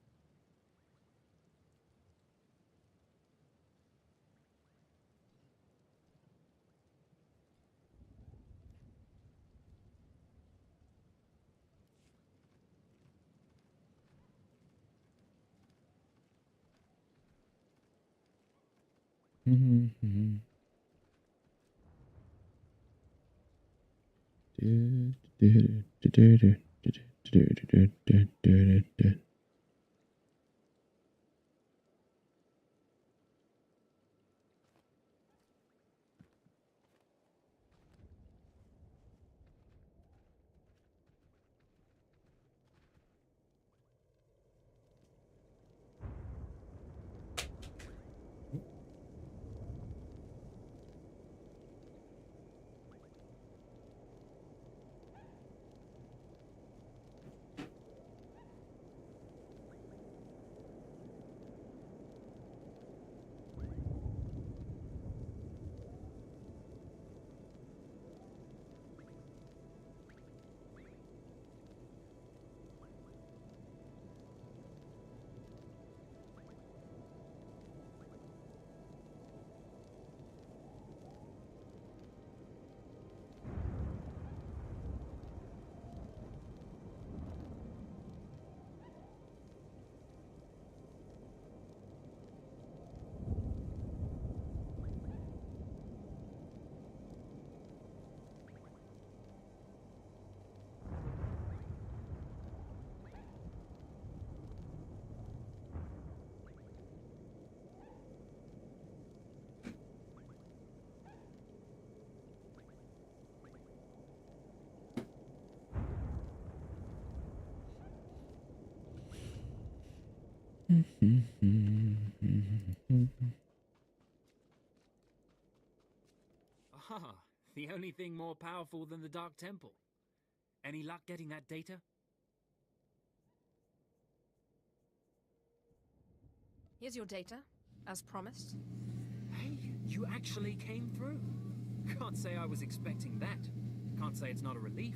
Ah, the only thing more powerful than the Dark Temple. Any luck getting that data? Here's your data, as promised. Hey, you actually came through. Can't say I was expecting that. Can't say it's not a relief.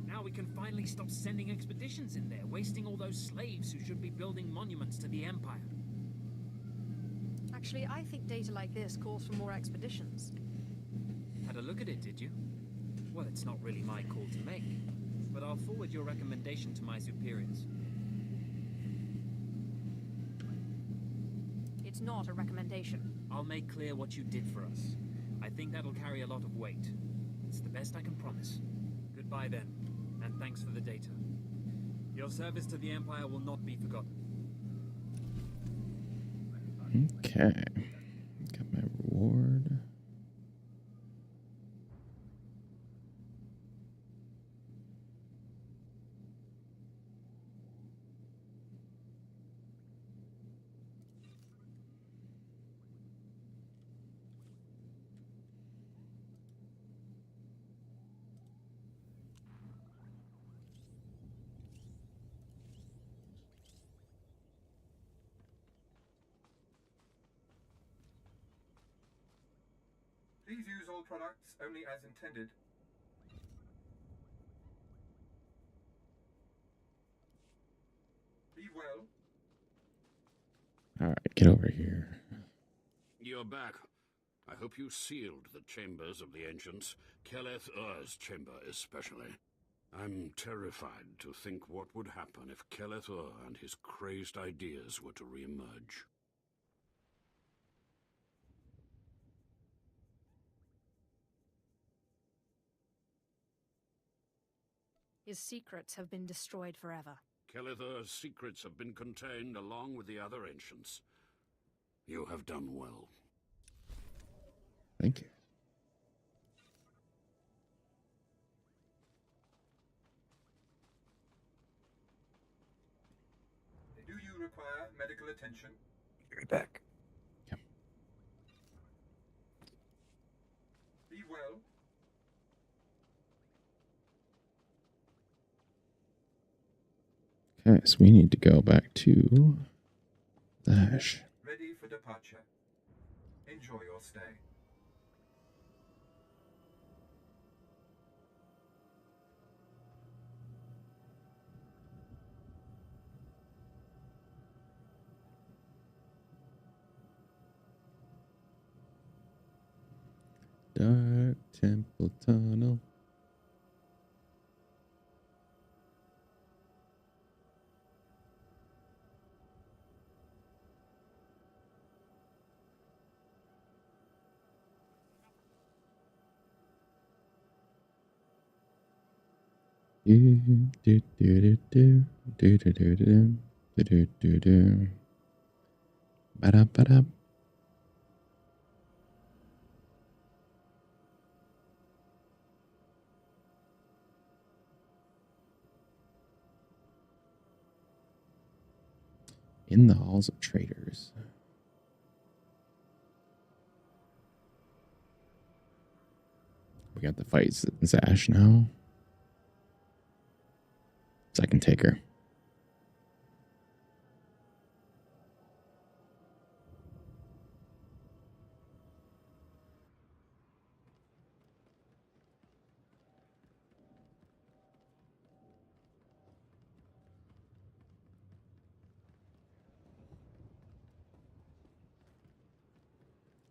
Now we can finally stop sending expeditions in there, wasting all those slaves who should be building monuments to the Empire. Actually, I think data like this calls for more expeditions. Had a look at it, did you? Well, it's not really my call to make, but I'll forward your recommendation to my superiors. It's not a recommendation. I'll make clear what you did for us. I think that'll carry a lot of weight. It's the best I can promise. Goodbye then, and thanks for the data. Your service to the Empire will not be forgotten. Okay. Got my reward. Please use all products only as intended. Be well. All right, get over here. You're back. I hope you sealed the chambers of the ancients, SWTOR's chamber especially. I'm terrified to think what would happen if SWTOR and his crazed ideas were to reemerge. His secrets have been destroyed forever. SWTOR's secrets have been contained along with the other ancients. You have done well. Thank you. Do you require medical attention? Be right back. Yep. Be well. Okay, so we need to go back to the hash. Ready for departure. Enjoy your stay. Dark Temple Tunnel. Do do do do do do do do do do do do do. Ba-da ba-da. In the halls of traders. We got the fights in Zash now. Second taker.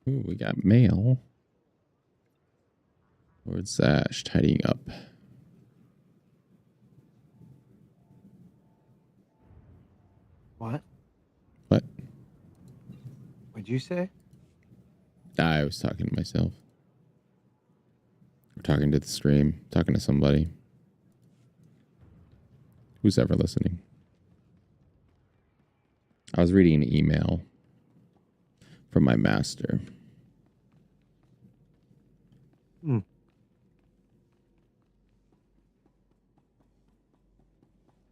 Ooh, we got mail. Lord Zash tidying up. What? What? What'd you say? I was talking to myself. Or talking to the stream. Talking to somebody. Who's ever listening? I was reading an email from my master.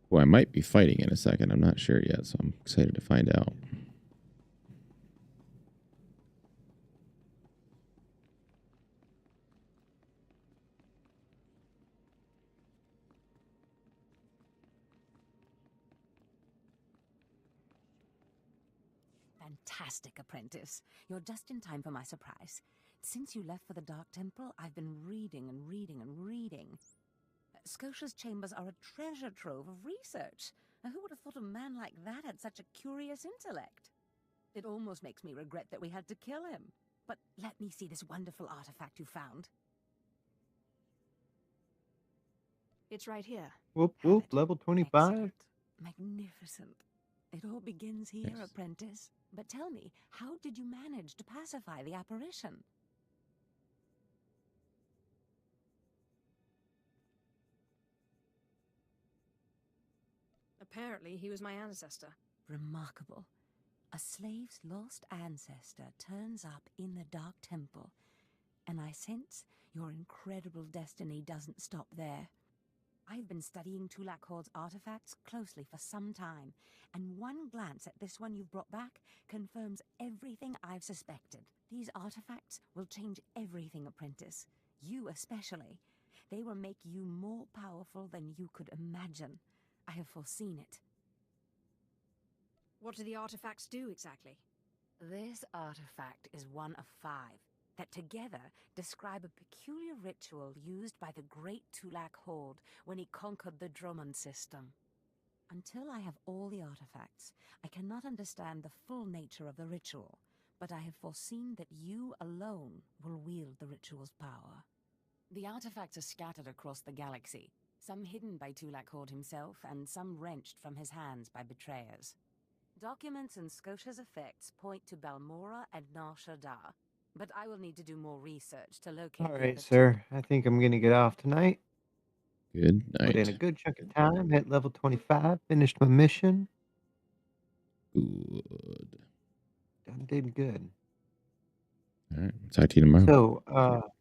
Who I might be fighting in a second. I'm not sure yet, so I'm excited to find out. Fantastic, apprentice. You're just in time for my surprise. Since you left for the Dark Temple, I've been reading and reading and reading. Scotia's chambers are a treasure trove of research. Now, who would have thought a man like that had such a curious intellect? It almost makes me regret that we had to kill him. But let me see this wonderful artifact you found. It's right here. Whoop, whoop, level 25. Magnificent. It all begins here, apprentice. But tell me, how did you manage to pacify the apparition? Apparently, he was my ancestor. Remarkable. A slave's lost ancestor turns up in the Dark Temple, and I sense your incredible destiny doesn't stop there. I've been studying Tulak Horde's artifacts closely for some time, and one glance at this one you've brought back confirms everything I've suspected. These artifacts will change everything, apprentice. You especially. They will make you more powerful than you could imagine. I have foreseen it. What do the artifacts do exactly? This artifact is one of 5 that together describe a peculiar ritual used by the great Tulak Horde when he conquered the Drummond system. Until I have all the artifacts, I cannot understand the full nature of the ritual, but I have foreseen that you alone will wield the ritual's power. The artifacts are scattered across the galaxy, some hidden by Tulak Horde himself and some wrenched from his hands by betrayers. Documents and Scotia's effects point to Balmora and Nar Shaddaa, but I will need to do more research to locate All the right, other sir. I think I'm going to get off tonight. Good Put in a night. good chunk of time. Hit level 25. Finished my mission. Good. Done did good. All right. Talk to you tomorrow. So,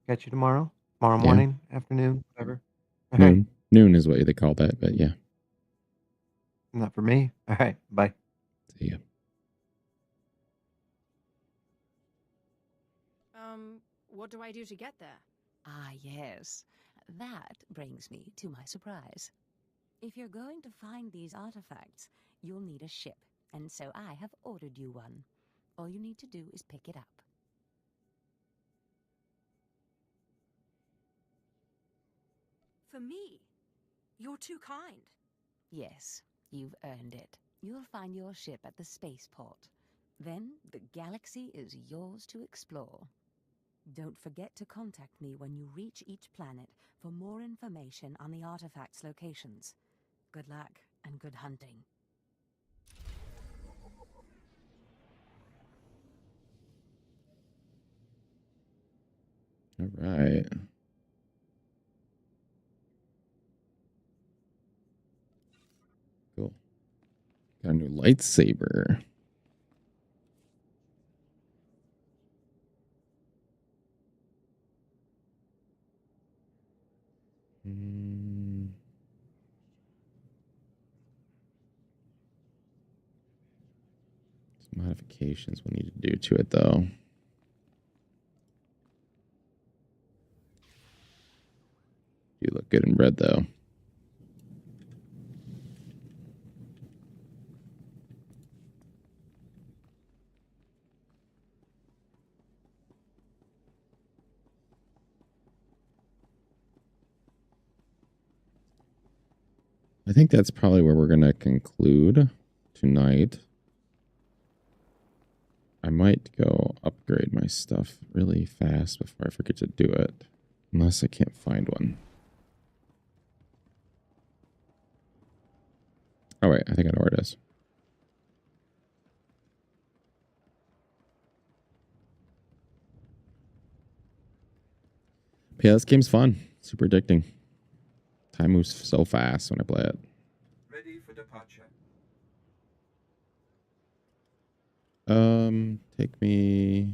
catch you tomorrow. Tomorrow Yeah. morning, afternoon, whatever. All right. Noon is what they call that, but yeah. Not for me. All right. Bye. See ya. What do I do to get there? Ah, yes. That brings me to my surprise. If you're going to find these artifacts, you'll need a ship, and so I have ordered you one. All you need to do is pick it up. For me? You're too kind. Yes, you've earned it. You'll find your ship at the spaceport. Then the galaxy is yours to explore. Don't forget to contact me when you reach each planet for more information on the artifacts' locations. Good luck and good hunting. All right. Cool. Got a new lightsaber. Some modifications we'll need to do to it, though. You look good in red, though. I think that's probably where we're going to conclude tonight. I might go upgrade my stuff really fast before I forget to do it. Unless I can't find one. Oh, wait. I think I know where it is. But yeah, this game's fun. Super addicting. Time moves so fast when I play it. Ready for departure. Take me...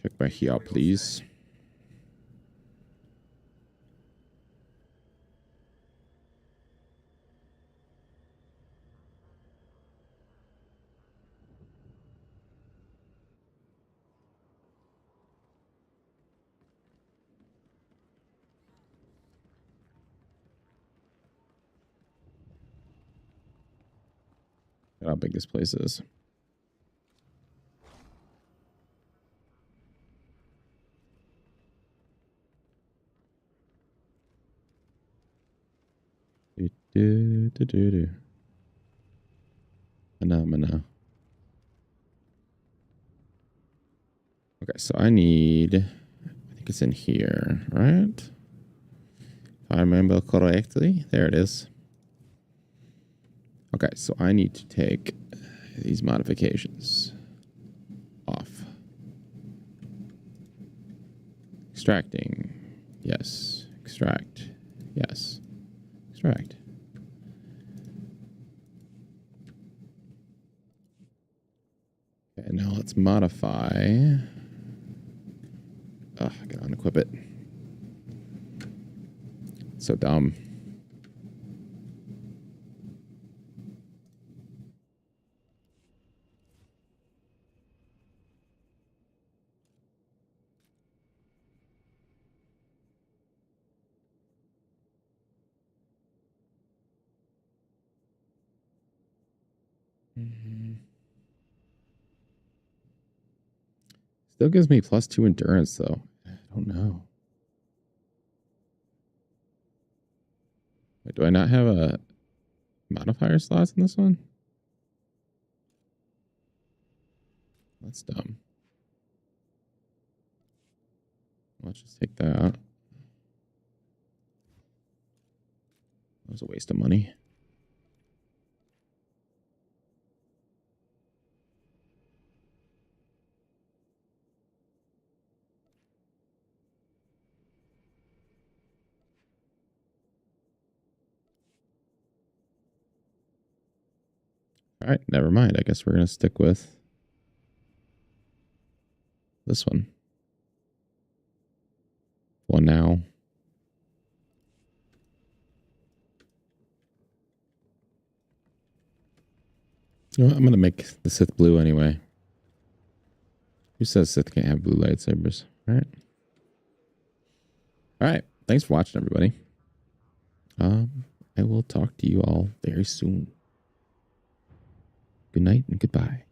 Check my here, please. Look how big this place is. Phenomena. Okay, so I need It's in here, right? If I remember correctly. There it is. Okay, so I need to take these modifications off. Extracting. Yes. Extract. Yes. Extract. Okay, now let's modify. Oh, I gotta unequip it. So dumb. Still gives me +2 endurance, though. I don't know. Wait, do I not have a modifier slots in this one? That's dumb. Let's just take that out. That was a waste of money. All right, never mind. I guess we're going to stick with this one. One now. You know what? I'm going to make the Sith blue anyway. Who says Sith can't have blue lightsabers? All right. All right. Thanks for watching, everybody. I will talk to you all very soon. Good night and goodbye.